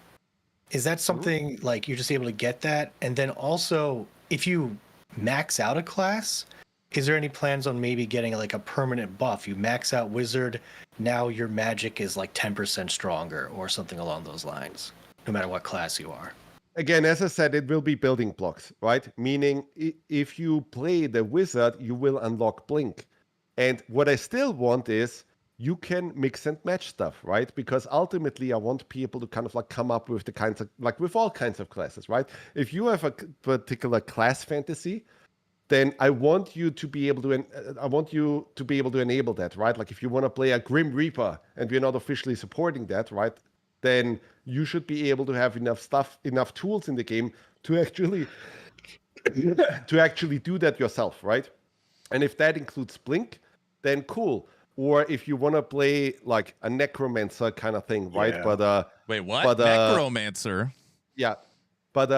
S6: is that something like you're just able to get that? And then also, if you max out a class, is there any plans on maybe getting like a permanent buff? You max out wizard, now your magic is like 10% stronger or something along those lines, no matter what class you are.
S7: Again, as I said, it will be building blocks, right? Meaning, if you play the wizard, you will unlock Blink. And what I still want is, you can mix and match stuff, right? Because ultimately, I want people to kind of like come up with the kinds of, like with all kinds of classes, right? If you have a particular class fantasy, then I want you to be able to enable that, right? Like, if you want to play a Grim Reaper and we're not officially supporting that, right? Then you should be able to have enough tools in the game to actually do that yourself, right? And if that includes Blink, then cool. Or if you want to play like a necromancer kind of thing, right?
S6: Yeah.
S7: But
S1: Wait, what?
S7: But,
S1: Necromancer?
S7: yeah, but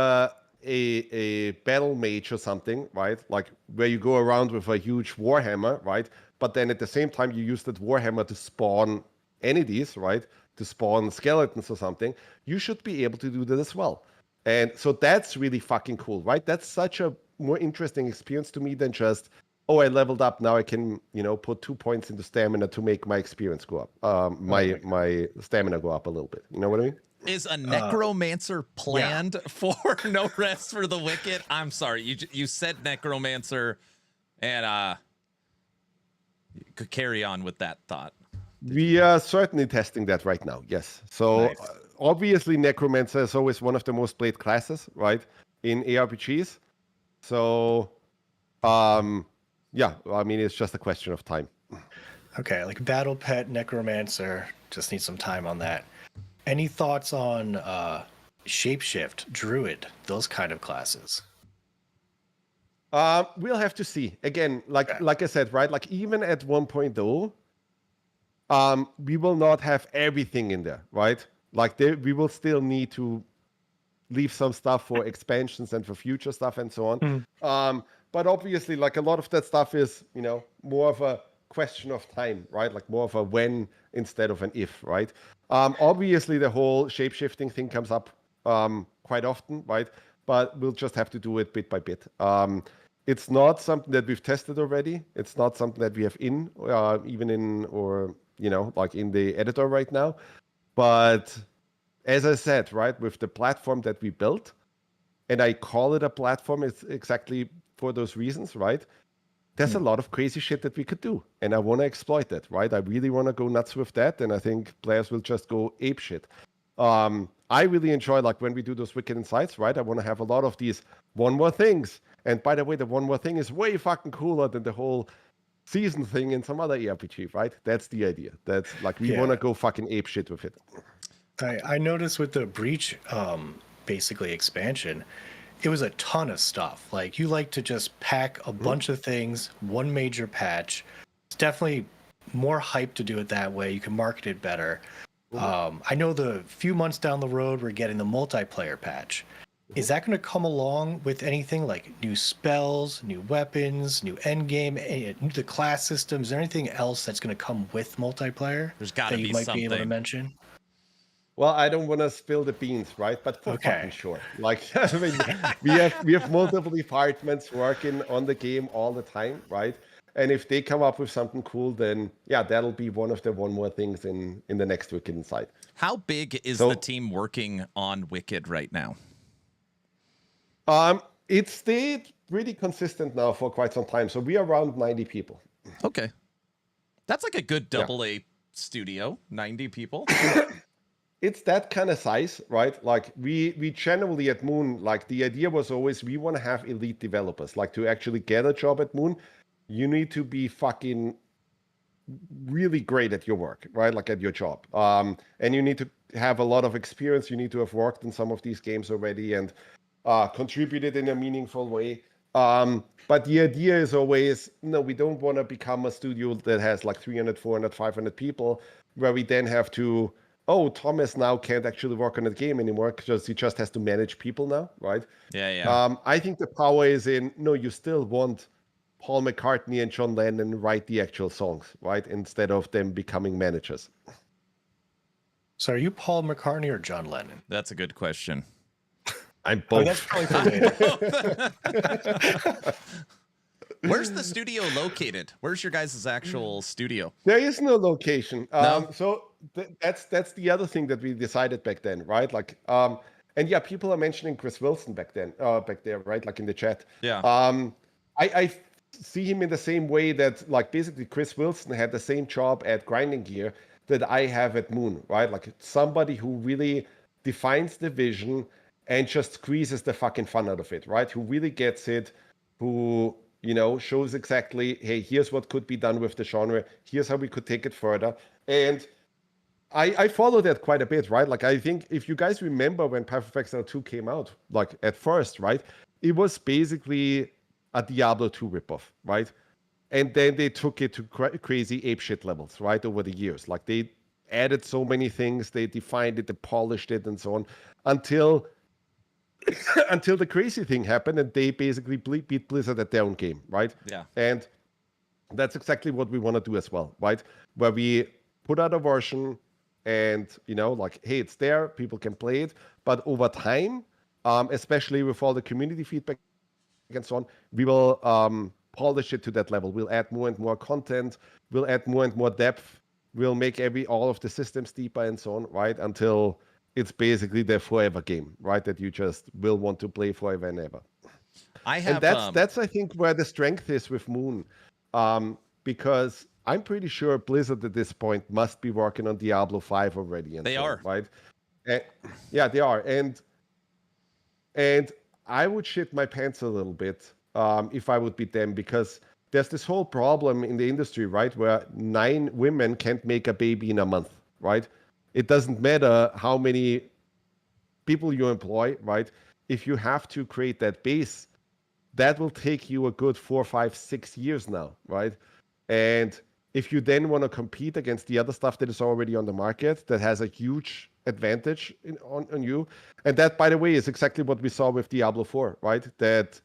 S7: a battle mage or something, right? Like, where you go around with a huge warhammer, right? But then at the same time you use that warhammer to spawn entities, right? To spawn skeletons or something. You should be able to do that as well. And so that's really fucking cool, right? That's such a more interesting experience to me than just, oh, I leveled up, now I can, put 2 points into stamina to make my experience go up. My stamina go up a little bit. You know what I mean?
S1: Is a necromancer planned for No Rest for the Wicked? I'm sorry, you said necromancer, and you could carry on with that thought.
S7: We are certainly testing that right now, yes. So
S6: Nice.
S7: Obviously necromancer is always one of the most played classes, right, in ARPGs. So yeah, I mean, it's just a question of time.
S6: Okay, like Battle Pet, Necromancer, just need some time on that. Any thoughts on Shapeshift, Druid, those kind of classes?
S7: We'll have to see. Again, like I said, right? Like, even at 1.0, we will not have everything in there, right? Like, we will still need to leave some stuff for expansions and for future stuff and so on. But obviously, like a lot of that stuff is, more of a question of time, right? Like more of a when instead of an if, right? Obviously, the whole shape-shifting thing comes up quite often, right? But we'll just have to do it bit by bit. It's not something that we've tested already. It's not something that we have even in, or, like in the editor right now. But as I said, right, with the platform that we built, and I call it a platform, it's exactly for those reasons, right? There's a lot of crazy shit that we could do, and I want to exploit that, right? I really want to go nuts with that, and I think players will just go ape shit. I really enjoy, like, when we do those Wicked Insights, right? I want to have a lot of these one more things. And by the way, the one more thing is way fucking cooler than the whole season thing in some other ARPG, right? That's the idea. That's like, we want to go fucking ape shit with it.
S6: I noticed with the Breach, basically expansion, it was a ton of stuff. Like, you like to just pack a bunch of things, one major patch. It's definitely more hype to do it that way. You can market it better. I know the few months down the road, we're getting the multiplayer patch. Is that going to come along with anything like new spells, new weapons, new endgame, the class systems? Is there anything else that's going to come with multiplayer?
S1: There's got to
S6: that
S1: be
S6: you might
S1: something.
S6: be able to mention?
S7: Well, I don't want to spill the beans, right? But for
S6: Okay.
S7: fucking sure. Like, I mean, we have multiple departments working on the game all the time, right? And if they come up with something cool, then yeah, that'll be one of the one more things in the next Wicked Insight.
S1: How big is the team working on Wicked right now?
S7: It stayed pretty consistent now for quite some time. So we are around 90 people.
S1: Okay. That's like a good AA studio, 90 people.
S7: It's that kind of size, right? Like we generally at Moon, like the idea was always we want to have elite developers. Like to actually get a job at Moon, you need to be fucking really great at your work, right? Like at your job. And you need to have a lot of experience. You need to have worked in some of these games already and contributed in a meaningful way. But the idea is always, no, we don't want to become a studio that has like 300, 400, 500 people where we then have to, Thomas now can't actually work on the game anymore because he just has to manage people now, right?
S1: Yeah.
S7: I think the power is in, no, you still want Paul McCartney and John Lennon write the actual songs, right? Instead of them becoming managers.
S6: So are you Paul McCartney or John Lennon?
S1: That's a good question.
S7: I'm both.
S6: That's probably for later.
S1: Where's the studio located? Where's your guys' actual studio?
S7: There is no location.
S1: No?
S7: So that's the other thing that we decided back then, right? Like, and yeah, people are mentioning Chris Wilson back there, right? Like in the chat.
S1: Yeah.
S7: I see him in the same way that, like, basically Chris Wilson had the same job at Grinding Gear that I have at Moon, right? Like somebody who really defines the vision and just squeezes the fucking fun out of it, right? Who really gets it, who, shows exactly, hey, here's what could be done with the genre. Here's how we could take it further. And I follow that quite a bit, right? Like, I think if you guys remember when Path of Exile 2 came out, like at first, right? It was basically a Diablo 2 ripoff, right? And then they took it to crazy apeshit levels, right? Over the years. Like, they added so many things, they defined it, they polished it and so on until the crazy thing happened and they basically beat Blizzard at their own game, right?
S1: Yeah.
S7: And that's exactly what we want to do as well, right? Where we put out a version and, like, hey, it's there, people can play it. But over time, especially with all the community feedback and so on, we will polish it to that level. We'll add more and more content. We'll add more and more depth. We'll make all of the systems deeper and so on, right? Until it's basically the forever game, right? That you just will want to play forever and ever. And that's I think where the strength is with Moon, because I'm pretty sure Blizzard at this point must be working on Diablo 5 already. And
S1: they are,
S7: right? Yeah, they are. And I would shit my pants a little bit if I would be them, because there's this whole problem in the industry, right? Where 9 women can't make a baby in a month, right? It doesn't matter how many people you employ, right? If you have to create that base, that will take you a good 4, 5, 6 years now, right? And if you then want to compete against the other stuff that is already on the market that has a huge advantage on you. And that, by the way, is exactly what we saw with Diablo 4, right? That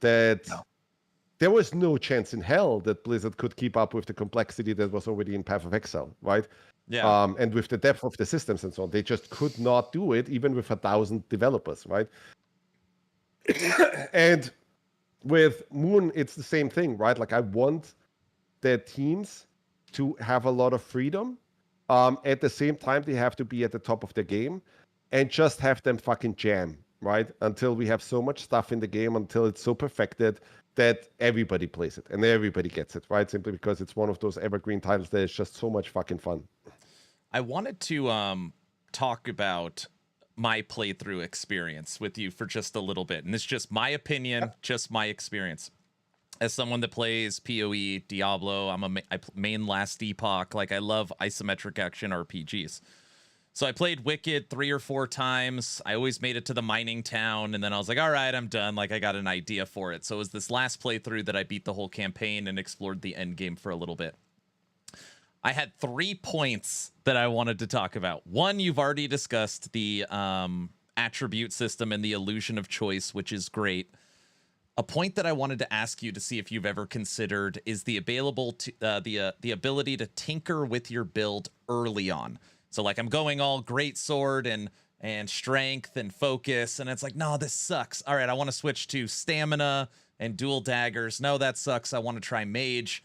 S7: there was no chance in hell that Blizzard could keep up with the complexity that was already in Path of Exile, right?
S1: Yeah.
S7: And with the depth of the systems and so on. They just could not do it, even with 1,000 developers, right? And with Moon, it's the same thing, right? Like, I want their teams to have a lot of freedom. At the same time, they have to be at the top of the game and just have them fucking jam, right? Until we have so much stuff in the game, until it's so perfected that everybody plays it and everybody gets it, right? Simply because it's one of those evergreen titles that is just so much fucking fun.
S1: I wanted to talk about my playthrough experience with you for just a little bit. And it's just my opinion, just my experience. As someone that plays PoE, Diablo, I main Last Epoch. Like, I love isometric action RPGs. So I played Wicked 3 or 4 times. I always made it to the mining town, and then I was like, all right, I'm done. Like, I got an idea for it. So it was this last playthrough that I beat the whole campaign and explored the endgame for a little bit. I had 3 points that I wanted to talk about. One, you've already discussed, the attribute system and the illusion of choice, which is great. A point that I wanted to ask you to see if you've ever considered is the the ability to tinker with your build early on. So, like, I'm going all great sword and strength and focus, and it's like, no, this sucks. All right, I want to switch to stamina and dual daggers. No, that sucks. I want to try mage.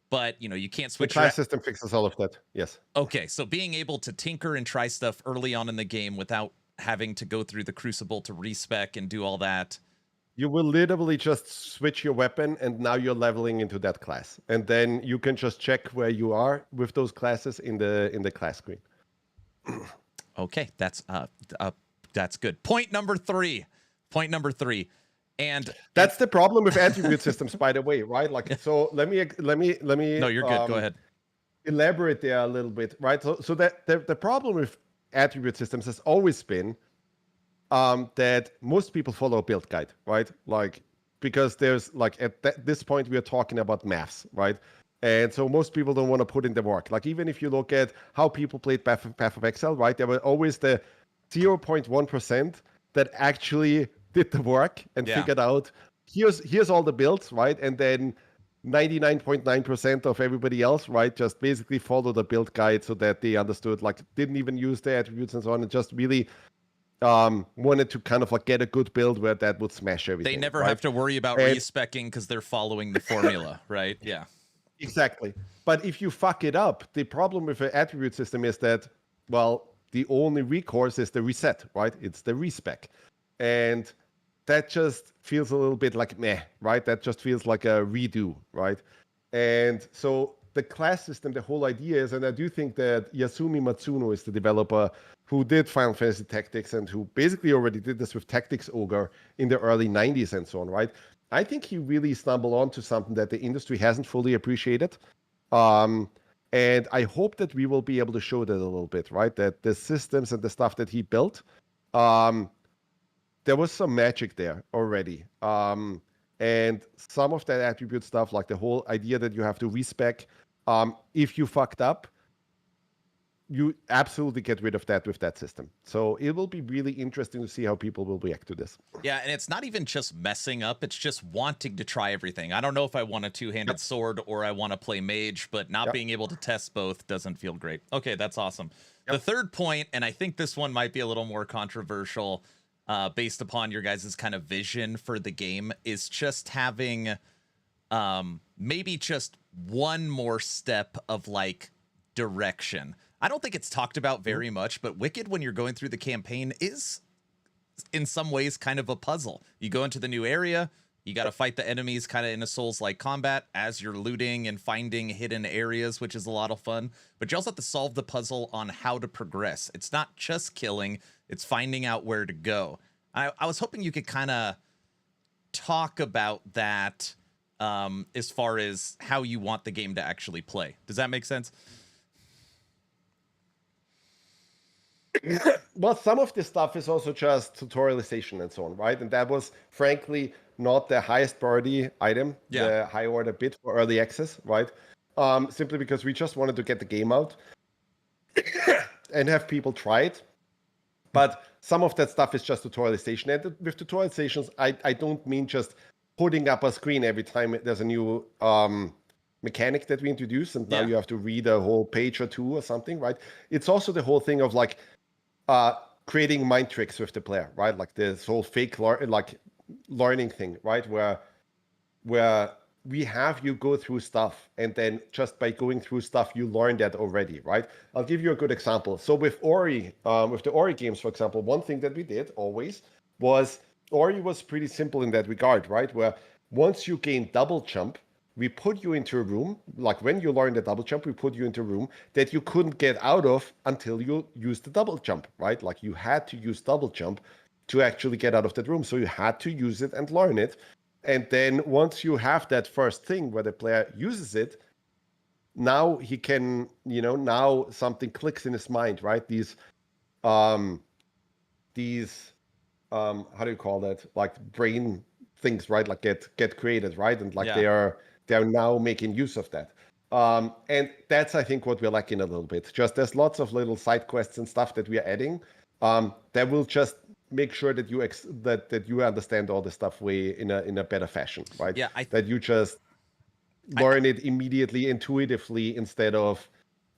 S1: But, you know, you can't switch.
S7: The class system fixes all of that. Yes.
S1: Okay, so being able to tinker and try stuff early on in the game without having to go through the crucible to respec and do all that.
S7: You will literally just switch your weapon, and now you're leveling into that class. And then you can just check where you are with those classes in the class screen.
S1: Okay, that's good. Point number 3. And
S7: that's the problem with attribute systems, by the way, right? Like, so let me.
S1: No, you're good. Go ahead.
S7: Elaborate there a little bit, right? So that the problem with attribute systems has always been that most people follow a build guide, right? Like, because there's, like, at this point we are talking about maths, right? And so most people don't want to put in the work. Like, even if you look at how people played Path of Exile, right? There were always the 0.1% that actually did the work and figured out, here's all the builds, right? And then 99.9% of everybody else, right, just basically followed the build guide so that they understood, like, didn't even use the attributes and so on, and just really wanted to kind of, like, get a good build where that would smash everything.
S1: They never have to worry about respecking because they're following the formula, right? Yeah.
S7: Exactly. But if you fuck it up, the problem with an attribute system is that, well, the only recourse is the reset, right? It's the respec. And that just feels a little bit like meh, right? That just feels like a redo, right? And so the class system, the whole idea is, and I do think that Yasumi Matsuno is the developer who did Final Fantasy Tactics and who basically already did this with Tactics Ogre in the early 90s and so on, right? I think he really stumbled onto something that the industry hasn't fully appreciated. And I hope that we will be able to show that a little bit, right? That the systems and the stuff that he built, there was some magic there already. And some of that attribute stuff, like the whole idea that you have to respec, if you fucked up, you absolutely get rid of that with that system. So it will be really interesting to see how people will react to this.
S1: Yeah, and it's not even just messing up, it's just wanting to try everything. I don't know if I want a two-handed sword or I want to play mage, but not being able to test both doesn't feel great. Okay, that's awesome. The third point, and I think this one might be a little more controversial based upon your guys' kind of vision for the game, is just having maybe just one more step of, like, direction. I don't think it's talked about very much, but Wicked, when you're going through the campaign, is in some ways kind of a puzzle. You go into the new area, you got to fight the enemies kind of in a Souls-like combat as you're looting and finding hidden areas, which is a lot of fun. But you also have to solve the puzzle on how to progress. It's not just killing, it's finding out where to go. I was hoping you could kind of talk about that as far as how you want the game to actually play. Does that make sense?
S7: Well, some of this stuff is also just tutorialization and so on, right? And that was, frankly, not the highest priority item, the high order bit for early access, right? simply because we just wanted to get the game out and have people try it. But some of that stuff is just tutorialization. And with tutorializations, I don't mean just putting up a screen every time there's a new mechanic that we introduce, and now you have to read a whole page or two or something, right? It's also the whole thing of like creating mind tricks with the player, right? Like this whole fake learning thing, right? Where we have you go through stuff, and then just by going through stuff, you learn that already, right? I'll give you a good example. So with Ori, with the Ori games, for example, one thing that we did always was Ori was pretty simple in that regard, right? Where once you gain double jump, we put you into a room, like when you learn the double jump, we put you into a room that you couldn't get out of until you use the double jump, right? Like you had to use double jump to actually get out of that room. So you had to use it and learn it. And then once you have that first thing where the player uses it, now he can, now something clicks in his mind, right? These, how do you call that? Like brain things, right? Like get created, right? And like they're now making use of that. And that's, I think, what we're lacking a little bit. Just there's lots of little side quests and stuff that we are adding that will just make sure that you that you understand all the stuff way in a better fashion, right?
S1: Yeah,
S7: that you just learn it immediately, intuitively, instead of,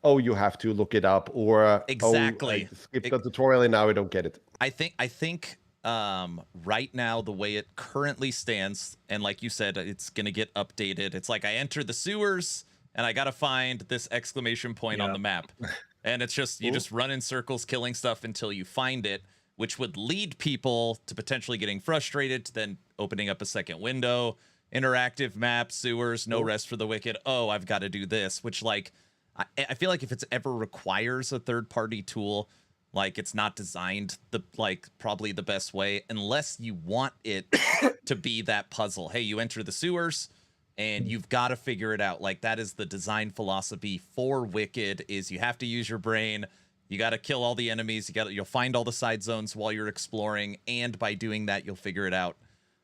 S7: oh, you have to look it up, or
S1: exactly.
S7: Oh, I skipped the tutorial and now I don't get it.
S1: I think right now the way it currently stands, and like you said, it's gonna get updated. It's like I enter the sewers and I gotta find this exclamation point on the map, and it's just you just run in circles killing stuff until you find it, which would lead people to potentially getting frustrated, to then opening up a second window, interactive map, sewers, no rest for the wicked. Oh, I've got to do this, which like, I feel like if it's ever requires a third-party tool, like it's not designed probably the best way, unless you want it to be that puzzle. Hey, you enter the sewers and you've got to figure it out. Like that is the design philosophy for Wicked, is you have to use your brain. You got to kill all the enemies. You'll find all the side zones while you're exploring, and by doing that, you'll figure it out.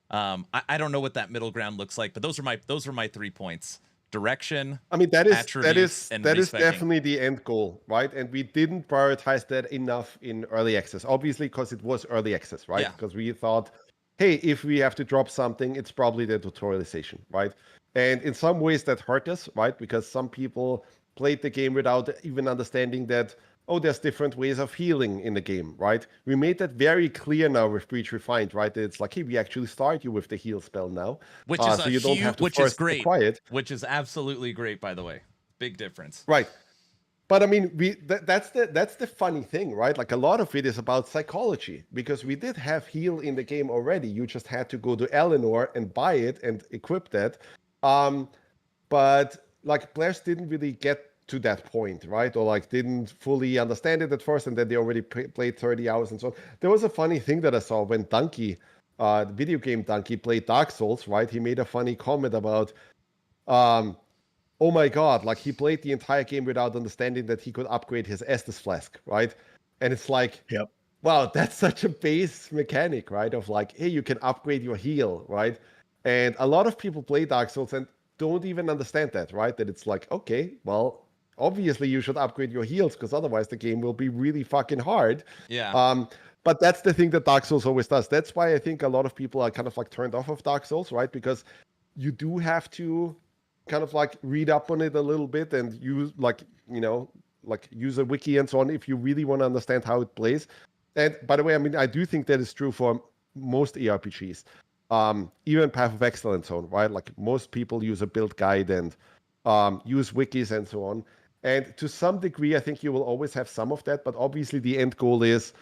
S1: I don't know what that middle ground looks like, but those are my 3 points: direction.
S7: I mean, that is
S1: respecting.
S7: definitely the end goal, right? And we didn't prioritize that enough in early access, obviously, because it was early access, right? Because we thought, hey, if we have to drop something, it's probably the tutorialization, right? And in some ways that hurt us, right? Because some people played the game without even understanding that, oh, there's different ways of healing in the game, right? We made that very clear now with Breach Refined, right? That it's like, hey, we actually start you with the heal spell now,
S1: which is
S7: so you don't have to
S1: which
S7: first
S1: is great,
S7: acquire it.
S1: Which is absolutely great, by the way. Big difference,
S7: right? But I mean, that's the funny thing, right? Like a lot of it is about psychology, because we did have heal in the game already. You just had to go to Eleanor and buy it and equip that. But like players didn't really get to that point, right? Or like didn't fully understand it at first, and then they already played 30 hours and so on. There was a funny thing that I saw when Donkey, the video game Donkey, played Dark Souls, right? He made a funny comment about, oh my God, like he played the entire game without understanding that he could upgrade his Estus flask, right? And it's like, wow, that's such a base mechanic, right? Of like, hey, you can upgrade your heal, right? And a lot of people play Dark Souls and don't even understand that, right? That it's like, okay, well, obviously you should upgrade your heals, because otherwise the game will be really fucking hard. But that's the thing that Dark Souls always does. That's why I think a lot of people are kind of like turned off of Dark Souls, right? Because you do have to kind of like read up on it a little bit and use use a wiki and so on if you really want to understand how it plays. And by the way, I mean, I do think that is true for most ARPGs. Even Path of Excellence on, right? Like most people use a build guide and use wikis and so on. And to some degree, I think you will always have some of that, but obviously the end goal is,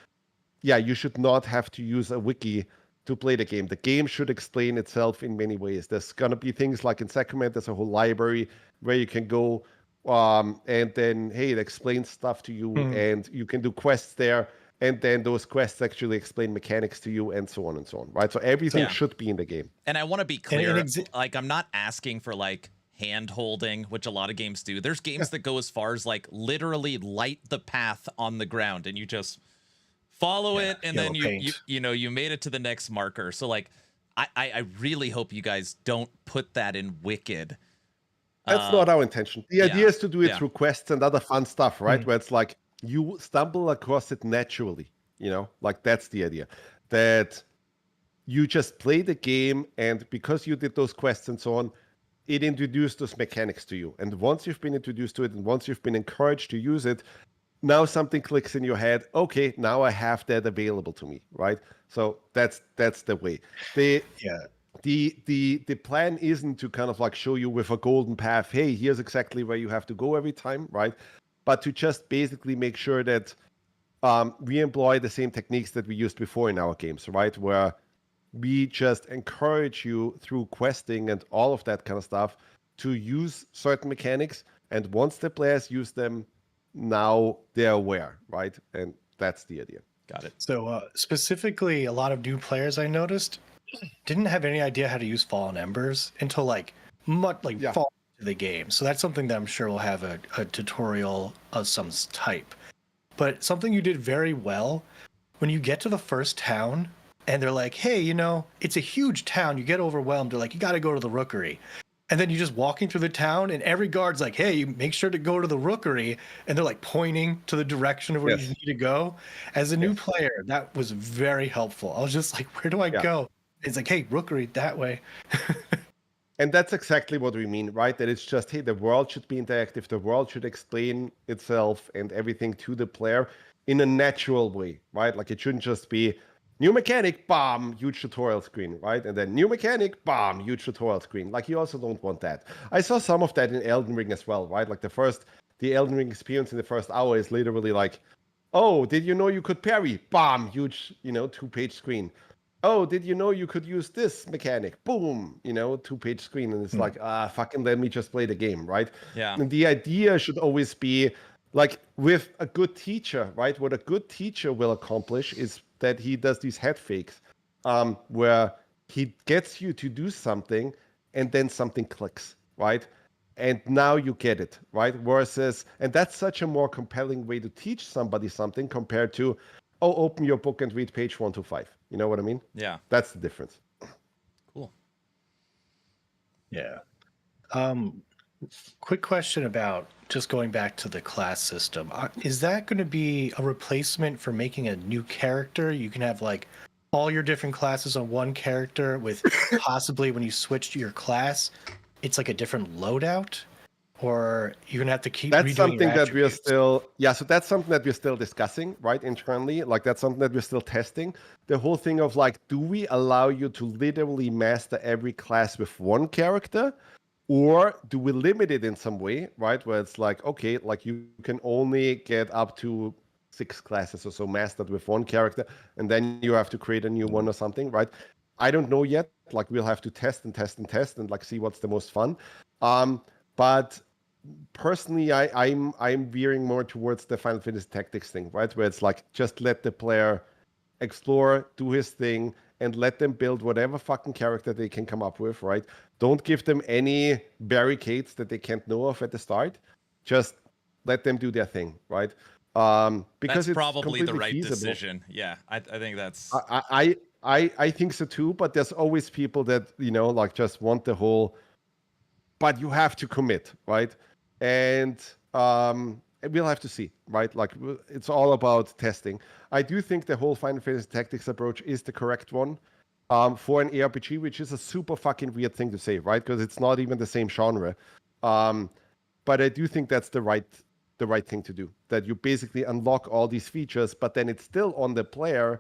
S7: you should not have to use a wiki to play the game. The game should explain itself in many ways. There's going to be things like in Sacrament, there's a whole library where you can go and then, hey, it explains stuff to you and you can do quests there. And then those quests actually explain mechanics to you and so on and so on, right? So everything should be in the game.
S1: And I want to be clear, like I'm not asking for like hand holding, which a lot of games do. There's games that go as far as like literally light the path on the ground and you just follow it, and then you made it to the next marker. So like I really hope you guys don't put that in Wicked,
S7: That's not our intention. The idea is to do it
S1: yeah.
S7: through quests and other fun stuff, right?
S6: Mm.
S7: Where it's like you stumble across it naturally, like that's the idea. That you just play the game, and because you did those quests and so on, it introduced those mechanics to you. And once you've been introduced to it, and once you've been encouraged to use it, now something clicks in your head. Okay, now I have that available to me, right? So that's the way.
S6: Yeah.
S7: The plan isn't to kind of like show you with a golden path, hey, here's exactly where you have to go every time, right? But to just basically make sure that we employ the same techniques that we used before in our games, right? Where we just encourage you through questing and all of that kind of stuff to use certain mechanics. And once the players use them, now they're aware, right? And that's the idea.
S1: Got it.
S6: So specifically, a lot of new players I noticed didn't have any idea how to use Fallen Embers until fall into the game. So that's something that I'm sure will have a tutorial of some type. But something you did very well, when you get to the first town and they're like, hey, it's a huge town, you get overwhelmed. They're like, you got to go to the Rookery. And then you're just walking through the town and every guard's like, hey, you make sure to go to the Rookery. And they're like pointing to the direction of where you need to go. As a new player, that was very helpful. I was just like, where do I go? It's like, hey, Rookery, that way.
S7: And that's exactly what we mean, right? That it's just, hey, the world should be interactive. The world should explain itself and everything to the player in a natural way, right? Like it shouldn't just be new mechanic, bam, huge tutorial screen, right? And then new mechanic, bam, huge tutorial screen. Like you also don't want that. I saw some of that in Elden Ring as well, right? Like the Elden Ring experience in the first hour is literally like, oh, did you know you could parry? Bam, huge, 2-page screen. Oh, did you know you could use this mechanic? Boom, 2-page screen. And it's like, fucking let me just play the game, right?
S1: Yeah.
S7: And the idea should always be like with a good teacher, right? What a good teacher will accomplish is that he does these head fakes where he gets you to do something and then something clicks, right? And now you get it, right? And that's such a more compelling way to teach somebody something compared to, oh, open your book and read page 1 to 5. You know what I mean?
S1: Yeah.
S7: That's the difference.
S1: Cool.
S6: Yeah. Quick question about just going back to the class system. Is that going to be a replacement for making a new character? You can have like all your different classes on one character with possibly when you switch to your class, it's like a different loadout? Or you're gonna have to keep.
S7: That's something that we're
S6: attributes?
S7: still, so that's something that we're still discussing, right, internally. Like that's something that we're still testing. The whole thing of like, do we allow you to literally master every class with one character, or do we limit it in some way, right? Where it's like, okay, like you can only get up to 6 classes or so mastered with one character, and then you have to create a new one or something, right? I don't know yet. Like we'll have to test and like see what's the most fun. But personally, I'm veering more towards the Final Fantasy Tactics thing, right? Where it's like just let the player explore, do his thing, and let them build whatever fucking character they can come up with, right? Don't give them any barricades that they can't know of at the start. Just let them do their thing, right? Because
S1: That's
S7: it's
S1: probably the right
S7: feasible.
S1: decision. Yeah, I think that's.
S7: I think so too, but there's always people that like just want the whole. But you have to commit, right? And we'll have to see, right? Like it's all about testing. I do think the whole Final Fantasy Tactics approach is the correct one for an ARPG, which is a super fucking weird thing to say, right? Because it's not even the same genre. But I do think that's the right thing to do. That you basically unlock all these features, but then it's still on the player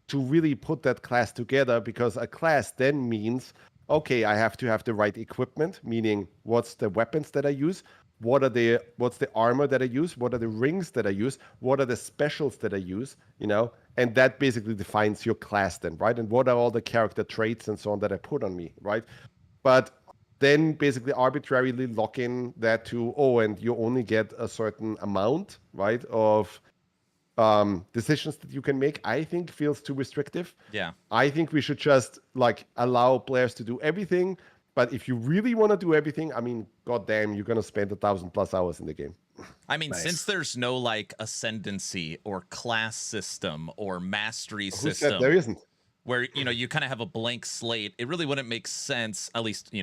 S7: to really put that class together, because a class then means, okay, I have to have the right equipment, meaning what's the weapons that I use, what's the armor that I use, what are the rings that I use, what are the specials that I use, and that basically defines your class then, right? And what are all the character traits and so on that I put on me, right? But then basically arbitrarily lock in that to, and you only get a certain amount, right, of decisions that you can make, I think feels too restrictive.
S1: Yeah.
S7: I think we should just like allow players to do everything. But if you really want to do everything, I mean, goddamn, you're going to spend 1,000+ hours in the game.
S1: I mean,
S6: Nice.
S1: since there's no like ascendancy or class system or mastery
S7: Who
S1: system,
S7: said there isn't?
S1: where you kind of have a blank slate, it really wouldn't make sense, at least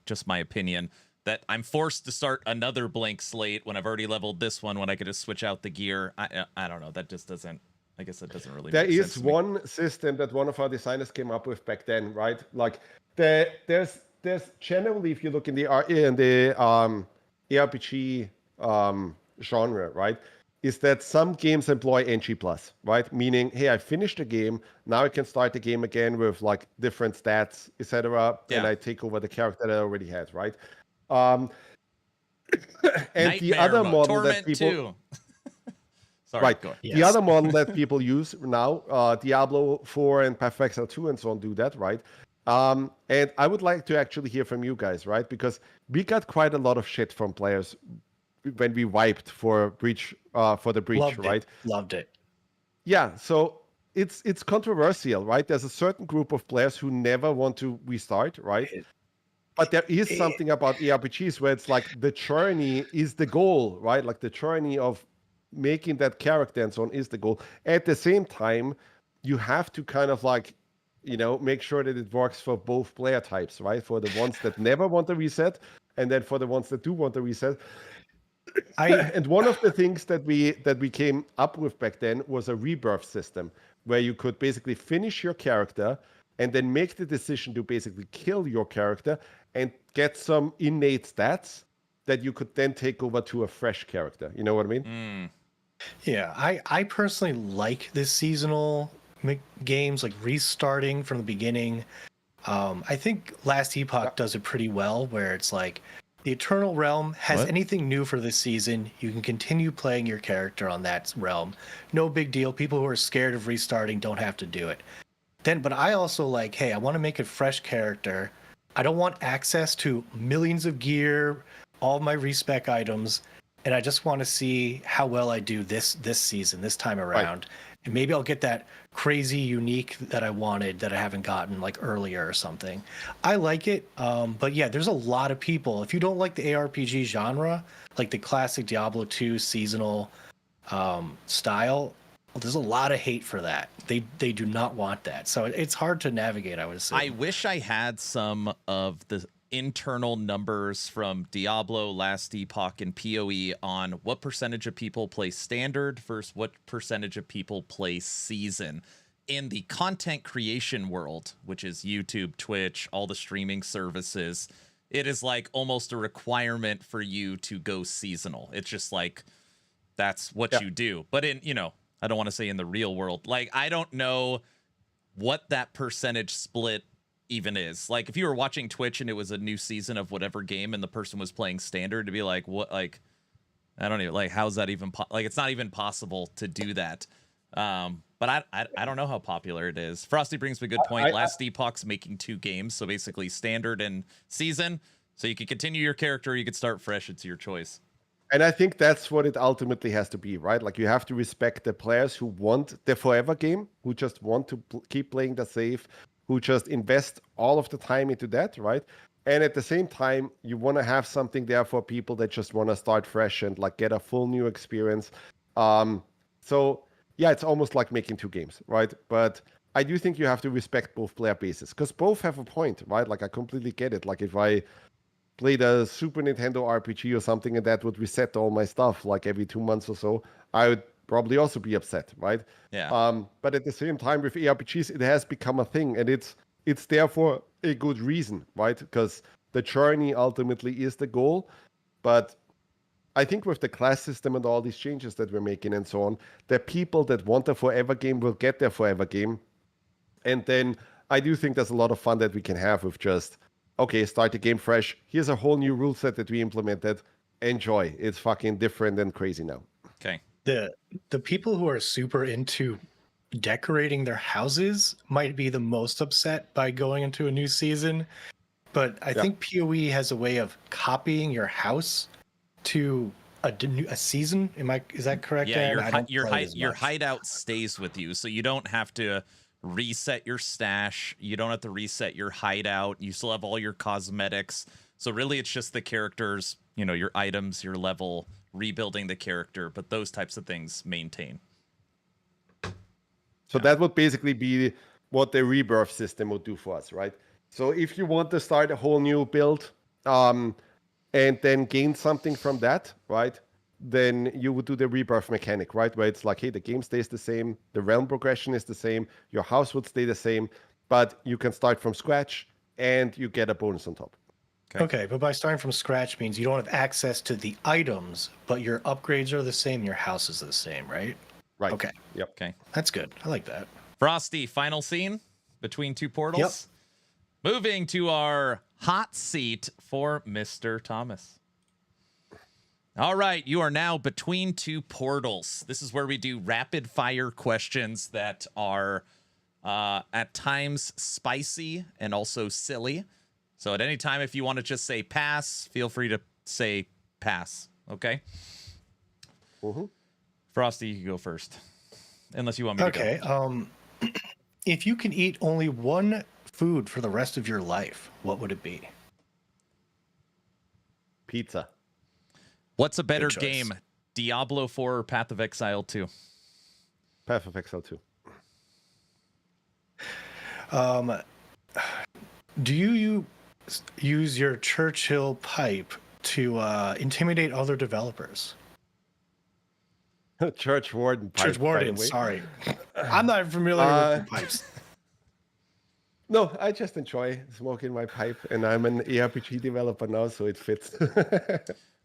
S1: just my opinion, that I'm forced to start another blank slate when I've already leveled this one when I could just switch out the gear. I don't know. That just doesn't. I guess that doesn't really.
S7: There
S1: make sense
S7: is
S1: to me.
S7: one system that one of our designers came up with back then, right? Like there's generally, if you look in the ARPG genre, right, is that some games employ NG+, right? Meaning, hey, I finished the game, now I can start the game again with like different stats, etc., and
S1: Yeah.
S7: I take over the character that I already had, right? And
S1: Nightmare
S7: the other
S1: mode,
S7: model
S1: Torment
S7: that people
S1: 2. Sorry,
S7: right.
S1: go ahead.
S7: The other model that people use now, Diablo 4 and Pathfinder 2 and so on do that, right? And I would like to actually hear from you guys, right? Because we got quite a lot of shit from players when we wiped for breach, for the breach, right?
S6: Loved it.
S7: Yeah. So it's controversial, right? There's a certain group of players who never want to restart, right? But there is something about ARPGs where it's like the journey is the goal, right? Like the journey of making that character and so on is the goal. At the same time, you have to kind of like, make sure that it works for both player types, right? For the ones that never want to reset, and then for the ones that do want to reset. And one of the things that we came up with back then was a rebirth system where you could basically finish your character and then make the decision to basically kill your character and get some innate stats that you could then take over to a fresh character. You know what I mean?
S6: Yeah, I personally like this seasonal games, like restarting from the beginning. I think Last Epoch does it pretty well, where it's like the Eternal Realm has anything new for this season. You can continue playing your character on that realm. No big deal. People who are scared of restarting don't have to do it. But I also like, hey, I want to make a fresh character. I don't want access to millions of gear, all my respec items, and I just want to see how well I do this season, this time around. Right. And maybe I'll get that crazy unique that I wanted that I haven't gotten like earlier or something. I like it, but yeah, there's a lot of people. If you don't like the ARPG genre, like the classic Diablo 2 seasonal style, there's a lot of hate for that. They do not want that. So it's hard to navigate, I would assume.
S1: I wish I had some of the internal numbers from Diablo, Last Epoch, and PoE on what percentage of people play standard versus what percentage of people play season. In the content creation world, which is YouTube, Twitch, all the streaming services, it is like almost a requirement for you to go seasonal. It's just like, that's what you do. But in, I don't want to say in the real world, like, I don't know what that percentage split even is. Like, if you were watching Twitch and it was a new season of whatever game and the person was playing standard, to be like, what, like, I don't even, like, how's that even, like, it's not even possible to do that. But I don't know how popular it is. Frosty brings me a good point. Last Epoch's making 2 games, so basically standard and season. So you can continue your character, or you could start fresh. It's your choice.
S7: And I think that's what it ultimately has to be, right? Like, you have to respect the players who want the forever game, who just want to keep playing the safe, who just invest all of the time into that, right? And at the same time, you want to have something there for people that just want to start fresh and like get a full new experience. So yeah, it's almost like making 2 games, right? But I do think you have to respect both player bases because both have a point, right? Like, I completely get it. Like, if I played a Super Nintendo RPG or something and that would reset all my stuff like every 2 months or so, I would probably also be upset, right?
S1: Yeah.
S7: But at the same time, with ARPGs, it has become a thing, and it's there for a good reason, right? Because the journey ultimately is the goal. But I think with the class system and all these changes that we're making and so on, the people that want a forever game will get their forever game. And then I do think there's a lot of fun that we can have with just, okay, start the game fresh. Here's a whole new rule set that we implemented. Enjoy. It's fucking different and crazy now.
S1: Okay.
S6: The people who are super into decorating their houses might be the most upset by going into a new season, but I think PoE has a way of copying your house to a season. Is that correct?
S1: Yeah, your hideout stays with you, so you don't have to reset your stash. You don't have to reset your hideout. You still have all your cosmetics. So really, it's just the characters, your items, your level, rebuilding the character, but those types of things maintain.
S7: So that would basically be what the rebirth system would do for us, right? So if you want to start a whole new build, and and then gain something from that, right? Then you would do the rebirth mechanic, right? Where it's like, hey, the game stays the same, the realm progression is the same, your house would stay the same, but you can start from scratch and you get a bonus on top.
S6: Okay, but by starting from scratch means you don't have access to the items, but your upgrades are the same, your house is the same, right?
S7: Right.
S6: Okay.
S7: Yep.
S1: Okay.
S6: That's good. I like that.
S1: Frosty, final scene between two portals. Moving to our hot seat for Mr. Thomas. All right, you are now between two portals. This is where we do rapid fire questions that are at times spicy and also silly. So at any time, if you want to just say pass, feel free to say pass. Okay?
S7: Mm-hmm.
S1: Frosty, you can go first. Unless you want me to go.
S6: Okay. If you can eat only one food for the rest of your life, what would it be?
S7: Pizza.
S1: What's a better
S6: choice.
S1: game, Diablo 4 or Path of Exile 2?
S7: Path of Exile 2.
S6: Do you use your Churchill pipe to intimidate other developers?
S7: Church Warden pipe,
S6: Church
S7: by the
S6: Warden,
S7: way.
S6: sorry. I'm not familiar with the pipes.
S7: No, I just enjoy smoking my pipe, and I'm an ARPG developer now, so it fits.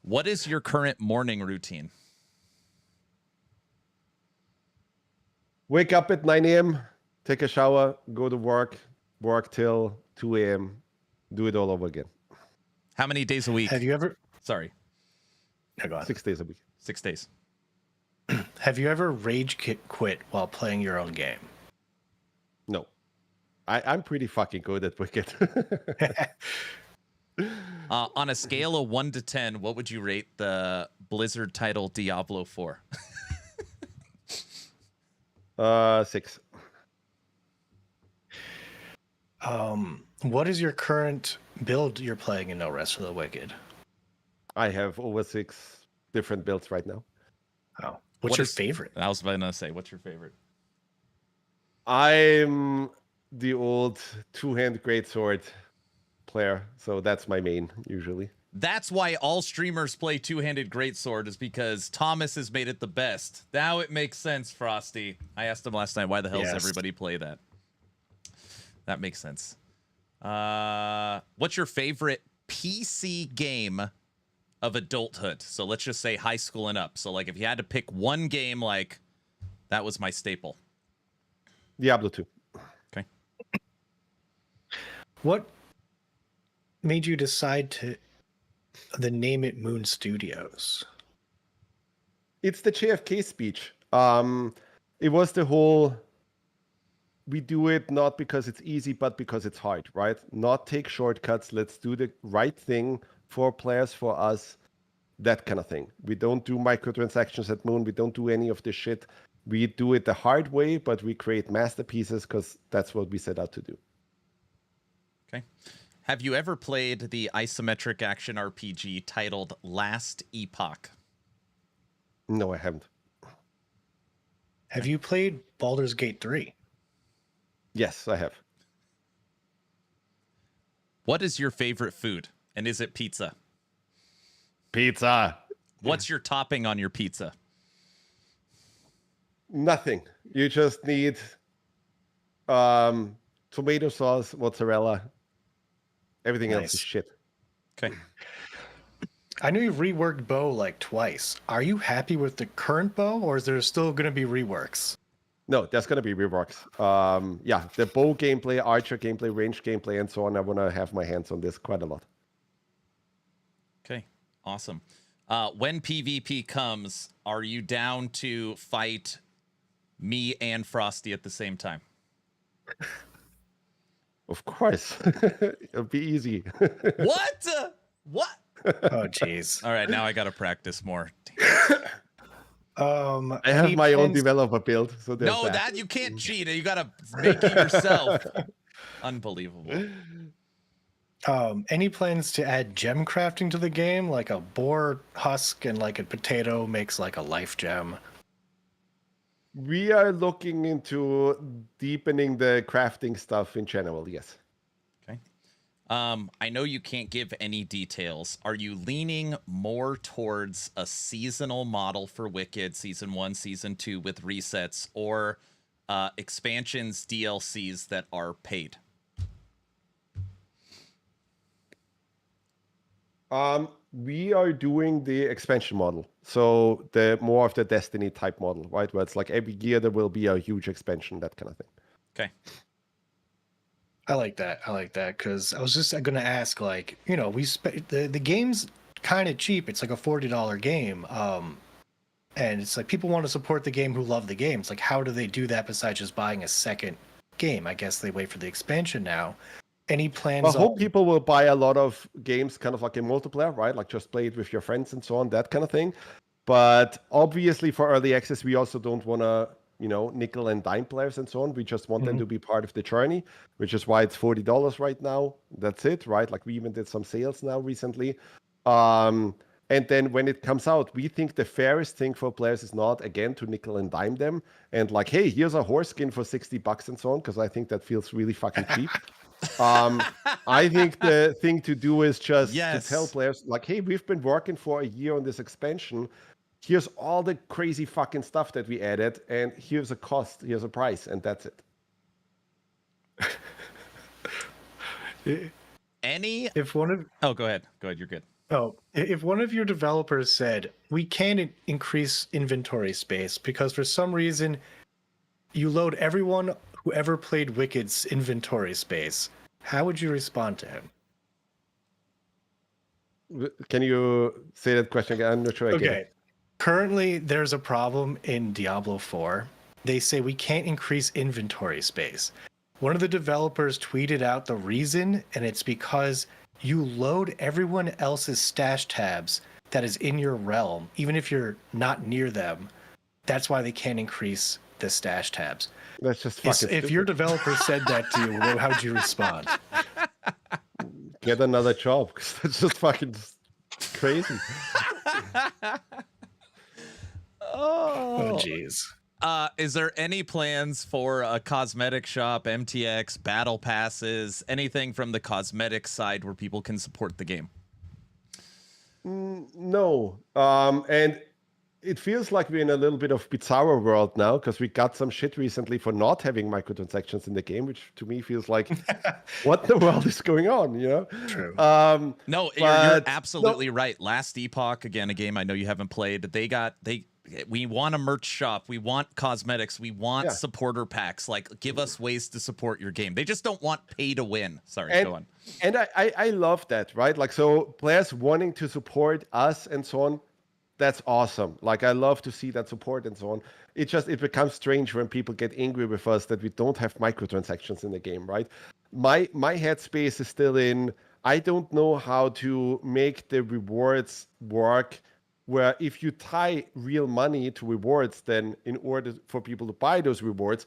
S1: What is your current morning routine?
S7: Wake up at 9 a.m., take a shower, go to work till 2 a.m., do it all over again.
S1: How many days a week?
S6: Have you ever?
S1: Sorry,
S6: No, go on.
S7: 6 days a week.
S1: 6 days.
S6: Have you ever rage quit while playing your own game?
S7: No. I'm pretty fucking good at Wicked.
S1: On a scale of 1 to 10, what would you rate the Blizzard title Diablo 4?
S7: 6.
S6: What is your current build you're playing in No Rest for the Wicked?
S7: I have over 6 different builds right now.
S6: Oh, what's your favorite?
S1: I was about to say, what's your favorite?
S7: I'm the old two-hand greatsword player, so that's my main usually.
S1: That's why all streamers play two-handed greatsword, is because Thomas has made it the best. Now it makes sense, Frosty. I asked him last night, why the hell does everybody play that? That makes sense. What's your favorite PC game of adulthood? So let's just say high school and up. So like if you had to pick one game, like that was my staple.
S7: Diablo 2.
S1: Okay.
S6: What made you decide to name it Moon Studios?
S7: It's the JFK speech. It was the whole, we do it not because it's easy, but because it's hard, right? Not take shortcuts. Let's do the right thing for players, for us, that kind of thing. We don't do microtransactions at Moon. We don't do any of this shit. We do it the hard way, but we create masterpieces because that's what we set out to do.
S1: Okay. Have you ever played the isometric action RPG titled Last Epoch?
S7: No, I haven't.
S6: Have you played Baldur's Gate 3?
S7: Yes, I have.
S1: What is your favorite food? And is it pizza?
S7: Pizza.
S1: What's your topping on your pizza?
S7: Nothing. You just need tomato sauce, mozzarella. Everything else is
S6: Nice.
S7: shit.
S1: Okay.
S6: I know you've reworked bow like twice. Are you happy with the current bow, or is there still going to be reworks?
S7: No, there's going to be reworks. Yeah, the bow gameplay, archer gameplay, range gameplay, and so on. I want to have my hands on this quite a lot.
S1: Okay. Awesome. When PvP comes, are you down to fight me and Frosty at the same time?
S7: Of course. It'll be easy.
S1: What? What?
S6: Oh, jeez.
S1: All right, now I got to practice more.
S7: I have my own developer build. So there's
S1: No, that you can't cheat. You got to make it yourself. Unbelievable.
S6: Any plans to add gem crafting to the game, like a boar husk and like a potato makes like a life gem?
S7: We are looking into deepening the crafting stuff in general, yes.
S1: Okay. I know you can't give any details. Are you leaning more towards a seasonal model for Wicked Season 1, Season 2 with resets, or expansions, DLCs that are paid?
S7: We are doing the expansion model. So the more of the Destiny type model, right? Where it's like every year there will be a huge expansion, that kind of thing.
S1: Okay.
S6: I like that because I was just going to ask, like, you know, the game's kind of cheap. It's like a $40 game. And it's like people want to support the game who love the game. It's like, how do they do that besides just buying a second game? I guess they wait for the expansion now. Any plans?
S7: I hope people will buy a lot of games kind of like in multiplayer, right? Like just play it with your friends and so on, that kind of thing. But obviously for early access, we also don't want to, you know, nickel and dime players and so on. We just want them to be part of the journey, which is why it's $40 right now. That's it, right? Like we even did some sales now recently. And then when it comes out, we think the fairest thing for players is not, again, to nickel and dime them and like, hey, here's a horse skin for $60 and so on, because I think that feels really fucking cheap. I think the thing to do is just to tell players, like, hey, we've been working for a year on this expansion. Here's all the crazy fucking stuff that we added, and here's a cost, here's a price, and that's it.
S6: If one of
S1: Go ahead, you're good.
S6: if one of your developers said we can't increase inventory space because for some reason you load everyone who ever played Wicked's inventory space, how would you respond to him?
S7: Can you say that question again? I'm not sure I get it.
S6: Currently, there's a problem in Diablo 4. They say we can't increase inventory space. One of the developers tweeted out the reason, and it's because you load everyone else's stash tabs that is in your realm, even if you're not near them. That's why they can't increase the stash tabs.
S7: That's just fucking stupid.
S6: If your developer said that to you, how would you respond?
S7: Get another job, because that's just fucking crazy.
S6: Oh, jeez.
S1: Is there any plans for a cosmetic shop, MTX, battle passes, anything from the cosmetic side where people can support the game?
S7: No. And it feels like we're in a little bit of bizarro world now, because we got some shit recently for not having microtransactions in the game, which to me feels like, what the world is going on, you know?
S6: True.
S1: No, you're absolutely right. Last Epoch, again, a game I know you haven't played, we want a merch shop, we want cosmetics, we want supporter packs. Like, give us ways to support your game. They just don't want pay to win. Sorry, go on.
S7: And I love that, right? Like, so players wanting to support us and so on, that's awesome. Like, I love to see that support and so on. It becomes strange when people get angry with us that we don't have microtransactions in the game, right? My headspace is still in, I don't know how to make the rewards work, where if you tie real money to rewards, then in order for people to buy those rewards,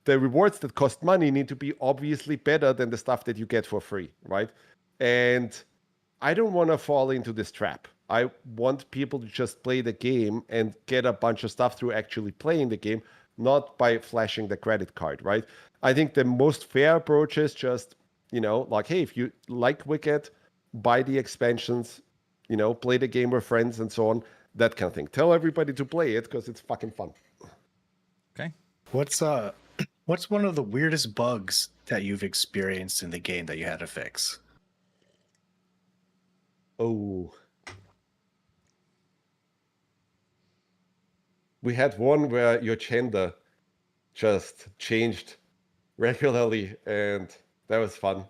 S7: the rewards that cost money need to be obviously better than the stuff that you get for free, right? And I don't want to fall into this trap. I want people to just play the game and get a bunch of stuff through actually playing the game, not by flashing the credit card, right? I think the most fair approach is just, you know, like, hey, if you like Wicked, buy the expansions, you know, play the game with friends and so on, that kind of thing. Tell everybody to play it because it's fucking fun.
S1: Okay.
S6: What's one of the weirdest bugs that you've experienced in the game that you had to fix?
S7: Oh. We had one where your gender just changed regularly, and that was fun.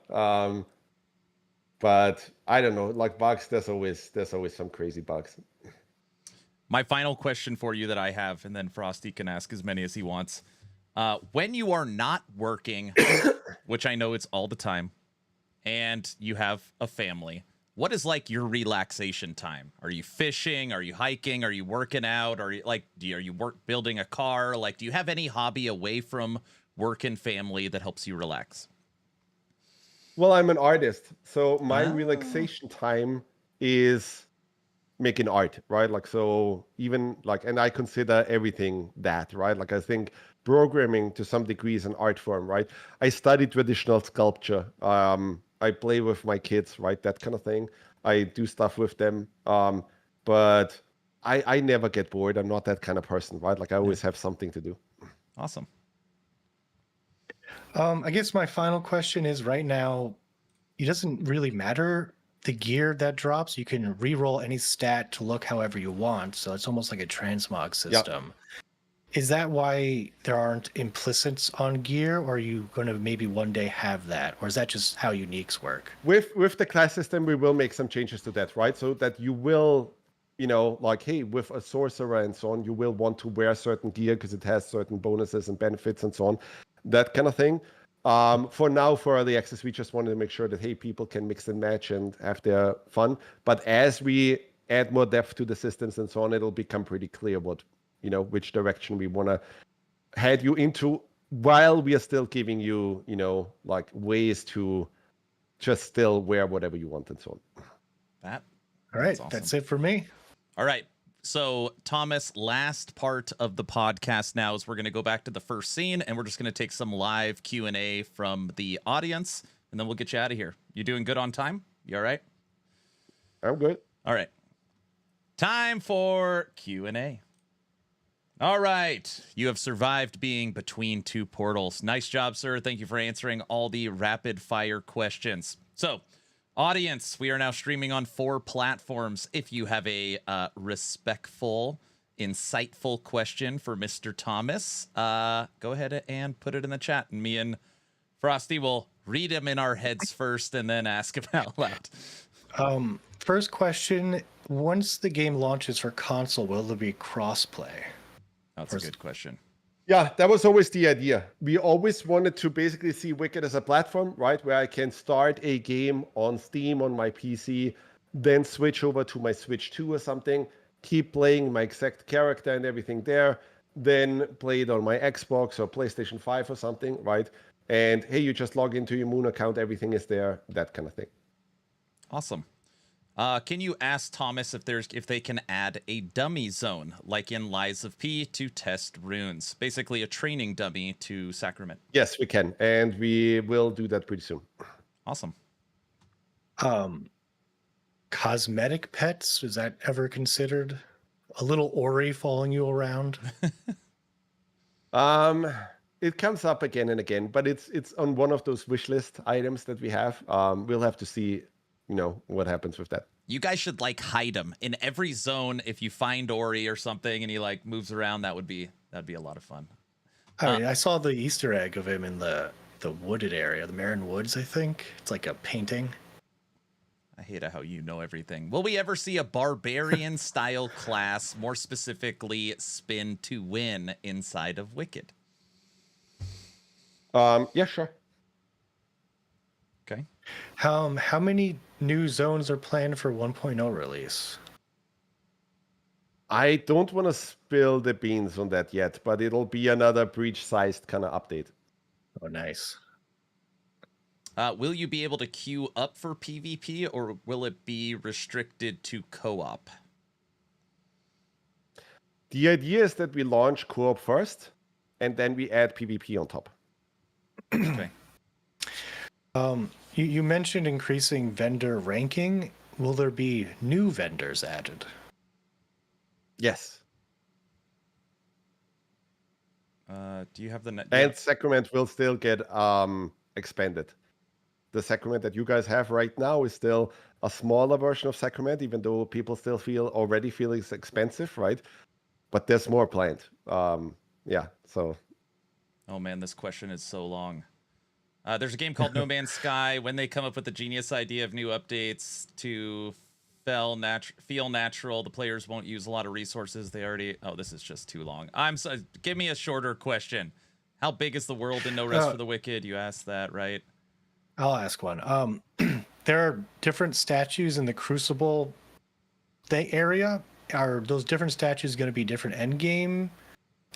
S7: But I don't know, like bugs, there's always some crazy bugs.
S1: My final question for you that I have, and then Frosty can ask as many as he wants. When you are not working, which I know it's all the time, and you have a family, what is like your relaxation time? Are you fishing? Are you hiking? Are you working out? Are you building a car? Like, do you have any hobby away from work and family that helps you relax?
S7: Well, I'm an artist, so my relaxation time is making art, right? Like, so even like, and I consider everything that, right? Like, I think programming to some degree is an art form, right? I studied traditional sculpture I play with my kids, right? That kind of thing. I do stuff with them. But I never get bored. I'm not that kind of person, right? Like I always have something to do.
S1: Awesome.
S6: I guess my final question is right now, it doesn't really matter the gear that drops. You can re-roll any stat to look however you want. So it's almost like a transmog system. Is that why there aren't implicits on gear, or are you going to maybe one day have that? Or is that just how uniques work?
S7: With the class system, we will make some changes to that, right? So that you will, like, hey, with a sorcerer and so on, you will want to wear certain gear because it has certain bonuses and benefits and so on, that kind of thing. For now, for early access, we just wanted to make sure that, hey, people can mix and match and have their fun. But as we add more depth to the systems and so on, it'll become pretty clear what, which direction we want to head you into, while we are still giving you, like ways to just still wear whatever you want and so on.
S6: All right,
S1: awesome.
S6: That's it for me.
S1: All right. So, Thomas, last part of the podcast now is we're going to go back to the first scene, and we're just going to take some live Q&A from the audience, and then we'll get you out of here. You doing good on time? You all right?
S7: I'm good.
S1: All right. Time for Q&A. All right. You have survived being between two portals. Nice job, sir. Thank you for answering all the rapid-fire questions. So, audience, we are now streaming on 4 platforms. If you have a respectful, insightful question for Mr. Thomas, go ahead and put it in the chat, and me and Frosty will read them in our heads first and then ask them out loud.
S6: First question, once the game launches for console, will there be crossplay?
S1: That's a good question.
S7: Yeah, that was always the idea. We always wanted to basically see Wicked as a platform, right? Where I can start a game on Steam on my PC, then switch over to my Switch 2 or something, keep playing my exact character and everything there, then play it on my Xbox or PlayStation 5 or something, right? And hey, you just log into your Moon account, everything is there, that kind of thing.
S1: Awesome. Can you ask Thomas if they can add a dummy zone, like in Lies of P, to test runes? Basically a training dummy to Sacrament.
S7: Yes, we can. And we will do that pretty soon.
S1: Awesome.
S6: Cosmetic pets, is that ever considered? A little Ori following you around?
S7: It comes up again and again, but it's on one of those wish list items that we have. We'll have to see what happens with that.
S1: You guys should hide him in every zone. If you find Ori or something and he moves around, that'd be a lot of fun.
S6: I saw the Easter egg of him in the wooded area, the Marin Woods, I think. It's like a painting.
S1: I hate how you know everything. Will we ever see a barbarian style class, more specifically spin to win, inside of Wicked?
S7: Yeah, sure.
S1: Okay.
S6: How many new zones are planned for 1.0 release?
S7: I don't want to spill the beans on that yet, but it'll be another breach-sized kind of update.
S6: Oh, nice.
S1: Will you be able to queue up for PvP, or will it be restricted to co-op?
S7: The idea is that we launch co-op first, and then we add PvP on top.
S1: Okay.
S6: You mentioned increasing vendor ranking. Will there be new vendors added?
S7: Yes.
S1: Do you have the net?
S7: And Sacrament will still get expanded. The Sacrament that you guys have right now is still a smaller version of Sacrament, even though people still already feel it's expensive, right? But there's more planned. Yeah, so.
S1: Oh man, this question is so long. There's a game called No Man's Sky. When they come up with the genius idea of new updates to feel natural, the players won't use a lot of resources. They already... Oh, this is just too long. Give me a shorter question. How big is the world in No Rest for the Wicked? You asked that, right?
S6: I'll ask one. There are different statues in the Crucible area. Are those different statues going to be different endgame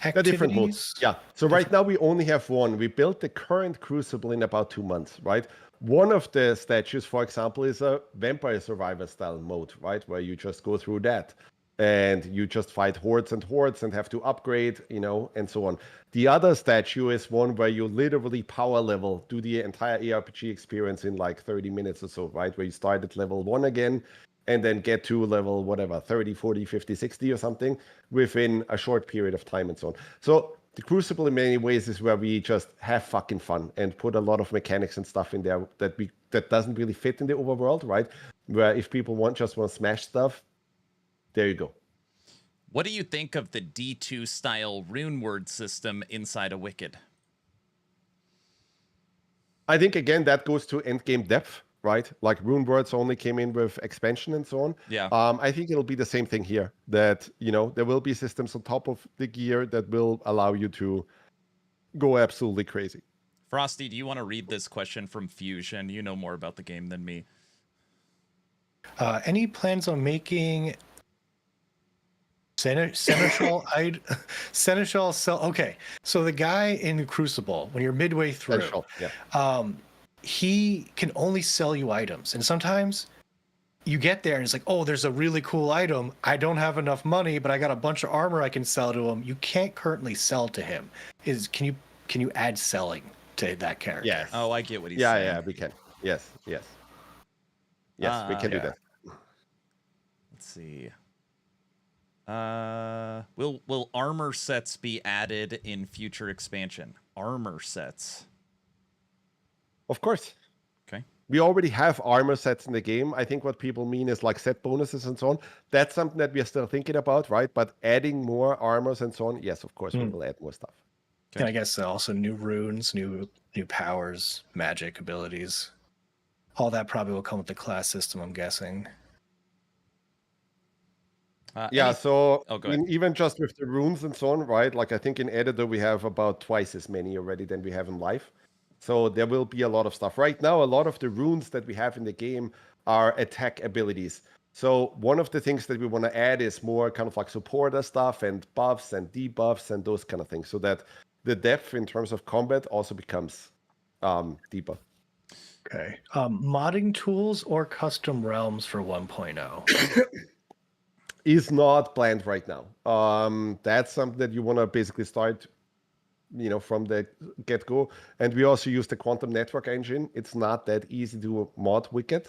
S6: activities?
S7: They're different modes. Yeah. So right now we only have one. We built the current Crucible in about 2 months, right? One of the statues, for example, is a Vampire Survivor style mode, right? Where you just go through that. and you just fight hordes and have to upgrade, and so on. The other statue is one where you literally power level, do the entire ARPG experience in like 30 minutes or so, right? Where you start at level 1 again and then get to level, whatever, 30, 40, 50, 60 or something within a short period of time and so on. So the Crucible in many ways is where we just have fucking fun and put a lot of mechanics and stuff in there that doesn't really fit in the overworld, right? Where if people just want to smash stuff, there you go.
S1: What do you think of the D2 style rune word system inside a Wicked?
S7: I think, again, that goes to endgame depth, right? Like rune words only came in with expansion and so on.
S1: Yeah.
S7: I think it'll be the same thing here, that, there will be systems on top of the gear that will allow you to go absolutely crazy.
S1: Frosty, do you want to read this question from Fusion? You know more about the game than me.
S6: Any plans on making Seneschal? Seneschal cell. Okay, so the guy in Crucible, when you're midway through,
S7: Seneschal, yeah.
S6: He can only sell you items, and sometimes you get there and it's like, oh, there's a really cool item. I don't have enough money, but I got a bunch of armor I can sell to him. You can't currently sell to him. Can you add selling to that character?
S7: Yes.
S1: Oh, I get what he's saying.
S7: Yeah, we can. Yes, we can do that.
S1: Let's see. Will armor sets be added in future expansion? Armor sets.
S7: Of course.
S1: Okay.
S7: We already have armor sets in the game. I think what people mean is like set bonuses and so on. That's something that we are still thinking about, right? But adding more armors and so on, yes, of course, we will add more stuff.
S1: Okay.
S6: And I guess also new runes, new powers, magic abilities. All that probably will come with the class system, I'm guessing.
S7: So
S1: go ahead.
S7: even just with the runes and so on, right? Like I think in editor we have about twice as many already than we have in live. So there will be a lot of stuff. Right now, a lot of the runes that we have in the game are attack abilities. So one of the things that we want to add is more kind of like supporter stuff and buffs and debuffs and those kind of things, so that the depth in terms of combat also becomes deeper.
S6: Okay. Modding tools or custom realms for 1.0?
S7: Is not planned right now. That's something that you want to basically start, from the get-go. And we also use the quantum network engine. It's not that easy to mod Wicked.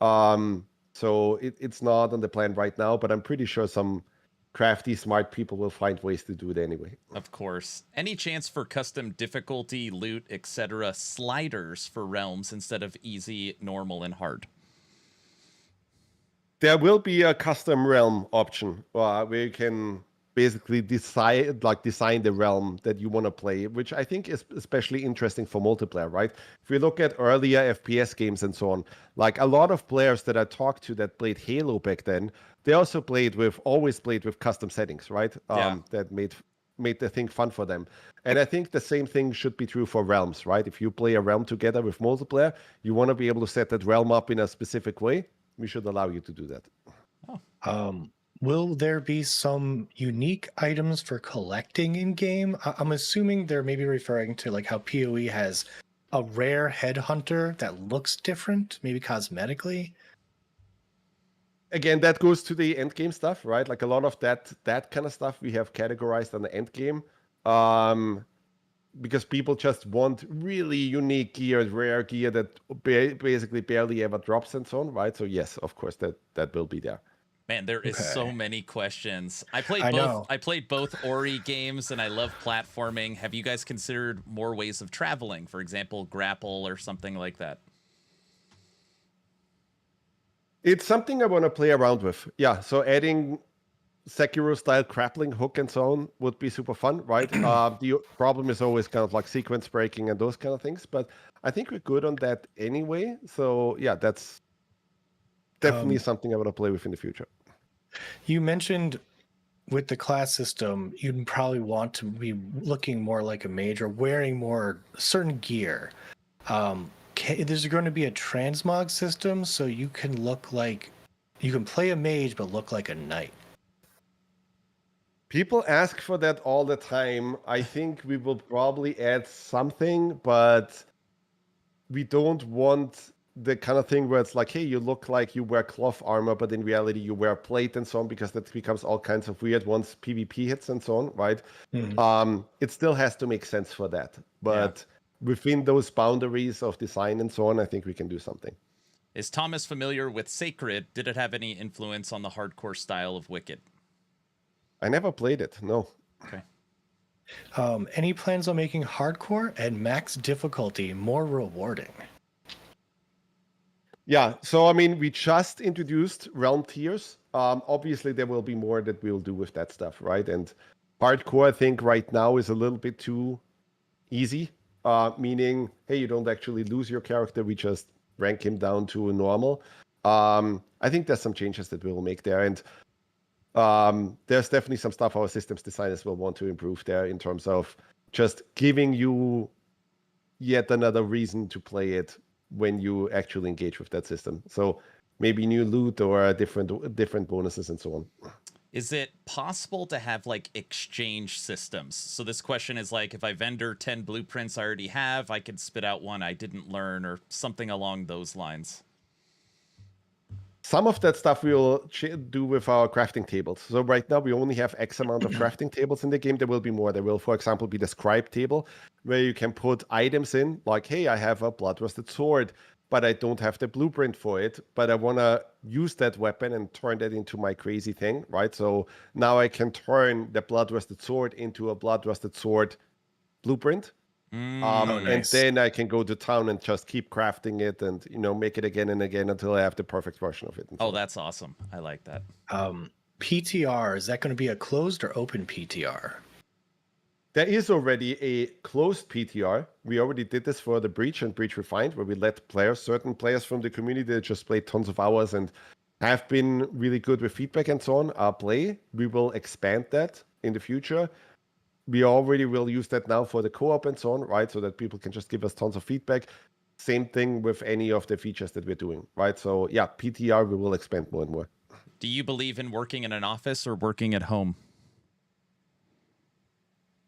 S7: So it's not on the plan right now, but I'm pretty sure some crafty, smart people will find ways to do it anyway.
S1: Of course. Any chance for custom difficulty, loot, etc. sliders for realms instead of easy, normal, and hard?
S7: There will be a custom realm option where you can basically design the realm that you want to play, which I think is especially interesting for multiplayer, right? If we look at earlier FPS games and so on, like a lot of players that I talked to that played Halo back then, they also always played with custom settings, right? That made the thing fun for them. And I think the same thing should be true for realms, right? If you play a realm together with multiplayer, you want to be able to set that realm up in a specific way. We should allow you to do that.
S6: Will there be some unique items for collecting in game? I'm assuming they're maybe referring to like how PoE has a rare headhunter that looks different, maybe cosmetically.
S7: Again, that goes to the end game stuff, right? Like a lot of that kind of stuff we have categorized on the end game, because people just want really unique gear, rare gear that basically barely ever drops and so on, right? So yes, of course that will be there.
S1: Man, there is so many questions. I played both Ori games, and I love platforming. Have you guys considered more ways of traveling? For example, grapple or something like that?
S7: It's something I want to play around with. Yeah, so adding Sekiro-style grappling hook and so on would be super fun, right? The problem is always kind of like sequence breaking and those kind of things, but I think we're good on that anyway. So yeah, that's definitely something I want to play with in the future.
S6: You mentioned with the class system, you'd probably want to be looking more like a mage or wearing more certain gear. There's going to be a transmog system, so you can play a mage but look like a knight.
S7: People ask for that all the time. I think we will probably add something, but we don't want the kind of thing where it's like, hey, you look like you wear cloth armor, but in reality you wear plate and so on, because that becomes all kinds of weird once PvP hits and so on, right? It still has to make sense for that. But within those boundaries of design and so on, I think we can do something.
S1: Is Thomas familiar with Sacred? Did it have any influence on the hardcore style of Wicked?
S7: I never played it, no.
S1: Okay.
S6: Any plans on making hardcore and max difficulty more rewarding?
S7: Yeah, so I mean, we just introduced realm tiers. Obviously, there will be more that we'll do with that stuff, right? And hardcore, I think, right now is a little bit too easy, meaning, hey, you don't actually lose your character. We just rank him down to a normal. I think there's some changes that we will make there. And there's definitely some stuff our systems designers will want to improve there in terms of just giving you yet another reason to play it when you actually engage with that system. So maybe new loot or different bonuses and so on.
S1: Is it possible to have like exchange systems? So this question is like, if I vendor 10 blueprints I already have, I could spit out one I didn't learn or something along those lines.
S7: Some of that stuff we will do with our crafting tables. So right now we only have X amount of crafting tables in the game. There will be more. There will, for example, be the scribe table where you can put items in like, hey, I have a blood-rusted sword, but I don't have the blueprint for it, but I want to use that weapon and turn that into my crazy thing, right? So now I can turn the blood-rusted sword into a blood-rusted sword blueprint.
S6: Nice.
S7: And then I can go to town and just keep crafting it and, make it again and again until I have the perfect version of it.
S1: Oh, that's awesome. I like that.
S6: PTR, is that going to be a closed or open PTR?
S7: There is already a closed PTR. We already did this for the Breach and Breach Refined, where we let certain players from the community that just played tons of hours and have been really good with feedback and so on, play. We will expand that in the future. We already will use that now for the co-op and so on, right? So that people can just give us tons of feedback. Same thing with any of the features that we're doing, right? So yeah, PTR, we will expand more and more.
S1: Do you believe in working in an office or working at home?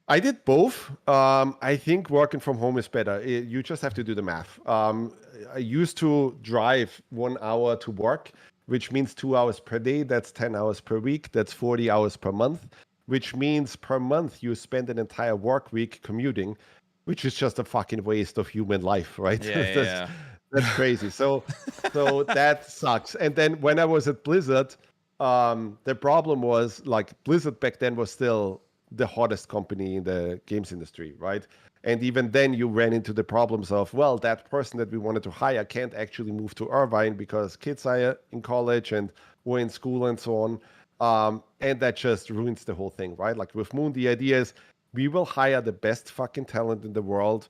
S7: I did both. I think working from home is better. You just have to do the math. I used to drive 1 hour to work, which means 2 hours per day. That's 10 hours per week. That's 40 hours per month, which means per month you spend an entire work week commuting, which is just a fucking waste of human life, right?
S1: Yeah,
S7: That's crazy. So that sucks. And then when I was at Blizzard, the problem was like Blizzard back then was still the hottest company in the games industry, right? And even then you ran into the problems of, well, that person that we wanted to hire can't actually move to Irvine because kids are in college and or in school and so on. And that just ruins the whole thing, right? Like with Moon, the idea is we will hire the best fucking talent in the world.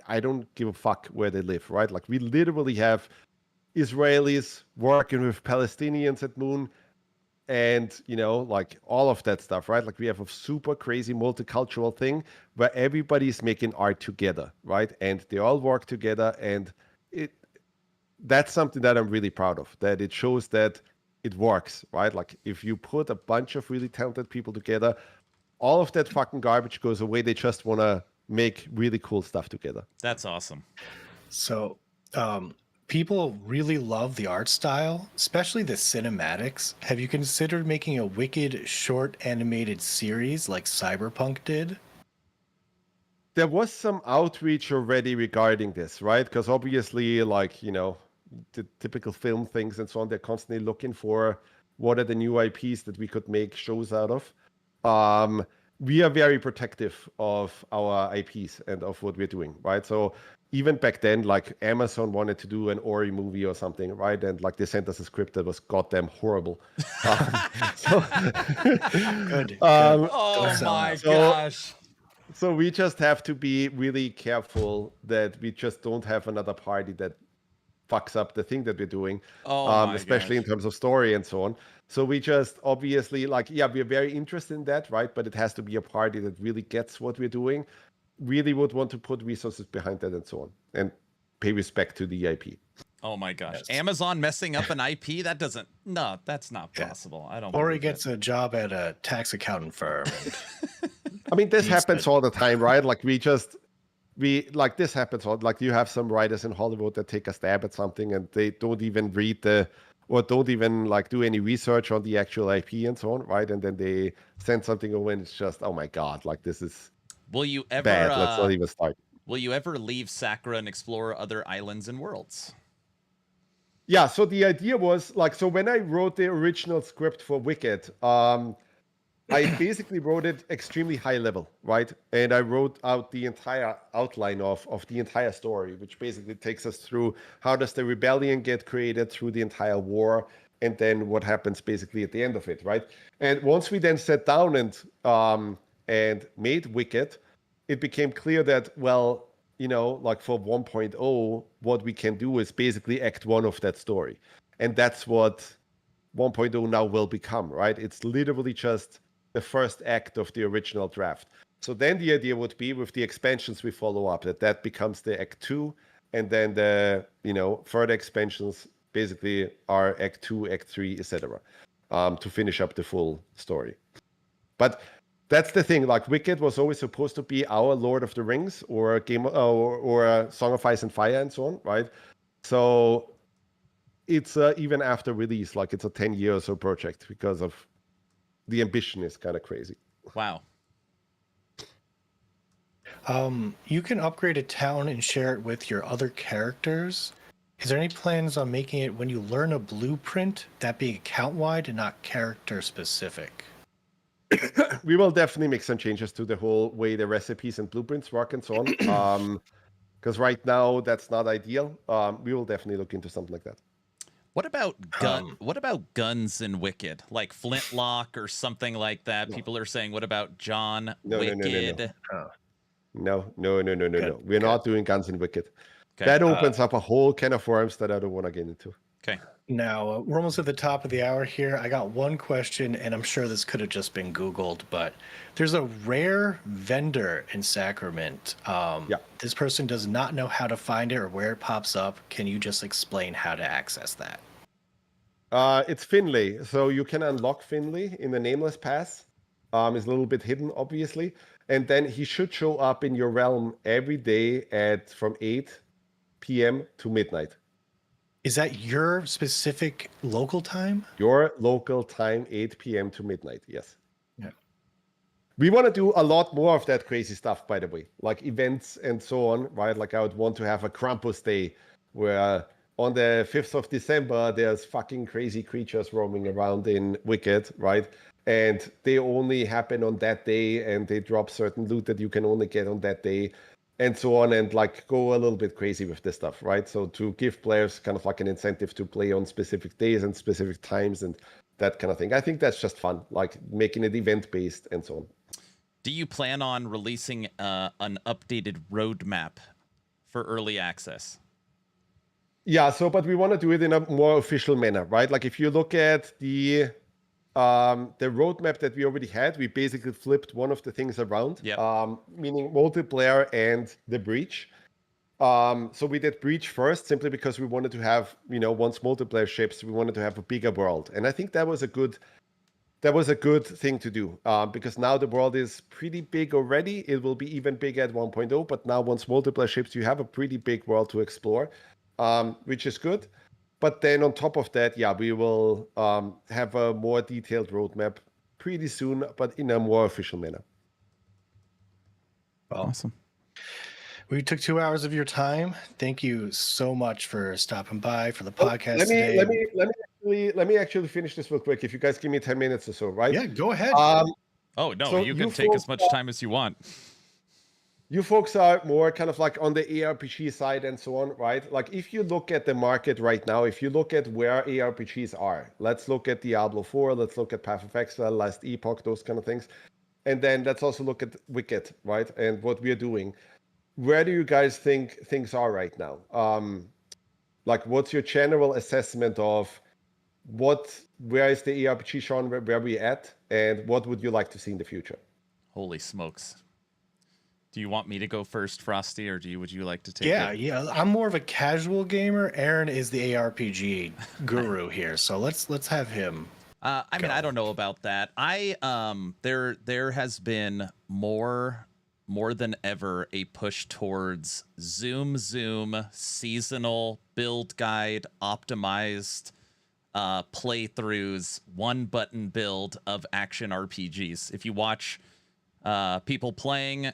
S7: I don't give a fuck where they live, right? Like we literally have Israelis working with Palestinians at Moon and, like all of that stuff, right? Like we have a super crazy multicultural thing where everybody's making art together, right? And they all work together. And that's something that I'm really proud of, that it shows that it works, right? Like if you put a bunch of really talented people together, all of that fucking garbage goes away. They just want to make really cool stuff together.
S1: That's awesome.
S6: So, people really love the art style, especially the cinematics. Have you considered making a Wicked short animated series like Cyberpunk did?
S7: There was some outreach already regarding this, right? Because obviously, like, the typical film things and so on, they're constantly looking for what are the new IPs that we could make shows out of. We are very protective of our IPs and of what we're doing, right? So even back then, like Amazon wanted to do an Ori movie or something, right? And like they sent us a script that was goddamn horrible.
S6: Good.
S1: Oh my gosh.
S7: So we just have to be really careful that we just don't have another party that fucks up the thing that we're doing, especially in terms of story and so on. So we just obviously we're very interested in that, right? But it has to be a party that really gets what we're doing, really would want to put resources behind that and so on, and pay respect to the IP.
S1: Oh my gosh.
S6: Yes.
S1: Amazon messing up an IP? That's not possible. I don't
S6: Or he
S1: believe
S6: gets
S1: it.
S6: a job at a tax accountant firm.
S7: I mean, this happens all the time, right? Like we like this happens all like you have some writers in Hollywood that take a stab at something and they don't even read or don't even like do any research on the actual IP and so on, right? And then they send something over and it's just, oh my God, like this is
S1: Will you ever
S7: bad. Let's not even start.
S1: will you ever leave Sakura and explore other islands and worlds?
S7: Yeah, so the idea was like, so when I wrote the original script for Wicked, I basically wrote it extremely high level, right? And I wrote out the entire outline of the entire story, which basically takes us through how does the rebellion get created through the entire war, and then what happens basically at the end of it, right? And once we then sat down and made Wicked, it became clear that, well, you know, like for 1.0, what we can do is basically act one of that story. And that's what 1.0 now will become, right? It's literally just the first act of the original draft. So then the idea would be with the expansions we follow up, that becomes the act 2, and then the, you know, further expansions basically are act 2, act 3, etc. To finish up the full story. But that's the thing, like Wicked was always supposed to be our Lord of the Rings or or Song of Ice and Fire and so on, right? So it's even after release, like it's a 10-year or so project because of the ambition is kind of crazy.
S1: Wow.
S6: You can upgrade a town and share it with your other characters. Is there any plans on making it when you learn a blueprint, that being account-wide and not character-specific?
S7: We will definitely make some changes to the whole way the recipes and blueprints work and so on. Because right now that's not ideal. We will definitely look into something like that.
S1: What about guns in Wicked, like flintlock or something like that?
S7: No.
S1: People are saying, what about John
S7: No.
S1: Wicked?
S7: No.
S6: Good,
S7: We're
S6: good.
S7: not doing Guns in Wicked.
S1: Okay.
S7: That opens up a whole can of worms that I don't want to get into.
S1: Okay.
S6: Now, we're almost at the top of the hour here. I got one question, and I'm sure this could have just been Googled, but there's a rare vendor in Sacrament.
S7: Yeah.
S6: This person does not know how to find it or where it pops up. Can you just explain how to access that?
S7: It's Finlay. So you can unlock Finlay in the Nameless Pass. It's a little bit hidden, obviously. And then he should show up in your realm every day from 8 p.m. to midnight.
S6: Is that your specific local time?
S7: Your local time, 8 p.m. to midnight, yes.
S6: Yeah.
S7: We want to do a lot more of that crazy stuff, by the way, like events and so on, right? Like I would want to have a Krampus Day where on the 5th of December, there's fucking crazy creatures roaming around in Wicked, right? And they only happen on that day and they drop certain loot that you can only get on that day and so on, and like go a little bit crazy with this stuff, right? So to give players kind of like an incentive to play on specific days and specific times and that kind of thing. I think that's just fun, like making it event-based and so on.
S1: Do you plan on releasing an updated roadmap for early access?
S7: Yeah, but we want to do it in a more official manner, right? Like if you look at the roadmap that we already had, we basically flipped one of the things around, meaning multiplayer and the breach. So we did breach first simply because we wanted to have, once multiplayer ships, we wanted to have a bigger world. And I think that was a good thing to do because now the world is pretty big already. It will be even bigger at 1.0, but now once multiplayer ships, you have a pretty big world to explore, which is good. But then on top of that, we will have a more detailed roadmap pretty soon, but in a more official manner.
S6: Well,
S1: Awesome.
S6: We took 2 hours of your time. Thank you so much for stopping by for the podcast today.
S7: Let me actually finish this real quick. If you guys give me 10 minutes or so, right?
S6: Yeah, go ahead.
S1: Oh, no,
S7: So
S1: you can
S7: you
S1: take as
S7: folks
S1: much
S7: are-
S1: time as you want.
S7: You folks are more kind of like on the ARPG side and so on, right? Like if you look at the market right now, if you look at where ARPGs are, let's look at Diablo 4, let's look at Path of Exile, Last Epoch, those kind of things. And then let's also look at Wicked, right? And what we're doing. Where do you guys think things are right now? Like what's your general assessment of where is the ARPG genre, where we at, and what would you like to see in the future?
S1: Holy smokes. Do you want me to go first, Frosty, or would you like to take it?
S6: Yeah. I'm more of a casual gamer. Aaron is the ARPG guru here, so let's have him.
S1: I mean, I don't know about that. There has been more more than ever a push towards zoom, seasonal, build guide, optimized playthroughs, one button build of action RPGs. If you watch people playing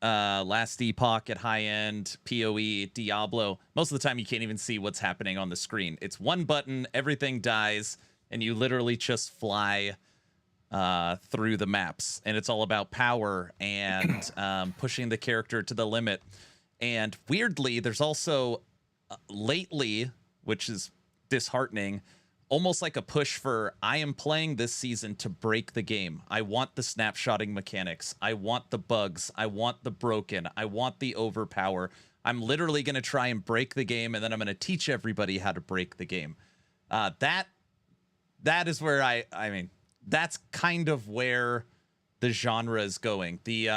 S1: Last Epoch at high end, PoE, Diablo, most of the time you can't even see what's happening on the screen. It's one button, everything dies, and you literally just fly through the maps, and it's all about power and pushing the character to the limit. And weirdly, there's also lately, which is disheartening, almost like a push for, I am playing this season to break the game. I want the snapshotting mechanics. I want the bugs. I want the broken. I want the overpower. I'm literally going to try and break the game, and then I'm going to teach everybody how to break the game. That is where I mean, that's kind of where the genre is going. The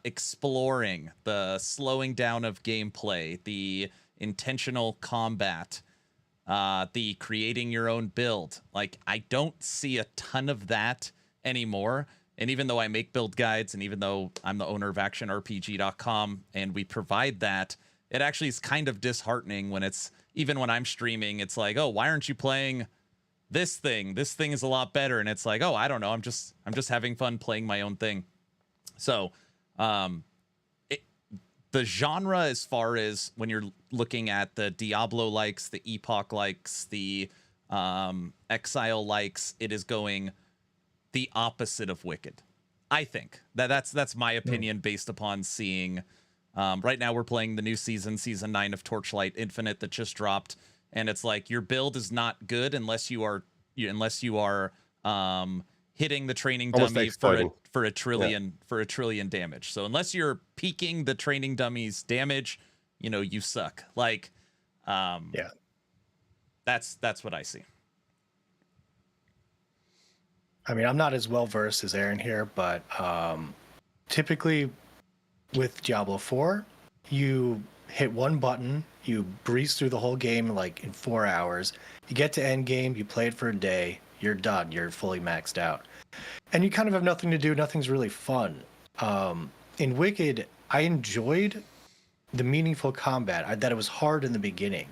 S1: exploring, the slowing down of gameplay, the intentional combat, the creating your own build. Like, I don't see a ton of that anymore. And even though I make build guides, and even though I'm the owner of actionrpg.com and we provide that, it actually is kind of disheartening when it's, even when I'm streaming, it's like, oh, why aren't you playing this thing? This thing is a lot better. And it's like, oh, I don't know. I'm just having fun playing my own thing. So, the genre, as far as when you're looking at the Diablo likes, the Epoch likes, the Exile likes, it is going the opposite of Wicked. I think that's my opinion based upon seeing. Right now we're playing the new season 9 of Torchlight Infinite that just dropped, and it's like your build is not good unless you are hitting the training dummy for a trillion damage. So unless you're peaking the training dummy's damage, you suck. Like, that's what I see.
S6: I mean, I'm not as well versed as Aaron here, but typically with Diablo 4, you hit one button, you breeze through the whole game like in 4 hours. You get to Endgame, you play it for a day, you're done, you're fully maxed out. And you kind of have nothing to do, nothing's really fun. In Wicked, I enjoyed the meaningful combat, that it was hard in the beginning.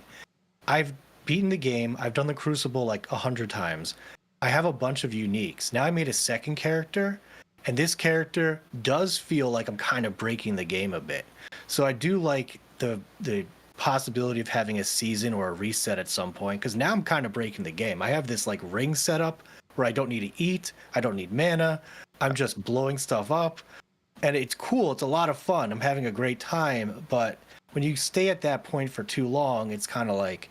S6: I've beaten the game, I've done the Crucible like 100 times. I have a bunch of uniques. Now I made a second character, and this character does feel like I'm kind of breaking the game a bit. So I do like the possibility of having a season or a reset at some point, because now I'm kind of breaking the game. I have this like ring setup where I don't need to eat, I don't need mana, I'm just blowing stuff up, and it's cool, it's a lot of fun, I'm having a great time. But when you stay at that point for too long, it's kind of like,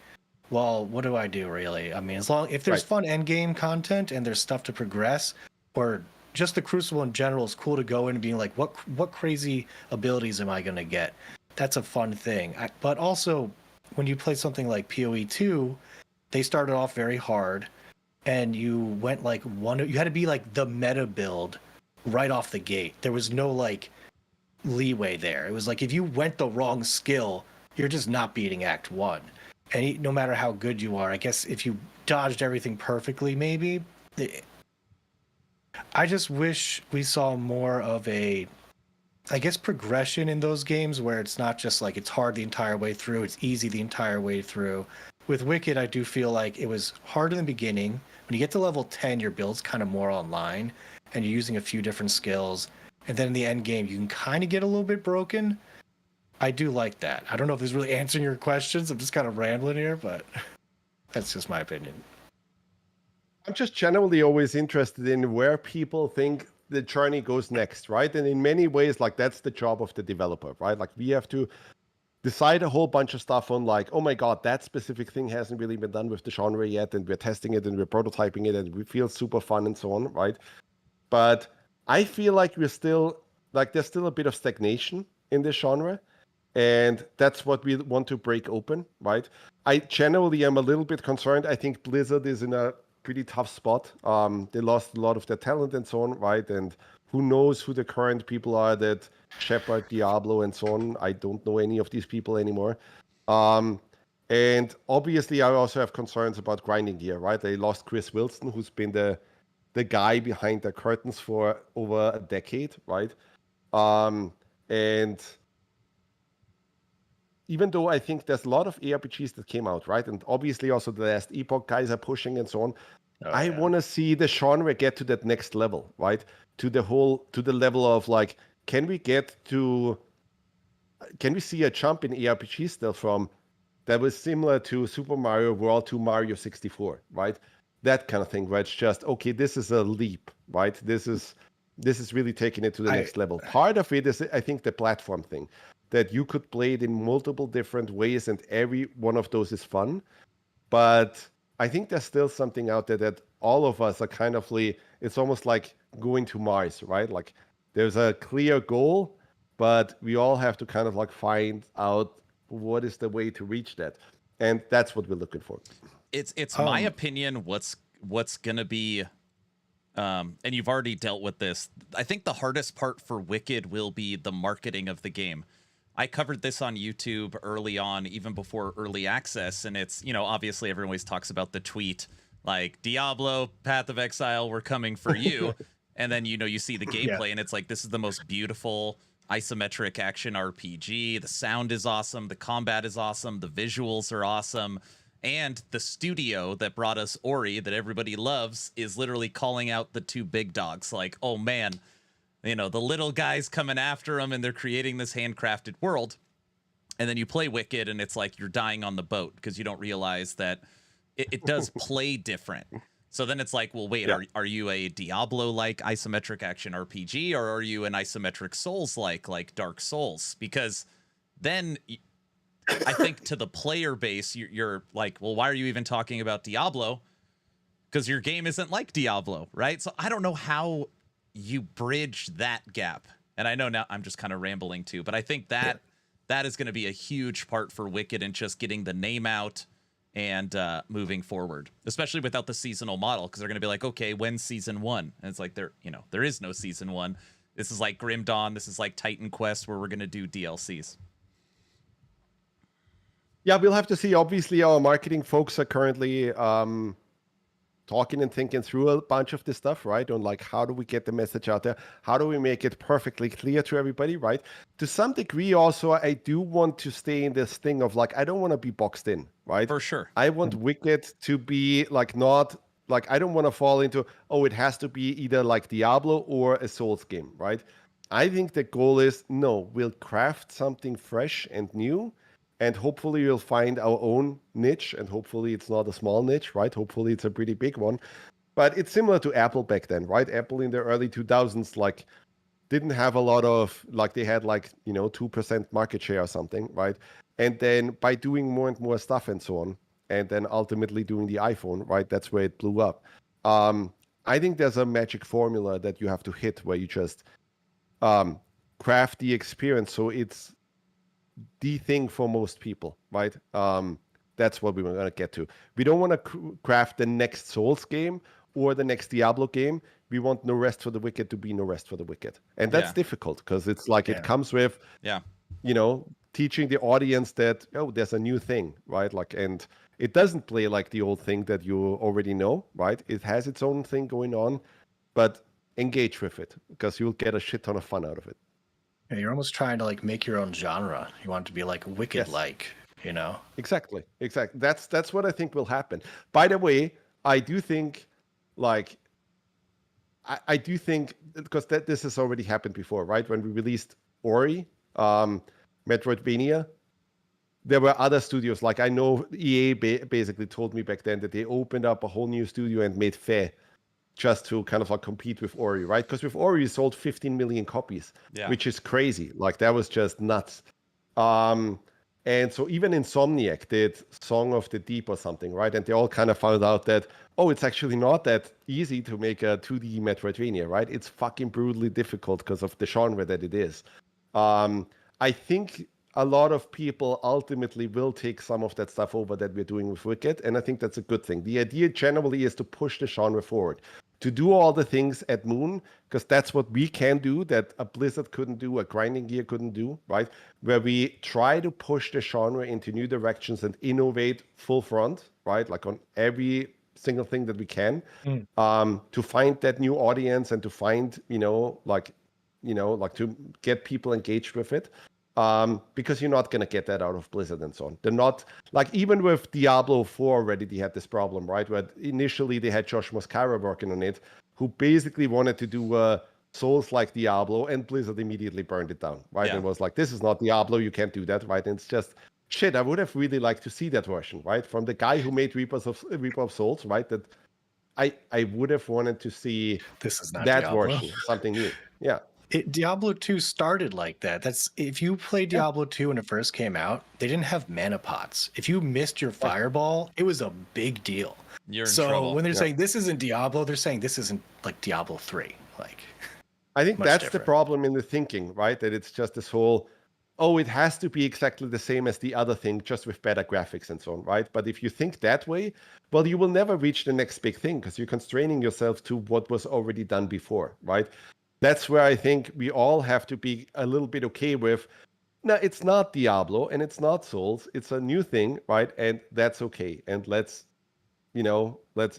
S6: well, what do I do really? I mean, if there's fun end game content and there's stuff to progress, or just the Crucible in general is cool to go in and being like, what crazy abilities am I going to get? That's a fun thing. But also, when you play something like PoE 2, they started off very hard, and you went like you had to be like the meta build right off the gate. There was no like leeway there. It was like if you went the wrong skill, you're just not beating Act 1. And no matter how good you are, I guess if you dodged everything perfectly, maybe. I just wish we saw more of a, I guess, progression in those games where it's not just like it's hard the entire way through, it's easy the entire way through. With Wicked, I do feel like it was hard in the beginning. When you get to level 10, your build's kind of more online, and you're using a few different skills. And then in the end game, you can kind of get a little bit broken. I do like that. I don't know if this is really answering your questions. I'm just kind of rambling here, but that's just my opinion.
S7: I'm just generally always interested in where people think the journey goes next, right? And in many ways, like, that's the job of the developer, right? Like, we have to decide a whole bunch of stuff on like, oh my God, that specific thing hasn't really been done with the genre yet, and we're testing it and we're prototyping it and we feel super fun and so on, right? But I feel like we're still, like, there's still a bit of stagnation in this genre. And that's what we want to break open, right? I generally am a little bit concerned. I think Blizzard is in a pretty tough spot. They lost a lot of their talent and so on, right? And who knows who the current people are that shepherd Diablo and so on. I don't know any of these people anymore. And obviously, I also have concerns about grinding gear, right? They lost Chris Wilson, who's been the guy behind the curtains for over a decade, right? And even though I think there's a lot of ARPGs that came out, right? And obviously also the Last Epoch guys are pushing and so on. I want to see the genre get to that next level, right? To the level of like, can we see a jump in ARPG still from that was similar to Super Mario World to Mario 64, right? That kind of thing, where it's just, okay, this is a leap, right? This is really taking it to the next level. Part of it is, I think, the platform thing, that you could play it in multiple different ways, and every one of those is fun. But I think there's still something out there that all of us are kind of it's almost like going to Mars, right? Like there's a clear goal, but we all have to kind of like find out what is the way to reach that. And that's what we're looking for.
S1: It's my opinion what's gonna be and you've already dealt with this. I think the hardest part for Wicked will be the marketing of the game. I covered this on YouTube early on, even before early access, and it's, obviously everyone always talks about the tweet, like, Diablo, Path of Exile, we're coming for you. And then, you see the gameplay, and it's like, this is the most beautiful isometric action RPG. The sound is awesome. The combat is awesome. The visuals are awesome. And the studio that brought us Ori, that everybody loves, is literally calling out the two big dogs. Like, oh, man, the little guy's coming after them, and they're creating this handcrafted world. And then you play Wicked, and it's like you're dying on the boat because you don't realize that it does play different. So then it's like, well, wait, are you a Diablo-like isometric action RPG, or are you an isometric Souls-like Dark Souls? Because then I think to the player base, you're like, well, why are you even talking about Diablo? Because your game isn't like Diablo, right? So I don't know how you bridge that gap. And I know now I'm just kind of rambling too, but I think that is going to be a huge part for Wicked and just getting the name out and moving forward, especially without the seasonal model, because they're going to be like, okay, when's season 1? And it's like, there is no season 1. This is like Grim Dawn. This is like Titan Quest, where we're going to do DLCs.
S7: Yeah, we'll have to see. Obviously, our marketing folks are currently talking and thinking through a bunch of this stuff, right? On like, how do we get the message out there? How do we make it perfectly clear to everybody, right? To some degree, also, I do want to stay in this thing of like, I don't want to be boxed in, right?
S1: For sure.
S7: I want Wicked to be like, not like, I don't want to fall into, oh, it has to be either like Diablo or a Souls game, right? I think the goal is, no, we'll craft something fresh and new. And hopefully we'll find our own niche, and hopefully it's not a small niche, right? Hopefully it's a pretty big one. But it's similar to Apple back then, right? Apple in the early 2000s, like, didn't have a lot of, like, they had like, 2% market share or something, right? And then by doing more and more stuff and so on, and then ultimately doing the iPhone, right? That's where it blew up. I think there's a magic formula that you have to hit where you just craft the experience so it's the thing for most people, right? That's what we were going to get to. We don't want to craft the next Souls game or the next Diablo game. We want No Rest for the Wicked to be No Rest for the Wicked. And that's difficult because it's like it comes with, teaching the audience that, oh, there's a new thing, right? Like, and it doesn't play like the old thing that you already know, right? It has its own thing going on, but engage with it because you'll get a shit ton of fun out of it.
S6: Yeah, you're almost trying to like make your own genre. You want it to be like Wicked-like,
S7: Exactly. That's what I think will happen. By the way, I do think, like, I do think, because this has already happened before, right? When we released Ori, Metroidvania, there were other studios. Like, I know EA basically told me back then that they opened up a whole new studio and made Fair just to kind of like compete with Ori, right? Because with Ori, we sold 15 million copies, which is crazy. Like, that was just nuts. And so even Insomniac did Song of the Deep or something, right? And they all kind of found out that, oh, it's actually not that easy to make a 2D Metroidvania, right? It's fucking brutally difficult because of the genre that it is. I think a lot of people ultimately will take some of that stuff over that we're doing with Wicked, and I think that's a good thing. The idea generally is to push the genre forward, to do all the things at Moon, because that's what we can do that a Blizzard couldn't do, a Grinding Gear couldn't do, right? Where we try to push the genre into new directions and innovate full front, right? Like on every single thing that we can, to find that new audience and to find, like like to get people engaged with it. Because you're not going to get that out of Blizzard and so on. They're not, like, even with Diablo 4 already, they had this problem, right? Where initially they had Josh Moscara working on it, who basically wanted to do Souls like Diablo, and Blizzard immediately burned it down, right?
S1: Yeah.
S7: And was like, this is not Diablo, you can't do that, right? And it's just, shit, I would have really liked to see that version, right? From the guy who made Reaper of Souls, right? That I would have wanted to see
S6: This is not
S7: that
S6: Diablo.
S7: version, something new. Yeah.
S6: Diablo 2 started like that. That's if you played Diablo 2 when it first came out, they didn't have mana pots. If you missed your fireball, it was a big deal.
S1: You're in
S6: so
S1: trouble.
S6: when they're saying this isn't Diablo, they're saying this isn't like Diablo 3. Like,
S7: I think
S6: much
S7: that's
S6: different.
S7: the problem in the thinking, right? That it's just this whole, oh, it has to be exactly the same as the other thing, just with better graphics and so on, right? But if you think that way, well, you will never reach the next big thing because you're constraining yourself to what was already done before, right? That's where I think we all have to be a little bit okay with, no, it's not Diablo and it's not Souls. It's a new thing, right? And that's okay. And let's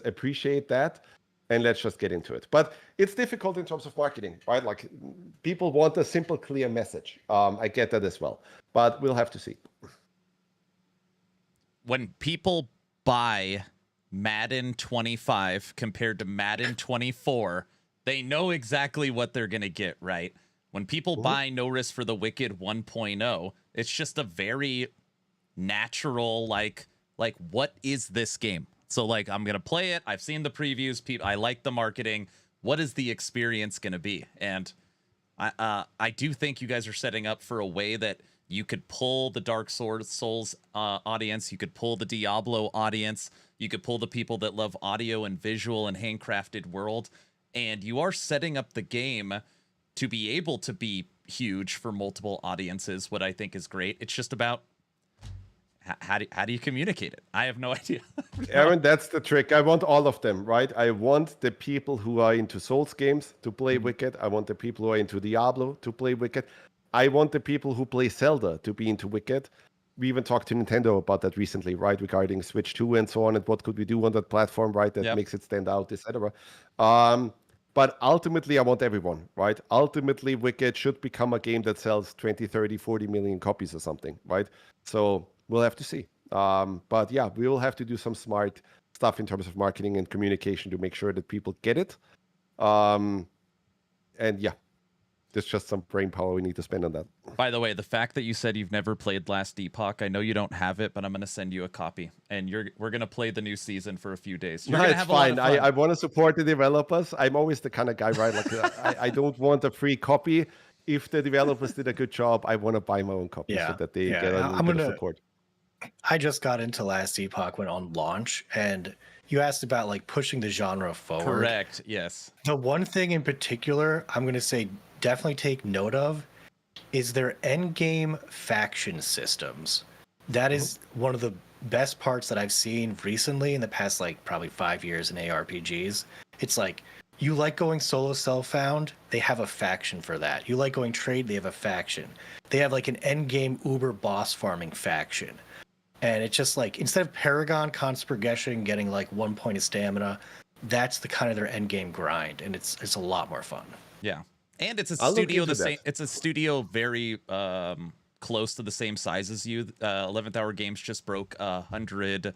S7: appreciate that and let's just get into it. But it's difficult in terms of marketing, right? Like, people want a simple, clear message. I get that as well, but we'll have to see.
S1: When people buy Madden 25 compared to Madden 24, they know exactly what they're going to get, right? When people buy No Risk for the Wicked 1.0, it's just a very natural, like, what is this game? So, like, I'm going to play it. I've seen the previews. I like the marketing. What is the experience going to be? And I do think you guys are setting up for a way that you could pull the Dark Souls audience. You could pull the Diablo audience. You could pull the people that love audio and visual and handcrafted world. And you are setting up the game to be able to be huge for multiple audiences, what I think is great. It's just about how do you communicate it? I have no idea.
S7: Aaron, that's the trick. I want all of them, right? I want the people who are into Souls games to play Wicked. I want the people who are into Diablo to play Wicked. I want the people who play Zelda to be into Wicked. We even talked to Nintendo about that recently, right? Regarding Switch 2 and so on, and what could we do on that platform, right? That makes it stand out, etc. But ultimately, I want everyone, right? Ultimately, Wicked should become a game that sells 20, 30, 40 million copies or something, right? So we'll have to see. But yeah, we will have to do some smart stuff in terms of marketing and communication to make sure that people get it. And yeah, there's just some brain power we need to spend on that.
S1: By the way, the fact that you said you've never played Last Epoch, I know you don't have it, but I'm going to send you a copy, and we're going to play the new season for a few days. You're
S7: no,
S1: gonna
S7: it's
S1: have a lot
S7: fine.
S1: of fun.
S7: I want to support the developers. I'm always the kind of guy, right? Like, I don't want a free copy. If the developers did a good job, I want to buy my own copy so that they get a little bit of support.
S6: I just got into Last Epoch when on launch, and you asked about like pushing the genre forward.
S1: Correct. Yes.
S6: The one thing in particular I'm going to say definitely take note of is their endgame faction systems. That is one of the best parts that I've seen recently in the past, like probably 5 years in ARPGs. It's like, you like going solo self-found, they have a faction for that. You like going trade, they have a faction. They have like an endgame uber boss farming faction. And it's just like, instead of Paragon constant progression, getting like 1 point of stamina, that's the kind of their endgame grind, and it's a lot more fun.
S1: Yeah. And it's a
S7: I'll look
S1: studio
S7: into that.
S1: it's a studio very close to the same size as you. 11th Hour Games just broke 100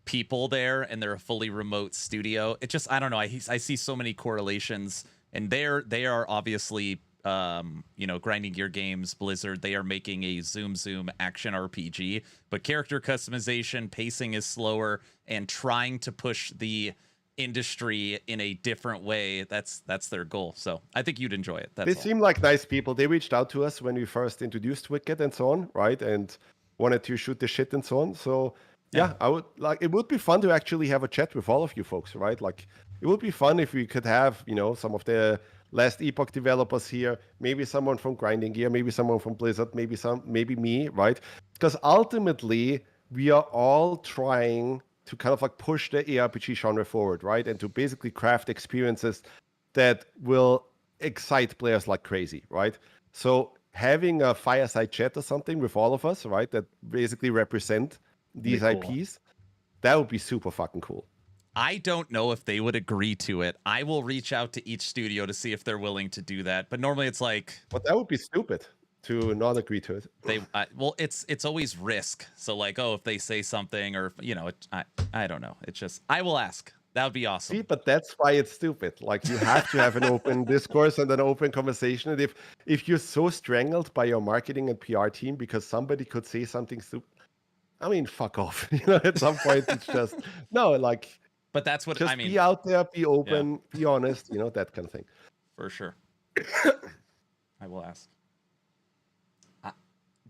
S1: people there, and they're a fully remote studio. It just, I don't know, I see so many correlations, and they are obviously Grinding Gear Games, Blizzard, they are making a zoom action RPG, but character customization, pacing is slower, and trying to push the industry in a different way. That's their goal. So I think you'd enjoy it.
S7: They seem like nice people. They reached out to us when we first introduced Wicked and so on, right? And wanted to shoot the shit and so on. So yeah, I would like, it would be fun to actually have a chat with all of you folks, right? Like, it would be fun if we could have, some of the Last Epoch developers here, maybe someone from Grinding Gear, maybe someone from Blizzard, maybe me, right? Because ultimately we are all trying to kind of like push the ARPG genre forward, right? And to basically craft experiences that will excite players like crazy, right? So having a fireside chat or something with all of us, right, that basically represent these
S6: Cool.
S7: IPs, that would be super fucking cool.
S1: I don't know if they would agree to it. I will reach out to each studio to see if they're willing to do that. But normally it's like,
S7: But that would be stupid to not agree to it.
S1: they well, it's always risk. So like, oh, if they say something, or I don't know. It's just, I will ask. That would be awesome.
S7: See, but that's why it's stupid. Like, you have to have an open discourse and an open conversation. And if you're so strangled by your marketing and PR team because somebody could say something stupid, I mean, fuck off. At some point it's just no, like.
S1: But that's what
S7: Just
S1: I mean.
S7: be out there, be open, be honest. That kind of thing.
S1: For sure. I will ask.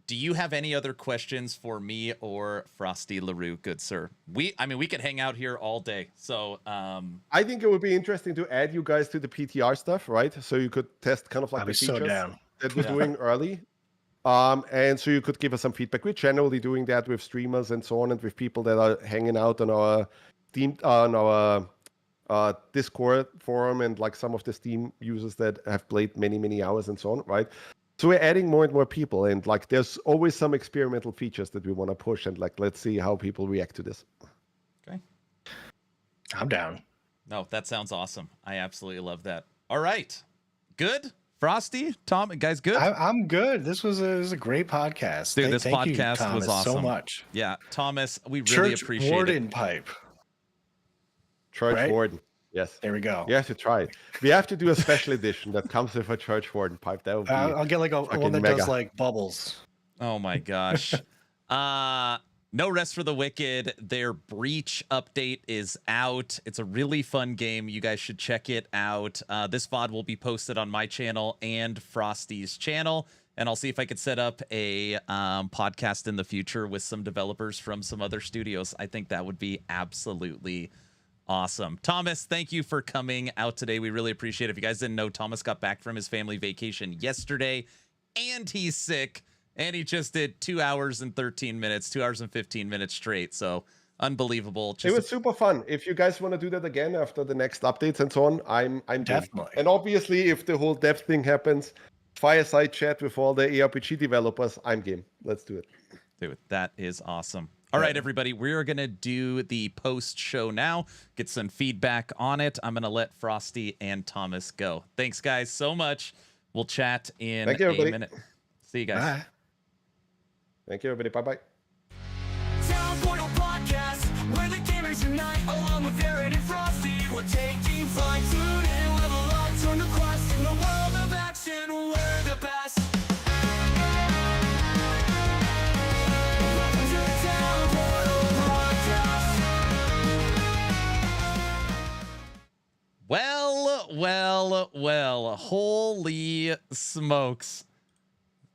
S1: Do you have any other questions for me or Frosty LaRue, good sir? We could hang out here all day. So
S7: I think it would be interesting to add you guys to the PTR stuff, right? So you could test kind of like
S6: I'd
S7: the
S6: be so
S7: features
S6: down.
S7: that we're doing early. And so you could give us some feedback. We're generally doing that with streamers and so on, and with people that are hanging out on our Steam, on our Discord forum, and like some of the Steam users that have played many, many hours and so on, right? So we're adding more and more people, and like there's always some experimental features that we want to push, and like let's see how people react to this.
S1: Okay.
S6: I'm down.
S1: No, that sounds awesome. I absolutely love that. All right. Good? Frosty, Tom, guys, good?
S6: I'm good. This was a great podcast.
S1: Dude, this
S6: Thank you,
S1: podcast
S6: Thomas,
S1: was awesome.
S6: so much.
S1: Yeah, Thomas, we really
S6: Church
S1: appreciate
S6: warden
S1: it.
S6: pipe.
S7: Church
S6: Right?
S7: warden. Yes.
S6: There we go.
S7: You have to try it. We have to do a special edition that comes with a church warden pipe. That would be
S6: I'll get like a one that
S7: mega.
S6: does like bubbles.
S1: Oh my gosh. No Rest for the Wicked. Their Breach update is out. It's a really fun game. You guys should check it out. This VOD will be posted on my channel and Frosty's channel. And I'll see if I could set up a podcast in the future with some developers from some other studios. I think that would be absolutely awesome. Thomas, thank you for coming out today. We really appreciate it. If you guys didn't know, Thomas got back from his family vacation yesterday, and he's sick. And he just did 2 hours and 13 minutes, 2 hours and 15 minutes straight. So unbelievable.
S7: It was super fun. If you guys want to do that again after the next updates and so on, I'm
S6: Definitely.
S7: And obviously, if the whole depth thing happens, fireside chat with all the ARPG developers, I'm game. Let's do it.
S1: Dude, that is awesome. All right, everybody, we're going to do the post show now, get some feedback on it. I'm going to let Frosty and Thomas go. Thanks, guys, so much. We'll chat in
S7: Thank you,
S1: a
S7: everybody.
S1: minute. See you guys.
S6: Bye.
S7: Thank you, everybody. Bye-bye.
S5: Town Portal Podcast, where the gamers unite, along with Aaron and Frosty. We're taking flight, tune in, level up, turn the quest. In the world of action, we're the best. Welcome to the Town Portal Podcast.
S1: Well, holy smokes.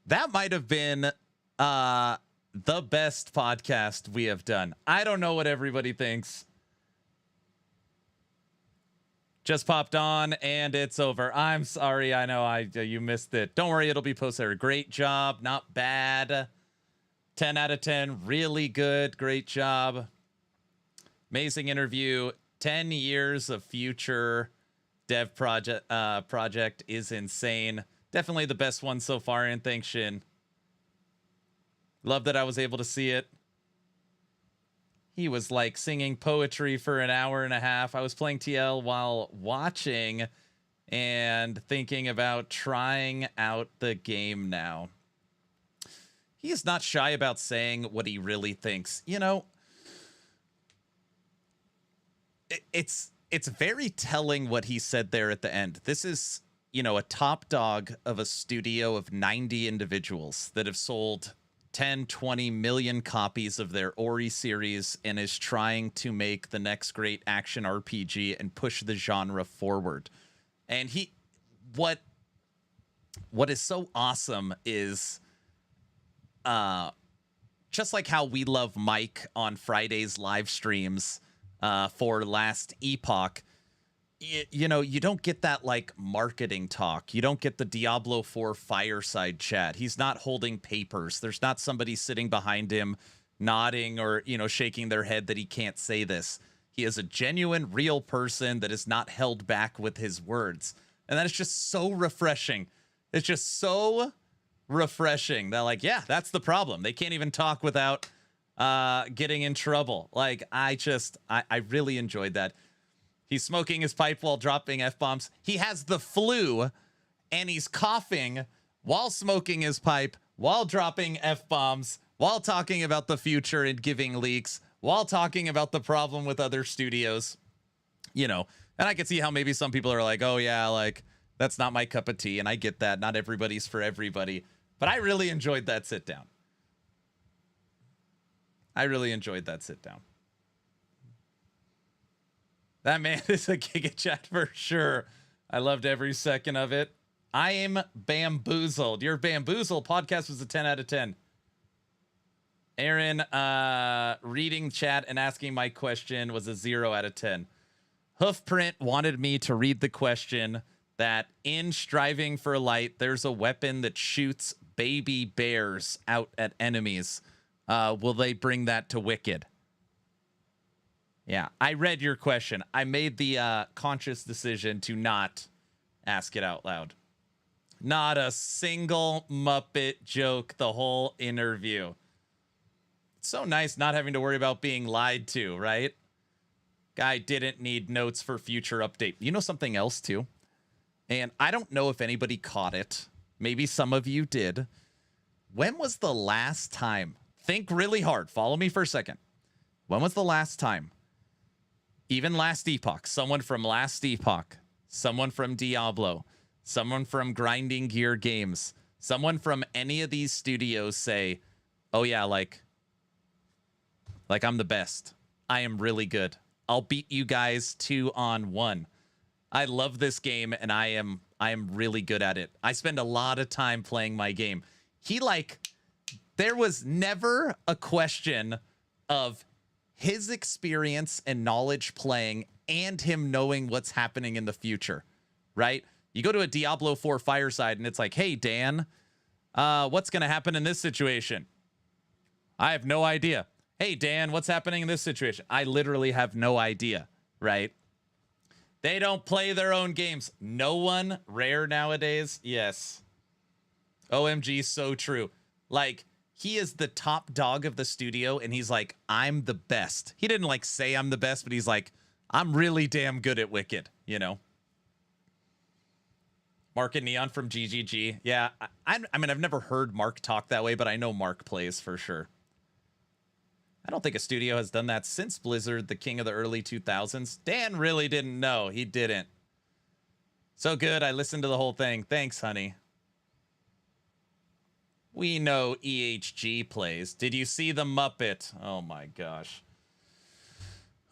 S1: That might have been the best podcast we have done. I don't know what everybody thinks. Just popped on and it's over. I'm sorry. I know you missed it. Don't worry, it'll be posted. Great job. Not bad. 10 out of 10. Really good. Great job. Amazing interview. 10 years of future dev project is insane. Definitely the best one so far, and thanks, Shin. Love that I was able to see it. He was like singing poetry for an hour and a half. I was playing TL while watching and thinking about trying out the game now. He is not shy about saying what he really thinks. You know, it's very telling what he said there at the end. This is, you know, a top dog of a studio of 90 individuals that have sold 10, 20 million copies of their Ori series and is trying to make the next great action RPG and push the genre forward. And what is so awesome is just like how we love Mike on Friday's live streams for Last Epoch. You know, you don't get that like marketing talk. You don't get the Diablo 4 fireside chat. He's not holding papers. There's not somebody sitting behind him nodding or, you know, shaking their head that he can't say this. He is a genuine, real person that is not held back with his words. And that is just so refreshing. It's just so refreshing that, like, yeah, that's the problem. They can't even talk without getting in trouble. Like, I really enjoyed that. He's smoking his pipe while dropping F-bombs. He has the flu, and he's coughing while smoking his pipe, while dropping F-bombs, while talking about the future and giving leaks, while talking about the problem with other studios. You know, and I can see how maybe some people are like, oh, yeah, like, that's not my cup of tea. And I get that. Not everybody's for everybody. But I really enjoyed that sit down. I really enjoyed that sit down. That man is a Giga Chat for sure. I loved every second of it. I am bamboozled. Your bamboozled podcast was a 10 out of 10. Aaron, reading chat and asking my question was a 0 out of 10. Hoofprint wanted me to read the question that in Striving for Light, there's a weapon that shoots baby bears out at enemies. Will they bring that to Wicked? Yeah, I read your question. I made the conscious decision to not ask it out loud. Not a single Muppet joke the whole interview. It's so nice not having to worry about being lied to, right? Guy didn't need notes for future update. You know something else, too? And I don't know if anybody caught it. Maybe some of you did. When was the last time? Think really hard. Follow me for a second. When was the last time? Even Last Epoch. Someone from Last Epoch. Someone from Diablo. Someone from Grinding Gear Games. Someone from any of these studios say, oh yeah, like I'm the best. I am really good. I'll beat you guys 2-on-1. I love this game and I am really good at it. I spend a lot of time playing my game. There was never a question of his experience and knowledge playing and him knowing what's happening in the future, right? You go to a Diablo 4 fireside and it's like, hey, Dan, what's going to happen in this situation? I have no idea. Hey, Dan, what's happening in this situation? I literally have no idea, right? They don't play their own games. No one, rare nowadays. Yes. OMG, so true. Like, he is the top dog of the studio, and he's like, I'm the best. He didn't, like, say I'm the best, but he's like, I'm really damn good at Wicked, you know? Mark and Neon from GGG. Yeah, I mean, I've never heard Mark talk that way, but I know Mark plays for sure. I don't think a studio has done that since Blizzard, the king of the early 2000s. Dan really didn't know. He didn't. So good, I listened to the whole thing. Thanks, honey. We know EHG plays. Did you see the Muppet? Oh my gosh.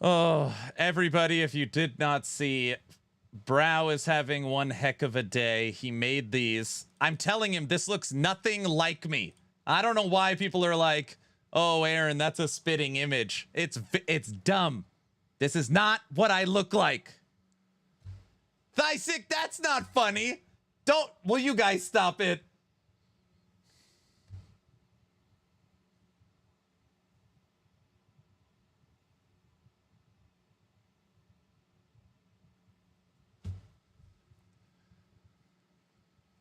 S1: Oh, everybody, if you did not see, Brow is having one heck of a day. He made these. I'm telling him this looks nothing like me. I don't know why people are like, oh, Aaron, that's a spitting image. It's dumb. This is not what I look like. Thysic, that's not funny. Will you guys stop it?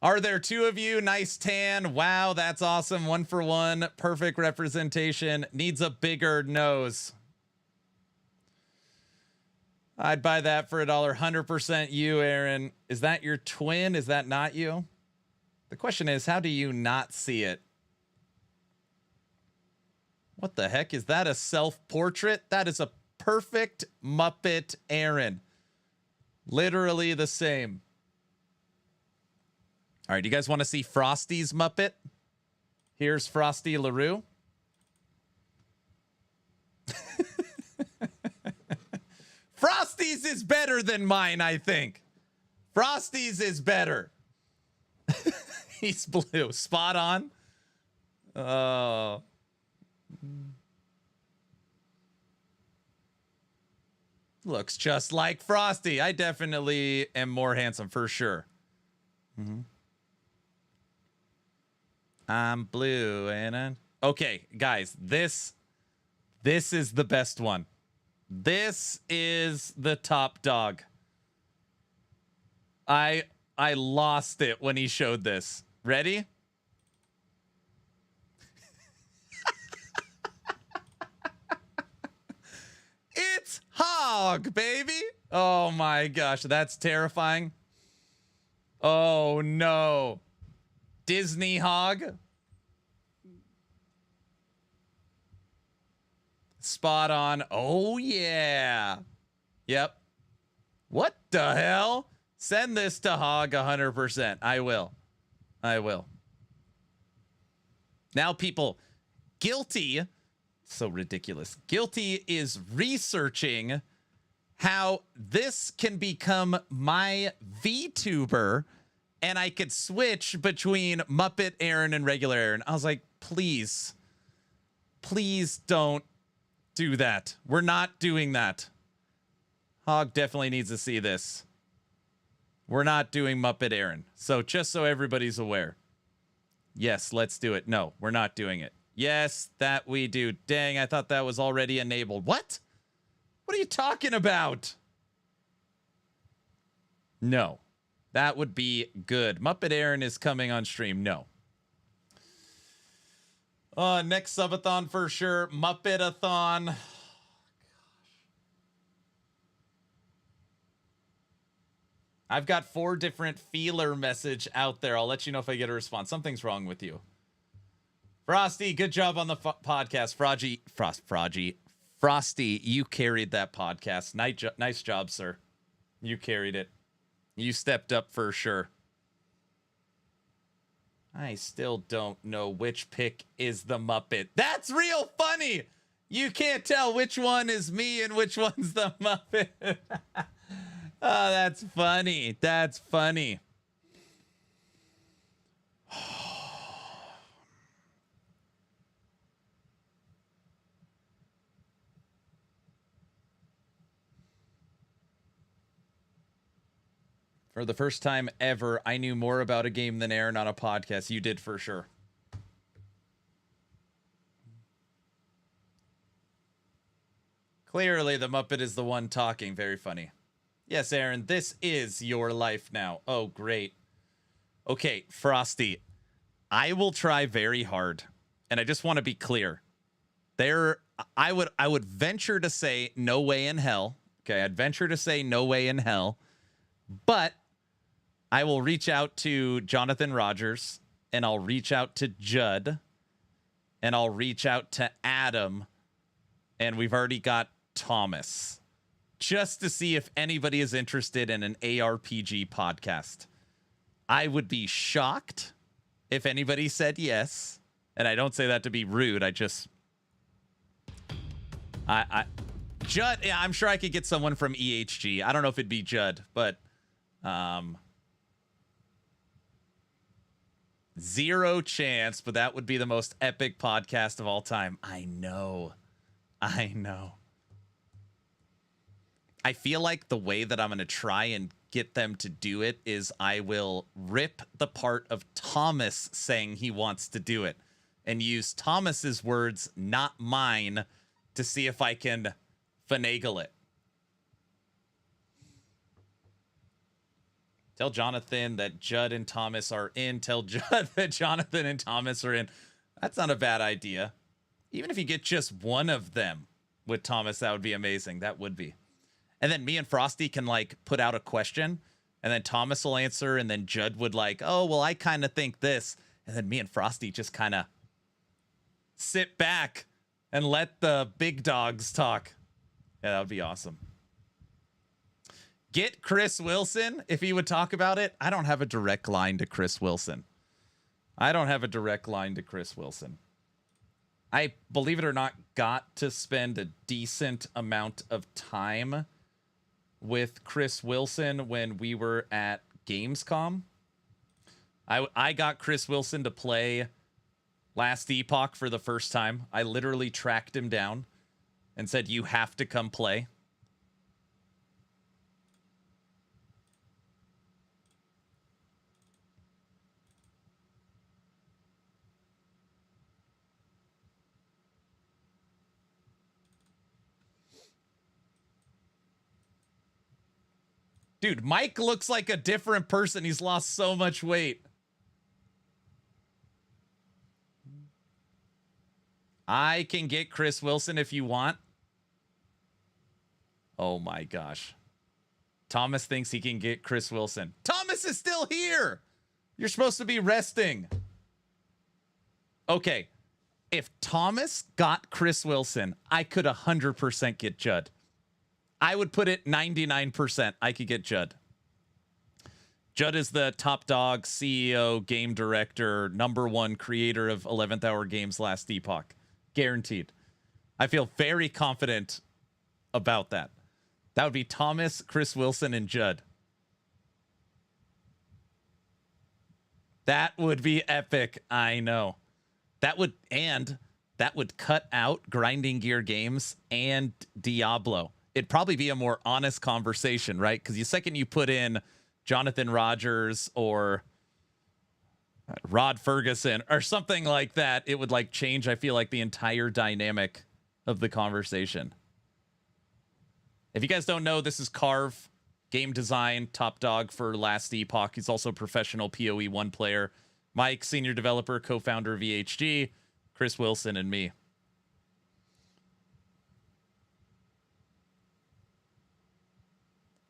S1: Are there two of you? Nice tan. Wow, that's awesome. 1 for 1. Perfect representation. Needs a bigger nose. I'd buy that for $1. 100% you, Aaron. Is that your twin? Is that not you? The question is, how do you not see it? What the heck? Is that a self-portrait? That is a perfect Muppet Aaron. Literally the same. All right, do you guys want to see Frosty's Muppet? Here's Frosty LaRue. Frosty's is better than mine, I think. Frosty's is better. He's blue. Spot on. Oh. Looks just like Frosty. I definitely am more handsome for sure. Mm-hmm. I'm blue and okay, guys, this is the best one. This is the top dog. I lost it when he showed this. Ready? It's Hog, baby. Oh my gosh, that's terrifying. Oh no. Disney Hog. Spot on. Oh yeah. Yep. What the hell? Send this to Hog 100%. I will. I will. Now people, Guilty, so ridiculous. Guilty is researching how this can become my VTuber and I could switch between Muppet Aaron and regular Aaron. I was like, please don't do that. We're not doing that. Hog definitely needs to see this. We're not doing Muppet Aaron. So just so everybody's aware. Yes, let's do it. No, we're not doing it. Yes, that we do. Dang, I thought that was already enabled. What? What are you talking about? No, that would be good. Muppet Aaron is coming on stream. No. Next subathon for sure. Muppet-a-thon. I've got 4 different feeler message out there. I'll let you know if I get a response. Something's wrong with you. Frosty, good job on the podcast. Frosty, you carried that podcast. Nice job, sir. You carried it. You stepped up for sure. I still don't know which pick is the Muppet. That's real funny. You can't tell which one is me and which one's the Muppet. Oh, that's funny. That's funny. For the first time ever, I knew more about a game than Aaron on a podcast. You did for sure. Clearly, the Muppet is the one talking. Very funny. Yes, Aaron, this is your life now. Oh, great. Okay, Frosty, I will try very hard, and I just want to be clear. I would venture to say no way in hell. Okay, I'd venture to say no way in hell, but I will reach out to Jonathan Rogers, and I'll reach out to Judd, and I'll reach out to Adam, and we've already got Thomas, just to see if anybody is interested in an ARPG podcast. I would be shocked if anybody said yes, and I don't say that to be rude. Judd, yeah, I'm sure I could get someone from EHG. I don't know if it'd be Judd, but zero chance, but that would be the most epic podcast of all time. I know. I feel like the way that I'm going to try and get them to do it is I will rip the part of Thomas saying he wants to do it and use Thomas's words, not mine, to see if I can finagle it. Tell Jonathan that Judd and Thomas are in. Tell Judd that Jonathan and Thomas are in. That's not a bad idea. Even if you get just one of them with Thomas, that would be amazing. That would be. And then me and Frosty can like put out a question, and then Thomas will answer, and then Judd would like, oh, well, I kind of think this. And then me and Frosty just kind of sit back and let the big dogs talk. Yeah, that would be awesome. Get Chris Wilson if he would talk about it. I don't have a direct line to Chris Wilson. I, believe it or not, got to spend a decent amount of time with Chris Wilson when we were at Gamescom. I got Chris Wilson to play Last Epoch for the first time. I literally tracked him down and said, you have to come play. Dude, Mike looks like a different person. He's lost so much weight. I can get Chris Wilson if you want. Oh my gosh. Thomas thinks he can get Chris Wilson. Thomas is still here. You're supposed to be resting. Okay. If Thomas got Chris Wilson, I could 100% get Judd. I would put it 99% I could get Judd. Judd is the top dog, CEO, game director, #1 creator of 11th Hour Games Last Epoch. Guaranteed. I feel very confident about that. That would be Thomas, Chris Wilson, and Judd. That would be epic. I know. That would cut out Grinding Gear Games and Diablo. It'd probably be a more honest conversation, right? Because the second you put in Jonathan Rogers or Rod Ferguson or something like that, it would like change, I feel like, the entire dynamic of the conversation. If you guys don't know, this is Carve, game design, top dog for Last Epoch. He's also a professional PoE 1 player. Mike, senior developer, co-founder of VHG, Chris Wilson, and me.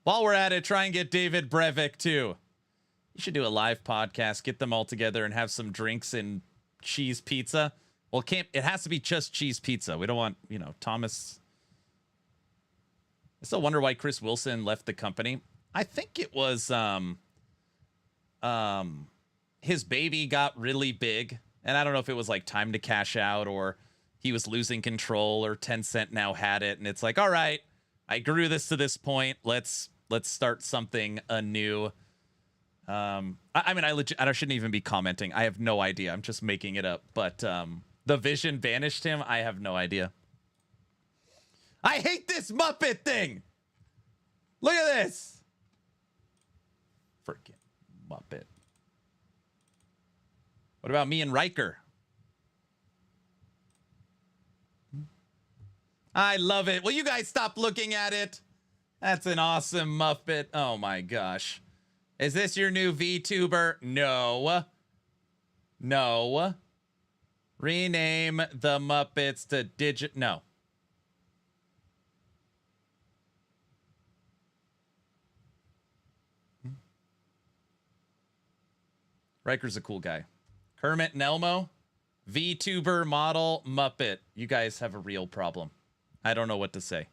S1: While we're at it, try and get David Brevik, too. You should do a live podcast, get them all together, and have some drinks and cheese pizza. Well, it has to be just cheese pizza. We don't want, Thomas. I still wonder why Chris Wilson left the company. I think it was his baby got really big, and I don't know if it was like time to cash out or he was losing control or Tencent now had it, and it's like, all right, I grew this to this point. Let's start something anew. I shouldn't even be commenting. I have no idea. I'm just making it up. But the vision banished him. I have no idea. I hate this Muppet thing. Look at this. Freaking Muppet. What about me and Riker? I love it. Will you guys stop looking at it? That's an awesome Muppet. Oh my gosh. Is this your new VTuber? No. No. Rename the Muppets to No. Riker's a cool guy. Kermit and Elmo, VTuber model Muppet. You guys have a real problem. I don't know what to say.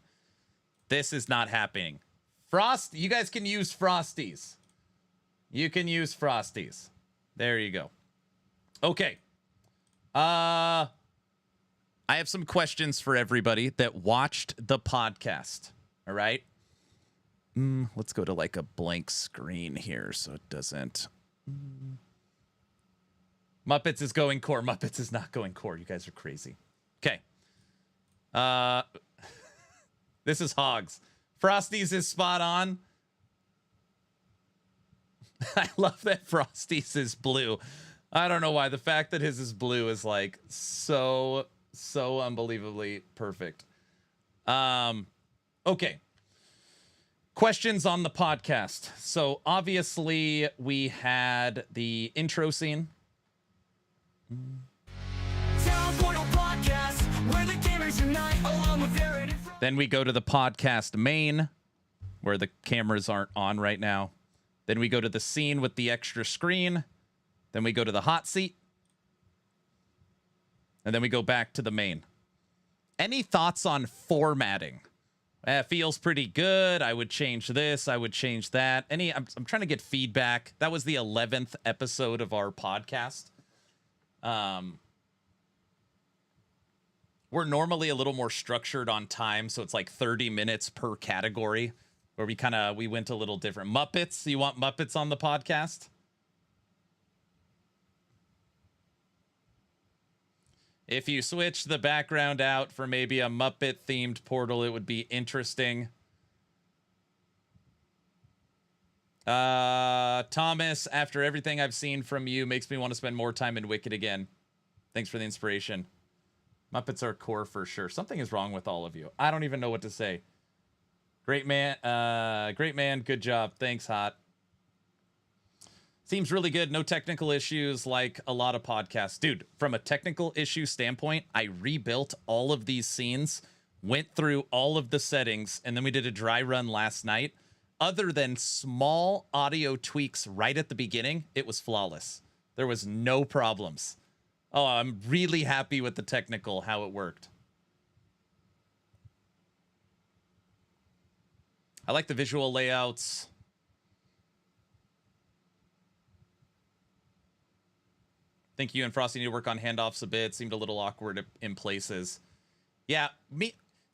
S1: This is not happening. You guys can use Frosties. You can use Frosties. There you go. Okay. I have some questions for everybody that watched the podcast. All right. Let's go to like a blank screen here so it doesn't. Muppets is going core. Muppets is not going core. You guys are crazy. Okay. This is Hogs. Frosties is spot on. I love that Frosties is blue. I don't know why. The fact that his is blue is like so unbelievably perfect. Okay. Questions on the podcast. So obviously we had the intro scene. Then we go to the podcast main, where the cameras aren't on right now. Then we go to the scene with the extra screen. Then we go to the hot seat. And then we go back to the main. Any thoughts on formatting? Feels pretty good. I would change this. I would change that. I'm trying to get feedback. That was the 11th episode of our podcast. We're normally a little more structured on time, so it's like 30 minutes per category, where we went a little different. Muppets, you want Muppets on the podcast? If you switch the background out for maybe a Muppet-themed portal, it would be interesting. Thomas, after everything I've seen from you, makes me want to spend more time in Wicked again. Thanks for the inspiration. Muppets are core for sure. Something is wrong with all of you. I don't even know what to say. Great man. Great man. Good job. Thanks, Hot. Seems really good. No technical issues like a lot of podcasts. Dude, from a technical issue standpoint, I rebuilt all of these scenes, went through all of the settings, and then we did a dry run last night. other than small audio tweaks right at the beginning, it was flawless. There was no problems. Oh, I'm really happy with the technical, how it worked. I like the visual layouts. Think you and Frosty need to work on handoffs a bit. Seemed a little awkward in places. Yeah,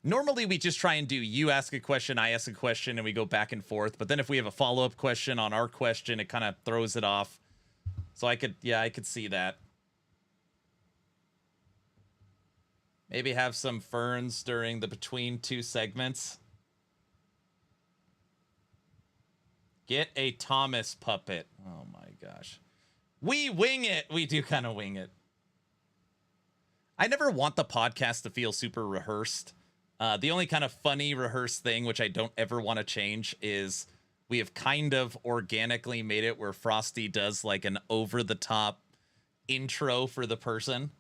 S1: normally we just try and do you ask a question, I ask a question, and we go back and forth. But then if we have a follow-up question on our question, it kind of throws it off. So I could see that. Maybe have some ferns during the between two segments. Get a Thomas puppet. Oh my gosh. We wing it. We do kind of wing it. I never want the podcast to feel super rehearsed. The only kind of funny rehearsed thing, which I don't ever want to change, is we have kind of organically made it where Frosty does like an over-the-top intro for the person.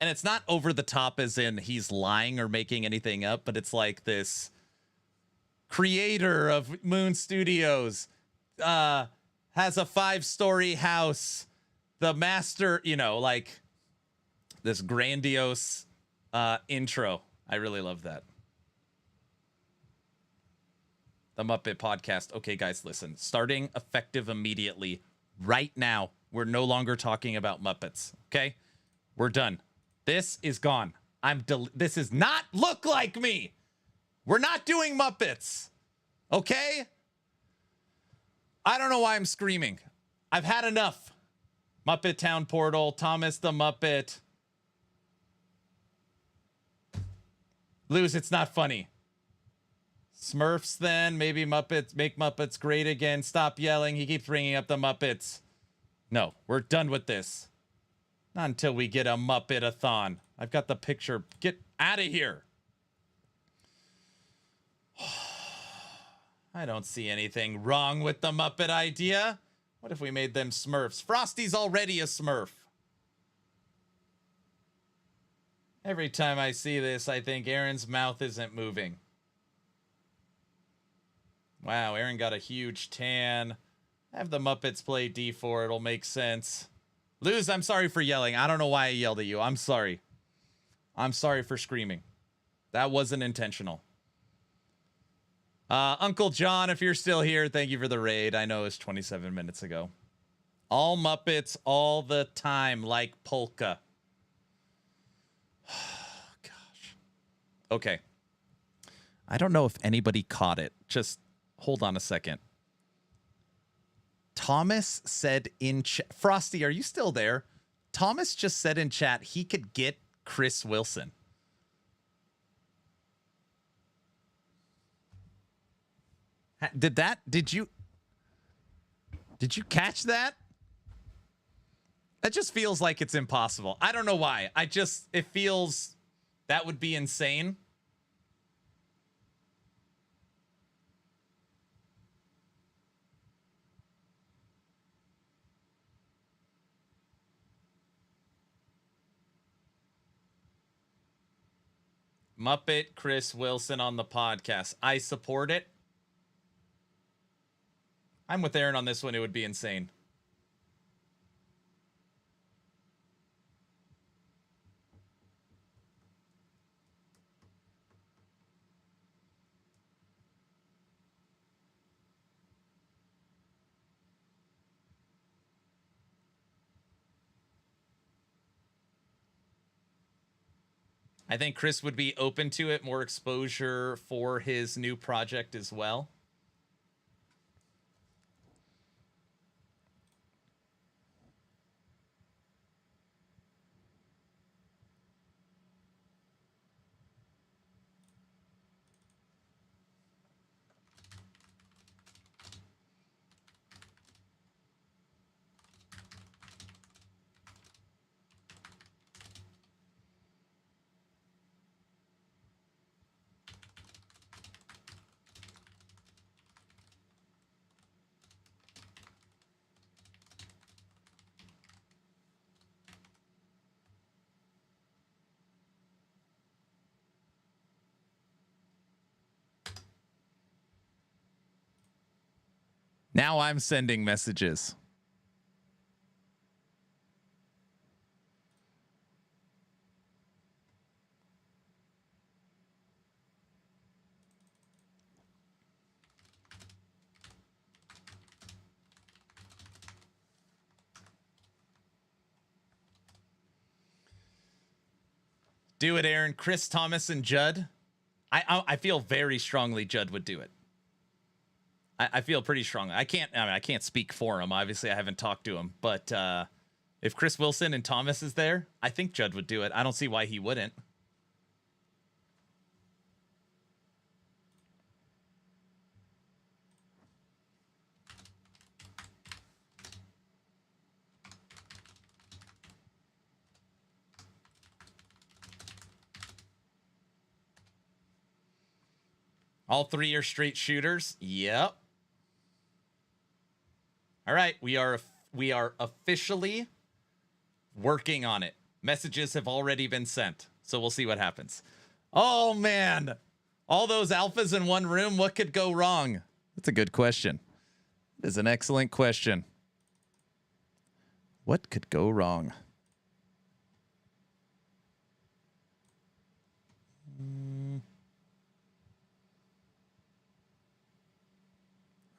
S1: And it's not over the top as in he's lying or making anything up, but it's like this creator of Moon Studios has a 5-story house. The master, you know, like this grandiose intro. I really love that. The Muppet Podcast. Okay, guys, listen. Starting effective immediately. Right now, we're no longer talking about Muppets. Okay? We're done. This is gone. This does not look like me. We're not doing Muppets. Okay? I don't know why I'm screaming. I've had enough. Muppet Town Portal, Thomas the Muppet. Lose, it's not funny. Smurfs then, maybe Muppets, make Muppets great again. Stop yelling, he keeps bringing up the Muppets. No, we're done with this. Not until we get a Muppet-a-thon. I've got the picture. Get out of here. I don't see anything wrong with the Muppet idea. What if we made them Smurfs? Frosty's already a Smurf. Every time I see this, I think Aaron's mouth isn't moving. Wow, Aaron got a huge tan. Have the Muppets play D4. It'll make sense. Luz, I'm sorry for yelling. I don't know why I yelled at you. I'm sorry. I'm sorry for screaming. That wasn't intentional. Uncle John, if you're still here, thank you for the raid. I know it was 27 minutes ago. All Muppets all the time, like polka. Gosh. Okay. I don't know if anybody caught it. Just hold on a second. Thomas said in chat, Frosty, are you still there? Thomas just said in chat he could get Chris Wilson. Did you catch that? That just feels like it's impossible. I don't know why. It feels that would be insane. Muppet Chris Wilson on the podcast. I support it. I'm with Aaron on this one. It would be insane. I think Chris would be open to it, more exposure for his new project as well. Now I'm sending messages. Do it, Aaron. Chris, Thomas, and Judd. I feel very strongly Judd would do it. I feel pretty strongly. I can't speak for him. Obviously, I haven't talked to him. But if Chris Wilson and Thomas is there, I think Judd would do it. I don't see why he wouldn't. All three are straight shooters. Yep. All right, we are officially working on it. Messages have already been sent, so we'll see what happens. Oh man, all those alphas in one room. What could go wrong? That's a good question. It is an excellent question. What could go wrong?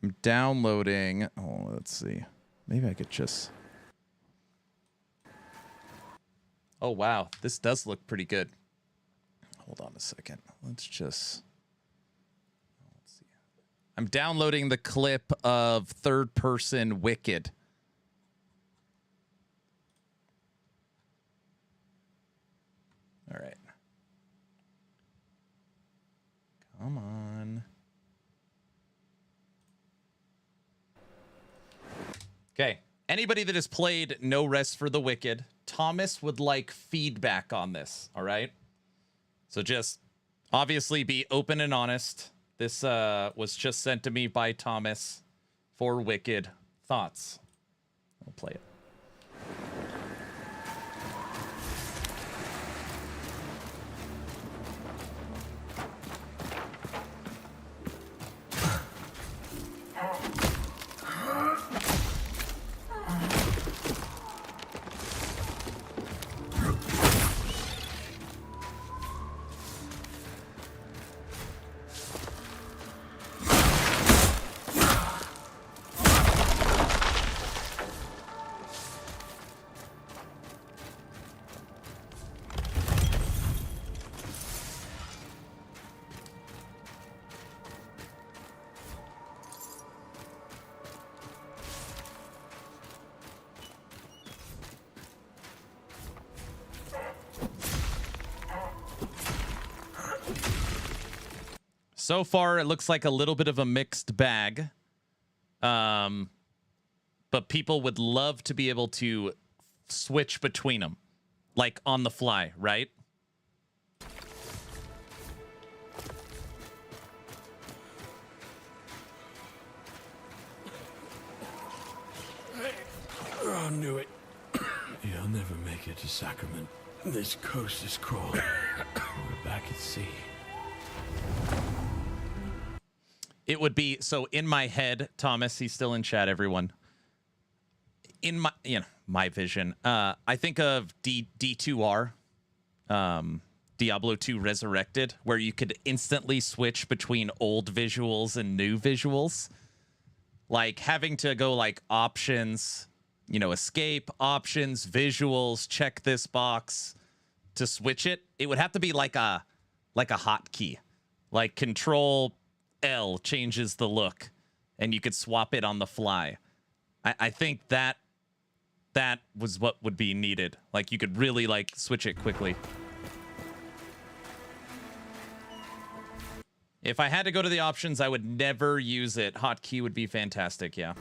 S1: I'm downloading. Oh, let's see. Maybe I could just. Oh, wow. This does look pretty good. Hold on a second. Let's see. I'm downloading the clip of third person Wicked. All right. Come on. Okay. Anybody that has played No Rest for the Wicked, Thomas would like feedback on this. All right. So just obviously be open and honest. This was just sent to me by Thomas for Wicked. Thoughts? I'll play it. So far, it looks like a little bit of a mixed bag. But people would love to be able to switch between them, like on the fly, right?
S8: I knew it. You'll never make it to Sacrament. This coast is crawling. We're back at sea.
S1: It would be, so in my head, Thomas, he's still in chat, everyone. In my, my vision, I think of D2R, Diablo 2 Resurrected, where you could instantly switch between old visuals and new visuals. Like having to go like options, escape, options, visuals, check this box to switch it. It would have to be like a hotkey, like Control L changes the look, and you could swap it on the fly. I think that was what would be needed. Like you could really like switch it quickly. If I had to go to the options, I would never use it. Hotkey would be fantastic, yeah.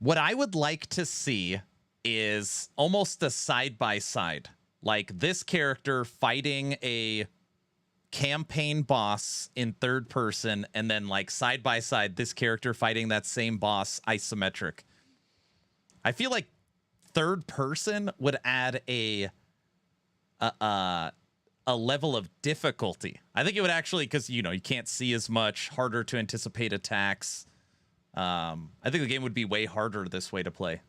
S1: What I would like to see is almost a side-by-side. Like this character fighting a campaign boss in third person, and then like side by side, this character fighting that same boss isometric. I feel like third person would add a level of difficulty. I think it would actually, because you can't see as much, harder to anticipate attacks. I think the game would be way harder this way to play.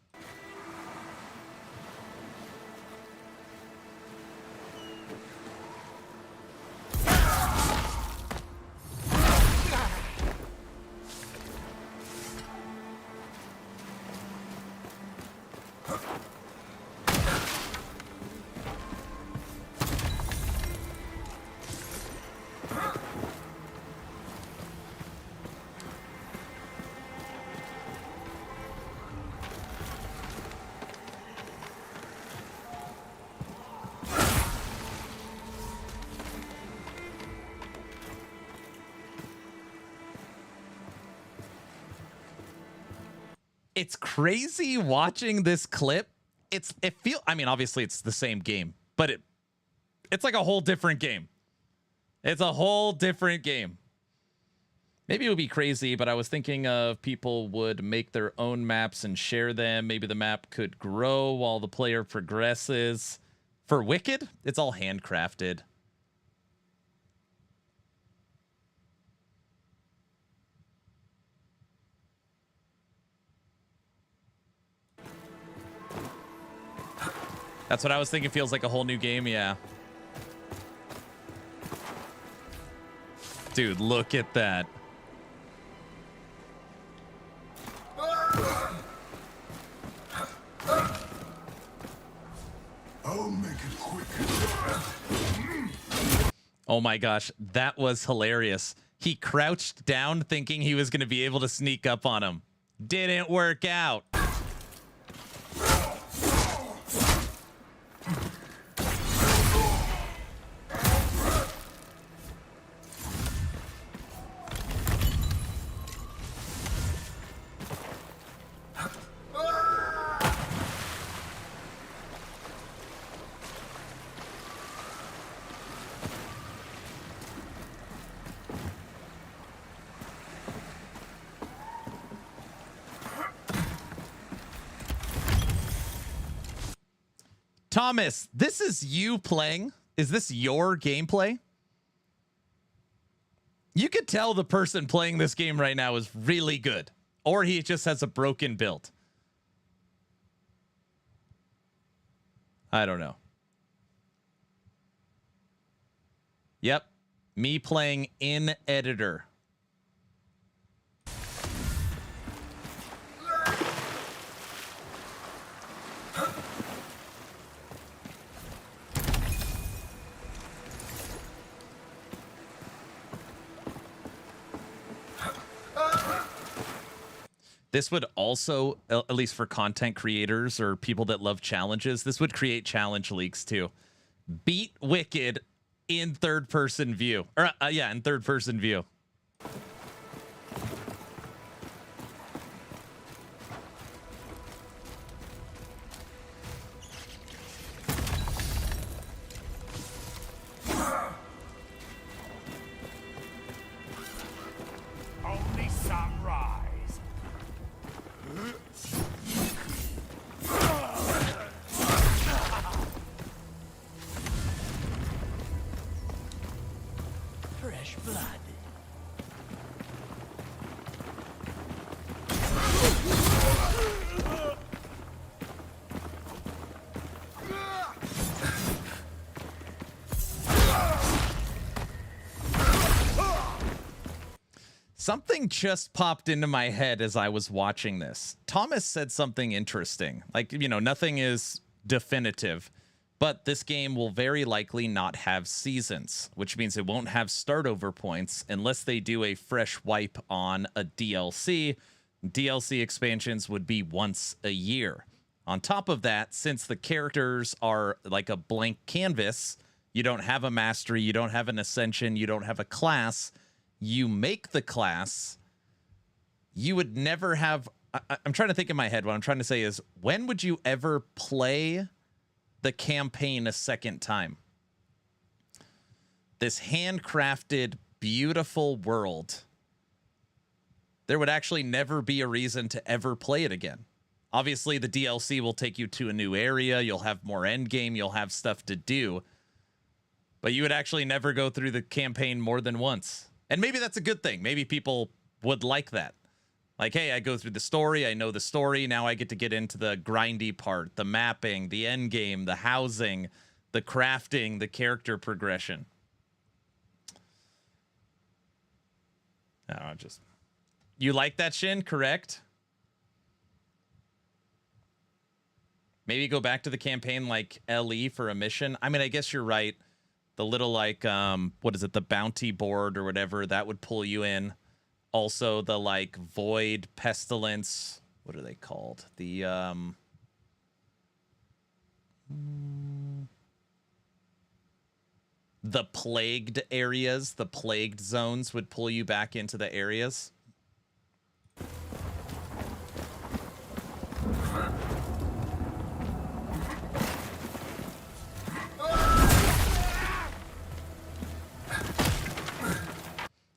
S1: It's crazy watching this clip. I mean, obviously it's the same game, but it's like a whole different game. It's a whole different game. Maybe it would be crazy, but I was thinking of people would make their own maps and share them. Maybe the map could grow while the player progresses. For Wicked, it's all handcrafted. That's what I was thinking. Feels like a whole new game. Yeah. Dude, look at that.
S2: I'll make it quick.
S1: Oh my gosh, that was hilarious. He crouched down thinking he was going to be able to sneak up on him. Didn't work out. Thomas, this is you playing. Is this your gameplay? You could tell the person playing this game right now is really good, or he just has a broken build. I don't know. Yep. Me playing in editor. This would also, at least for content creators or people that love challenges, this would create challenge leagues too. Beat Wicked in third-person view. Or, yeah, in third-person view.
S5: Only sunrise. Fresh blood.
S1: Something just popped into my head as I was watching this. Thomas said something interesting. Like, nothing is definitive, but this game will very likely not have seasons, which means it won't have start over points unless they do a fresh wipe on a DLC. DLC expansions would be once a year. On top of that, since the characters are like a blank canvas, you don't have a mastery, you don't have an ascension, you don't have a class. You make the class, you would never have... I'm trying to think in my head. What I'm trying to say is, when would you ever play the campaign a second time? this handcrafted, beautiful world, there would actually never be a reason to ever play it again. Obviously, the DLC will take you to a new area. You'll have more endgame. You'll have stuff to do. But you would actually never go through the campaign more than once. And maybe that's a good thing. Maybe people would like that. Like, hey, I go through the story. I know the story. Now I get into the grindy part, the mapping, the endgame, the housing, the crafting, the character progression. No, just... You like that, Shin? Correct? Maybe go back to the campaign like LE for a mission. I mean, I guess you're right. The little, like, what is it? The bounty board or whatever, that would pull you in. Also, the, like, void, pestilence. What are they called? The plagued areas, the plagued zones would pull you back into the areas.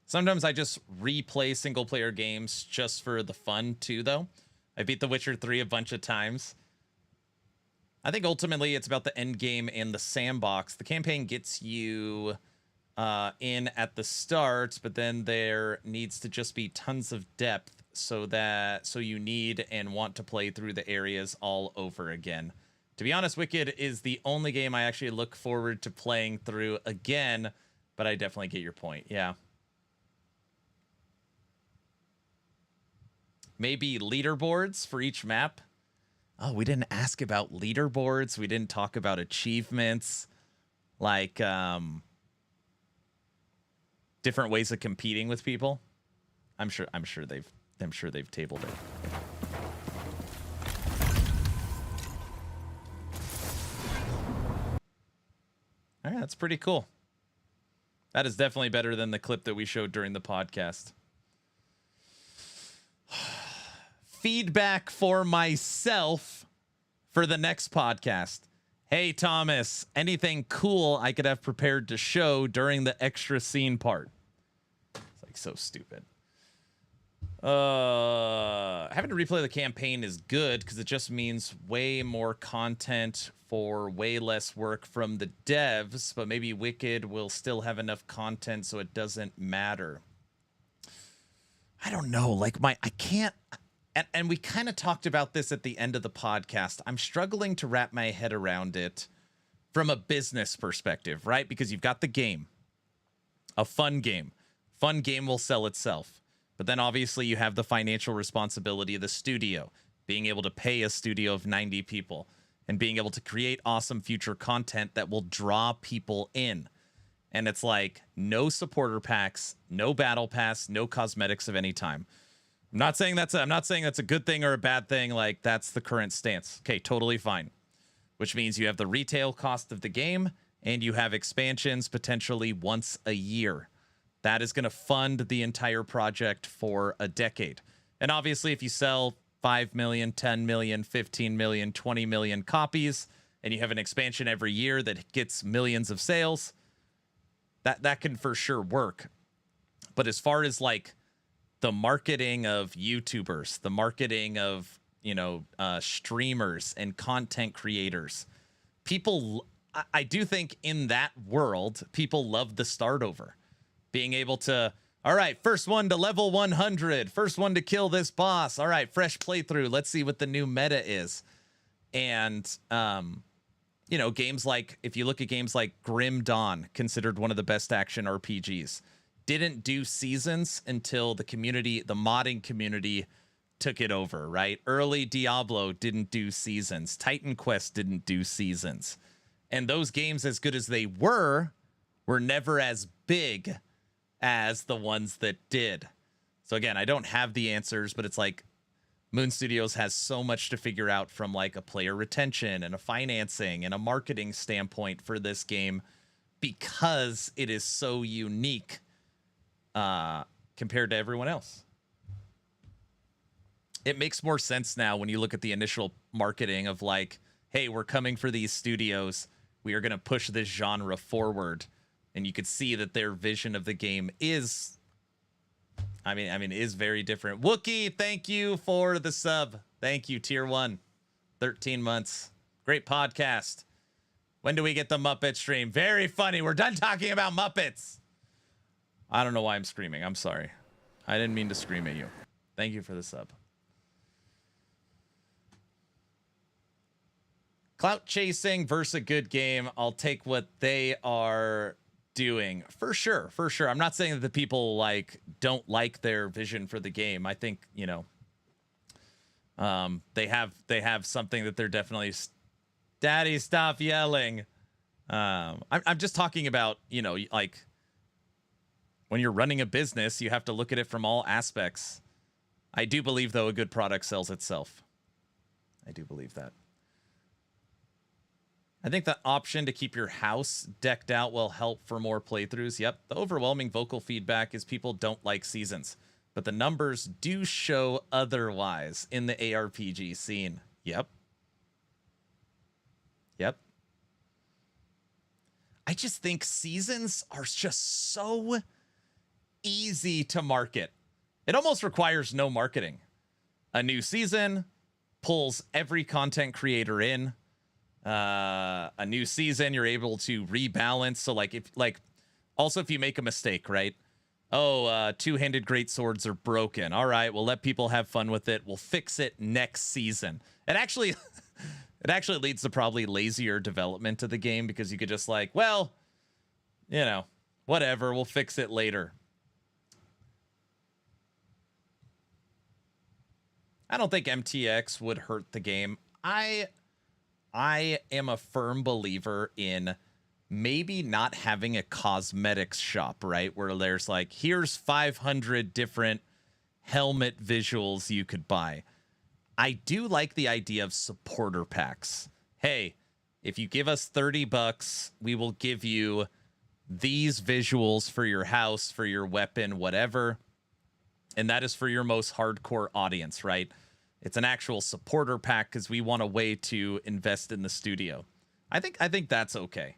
S1: Sometimes I just replay single-player games just for the fun, too, though. I beat The Witcher 3 a bunch of times. I think ultimately it's about the end game and the sandbox. The campaign gets you in at the start, but then there needs to just be tons of depth so you need and want to play through the areas all over again. To be honest, Wicked is the only game I actually look forward to playing through again, but I definitely get your point. Yeah. Maybe leaderboards for each map. Oh, we didn't ask about leaderboards. We didn't talk about achievements, like different ways of competing with people. I'm sure they've tabled it. All right, that's pretty cool. That is definitely better than the clip that we showed during the podcast. Feedback for myself for the next podcast. Hey, Thomas, anything cool I could have prepared to show during the extra scene part? It's like so stupid. Having to replay the campaign is good because it just means way more content for way less work from the devs, but maybe Wicked will still have enough content so it doesn't matter. I don't know. Like I can't. And we kind of talked about this at the end of the podcast. I'm struggling to wrap my head around it from a business perspective, right? Because you've got the game, a fun game. Fun game will sell itself. But then obviously you have the financial responsibility of the studio, being able to pay a studio of 90 people and being able to create awesome future content that will draw people in. And it's like no supporter packs, no battle pass, no cosmetics of any time. I'm not saying that's a good thing or a bad thing. Like, that's the current stance. Okay, totally fine. Which means you have the retail cost of the game and you have expansions potentially once a year. That is going to fund the entire project for a decade. And obviously, if you sell 5 million, 10 million, 15 million, 20 million copies, and you have an expansion every year that gets millions of sales, that can for sure work. But as far as like the marketing of YouTubers, the marketing of, streamers and content creators, people, I do think in that world, people love the start over. Being able to, all right, first one to level 100, first one to kill this boss. All right, fresh playthrough. Let's see what the new meta is. And, games like, if you look at games like Grim Dawn, considered one of the best action RPGs, didn't do seasons until the modding community took it over, right? Early Diablo didn't do seasons. Titan Quest didn't do seasons. And those games, as good as they were never as big as the ones that did. So again, I don't have the answers, but it's like Moon Studios has so much to figure out from like a player retention and a financing and a marketing standpoint for this game because it is so unique compared to everyone else. It makes more sense now when you look at the initial marketing of like, hey, we're coming for these studios. We are going to push this genre forward. and you could see that their vision of the game is, is very different. Wookie, thank you for the sub. Thank you, tier 1. 13 months. Great podcast. When do we get the Muppet stream? Very funny. We're done talking about Muppets. I don't know why I'm screaming. I'm sorry. I didn't mean to scream at you. Thank you for the sub. Clout chasing versus a good game. I'll take what they are doing for sure. For sure. I'm not saying that the people don't like their vision for the game. I think, they have something that they're definitely. Daddy, stop yelling. I'm just talking about, when you're running a business, you have to look at it from all aspects. I do believe, though, a good product sells itself. I do believe that. I think the option to keep your house decked out will help for more playthroughs. Yep, the overwhelming vocal feedback is people don't like seasons, but the numbers do show otherwise in the ARPG scene. Yep. Yep. I just think seasons are just so easy to market. It almost requires no marketing. A new season pulls every content creator in. A new season, you're able to rebalance. So if you make a mistake, right? Two-handed greatswords are broken. All right, we'll let people have fun with it. We'll fix it next season. It actually leads to probably lazier development of the game, because you could just whatever, we'll fix it later. I don't think MTX would hurt the game. I am a firm believer in maybe not having a cosmetics shop, right? Where there's here's 500 different helmet visuals you could buy. I do like the idea of supporter packs. Hey, if you give us $30, we will give you these visuals for your house, for your weapon, whatever. And that is for your most hardcore audience, right? It's an actual supporter pack because we want a way to invest in the studio. I think that's okay.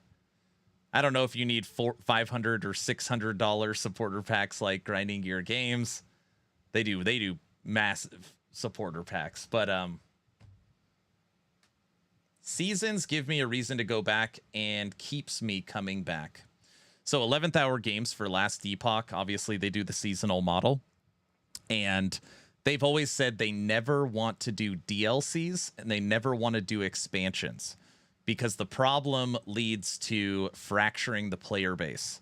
S1: I don't know if you need $500 or $600 supporter packs like Grinding Gear Games. They do massive supporter packs, but seasons give me a reason to go back and keeps me coming back. So 11th hour games for Last Epoch, obviously they do the seasonal model, and they've always said they never want to do DLCs and they never want to do expansions, because the problem leads to fracturing the player base.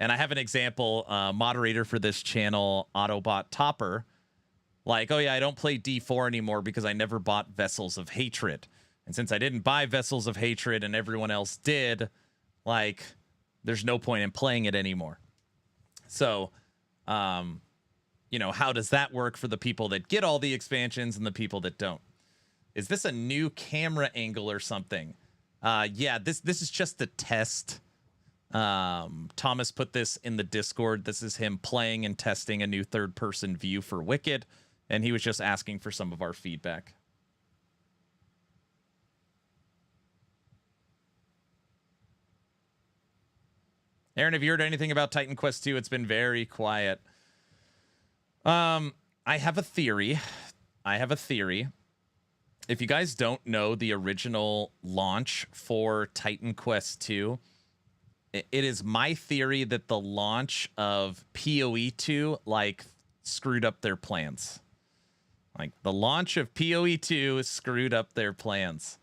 S1: And I have an example, moderator for this channel, Autobot Topper, oh yeah, I don't play D4 anymore because I never bought Vessels of Hatred. And since I didn't buy Vessels of Hatred and everyone else did, there's no point in playing it anymore. So, how does that work for the people that get all the expansions and the people that don't? Is this a new camera angle or something? Yeah, this is just a test. Thomas put this in the Discord. This is him playing and testing a new third-person view for Wicked, and he was just asking for some of our feedback. Aaron, have you heard anything about Titan Quest 2? It's been very quiet. I have a theory. If you guys don't know the original launch for Titan Quest 2, it is my theory that the launch of PoE 2 screwed up their plans. The launch of PoE 2 screwed up their plans.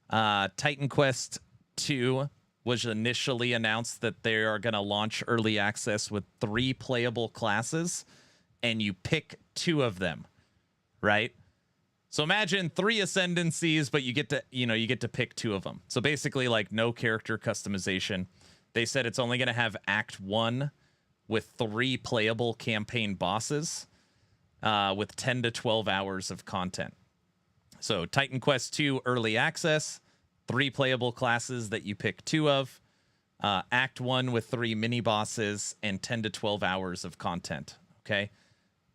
S1: Titan Quest 2 was initially announced that they are going to launch early access with 3 playable classes, and you pick 2 of them, right? So imagine 3 ascendancies, but you get to pick 2 of them. So basically, no character customization. They said it's only going to have Act 1 with 3 playable campaign bosses, with 10 to 12 hours of content. So Titan Quest 2 early access, 3 playable classes that you pick 2 of, Act 1 with 3 mini bosses, and 10 to 12 hours of content. Okay.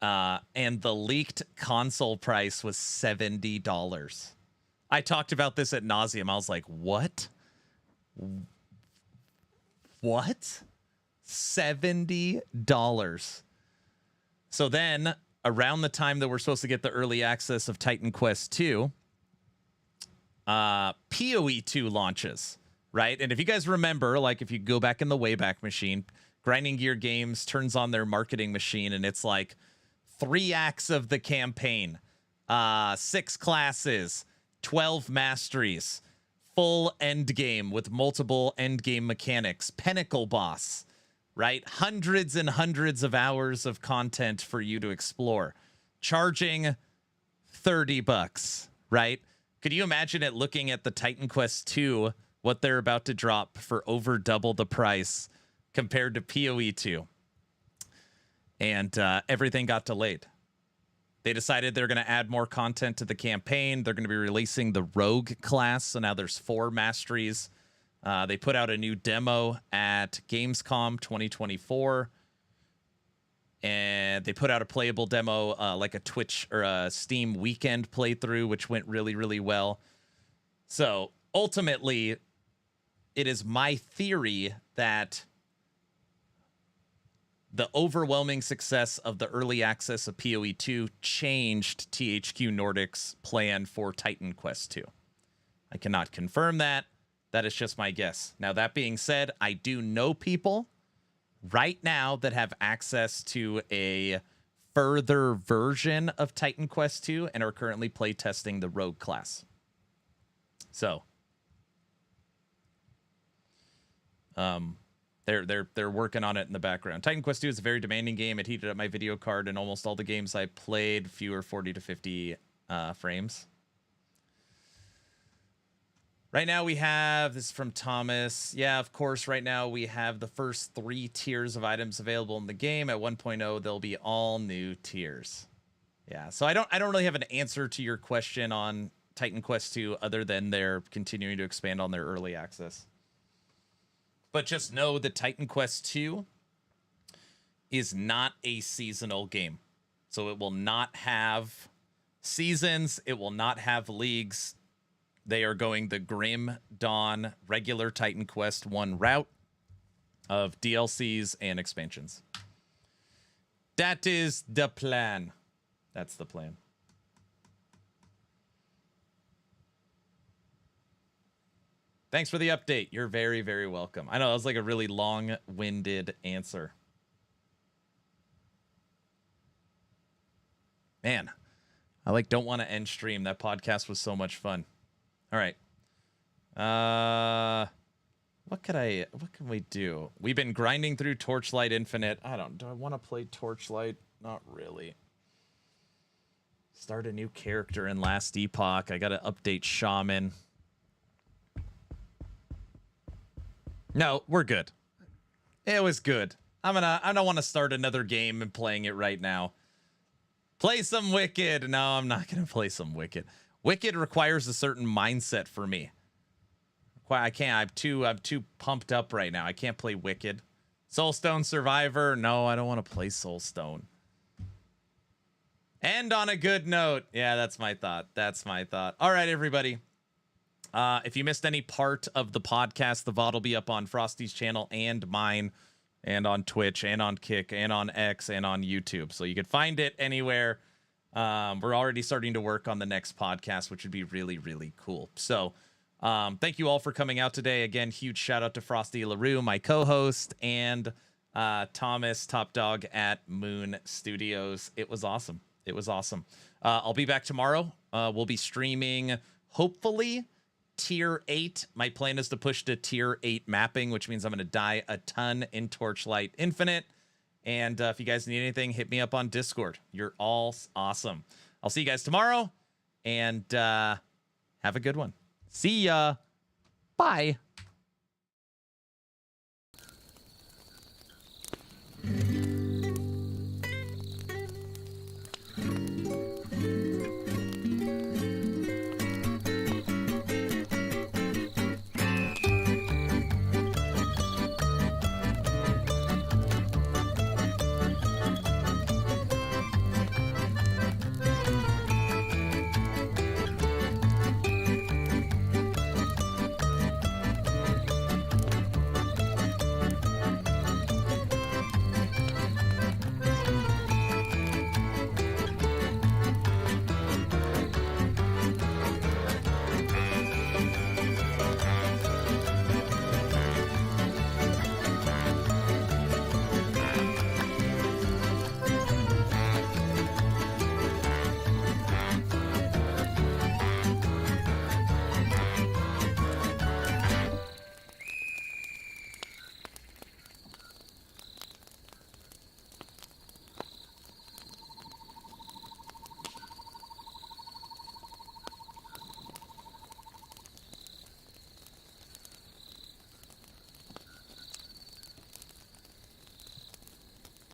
S1: And the leaked console price was $70. I talked about this at nauseum. I was like, what? What? $70. So then, around the time that we're supposed to get the early access of Titan Quest 2, PoE 2 launches, right? And if you guys remember, like if you go back in the Wayback Machine, Grinding Gear Games turns on their marketing machine and it's like 3 acts of the campaign, 6 classes, 12 masteries, full endgame with multiple endgame mechanics, pinnacle boss, right? Hundreds and hundreds of hours of content for you to explore, charging $30, right? Could you imagine it looking at the Titan Quest 2, what they're about to drop for over double the price compared to PoE 2? And everything got delayed. They decided they're going to add more content to the campaign. They're going to be releasing the Rogue class, so now there's 4 masteries. They put out a new demo at Gamescom 2024. And they put out a playable demo, like a Twitch or a Steam weekend playthrough, which went really, really well. So ultimately, it is my theory that the overwhelming success of the early access of PoE 2 changed THQ Nordic's plan for Titan Quest 2. I cannot confirm that. That is just my guess. Now, that being said, I do know people right now that have access to a further version of Titan Quest 2 and are currently playtesting the Rogue class. So, they're working on it in the background. Titan Quest 2 is a very demanding game. It heated up my video card in almost all the games I played, fewer 40 to 50 frames. Right now we have, this is from Thomas. Yeah, of course, right now we have the first 3 tiers of items available in the game. At 1.0, there'll be all new tiers. Yeah, so I don't really have an answer to your question on Titan Quest 2 other than they're continuing to expand on their early access. But just know that Titan Quest 2 is not a seasonal game. So it will not have seasons. It will not have leagues. They are going the Grim Dawn regular Titan Quest 1 route of DLCs and expansions. That is the plan. That's the plan. Thanks for the update. You're very, very welcome. I know that was like a really long-winded answer. Man, I don't want to end stream. That podcast was so much fun. All right. What can we do? We've been grinding through Torchlight Infinite. Do I want to play Torchlight? Not really. Start a new character in Last Epoch. I got to update Shaman. No, we're good. It was good. I don't want to start another game and playing it right now. Play some Wicked. No, I'm not going to play some Wicked. Wicked requires a certain mindset for me. I can't. I'm too pumped up right now. I can't play Wicked. Soulstone Survivor. No, I don't want to play Soulstone. End on a good note. Yeah, that's my thought. That's my thought. All right, everybody. If you missed any part of the podcast, the VOD will be up on Frosty's channel and mine, and on Twitch, and on Kick, and on X, and on YouTube. So you can find it anywhere. We're already starting to work on the next podcast, which would be really, really cool. So thank you all for coming out today. Again, huge shout out to Frosty LaRue, my co-host, and Thomas, Top Dog at Moon Studios. It was awesome. It was awesome. I'll be back tomorrow. We'll be streaming, hopefully, Tier 8. My plan is to push to Tier 8 mapping, which means I'm going to die a ton in Torchlight Infinite. And if you guys need anything, hit me up on Discord. You're all awesome. I'll see you guys tomorrow, and have a good one. See ya. Bye.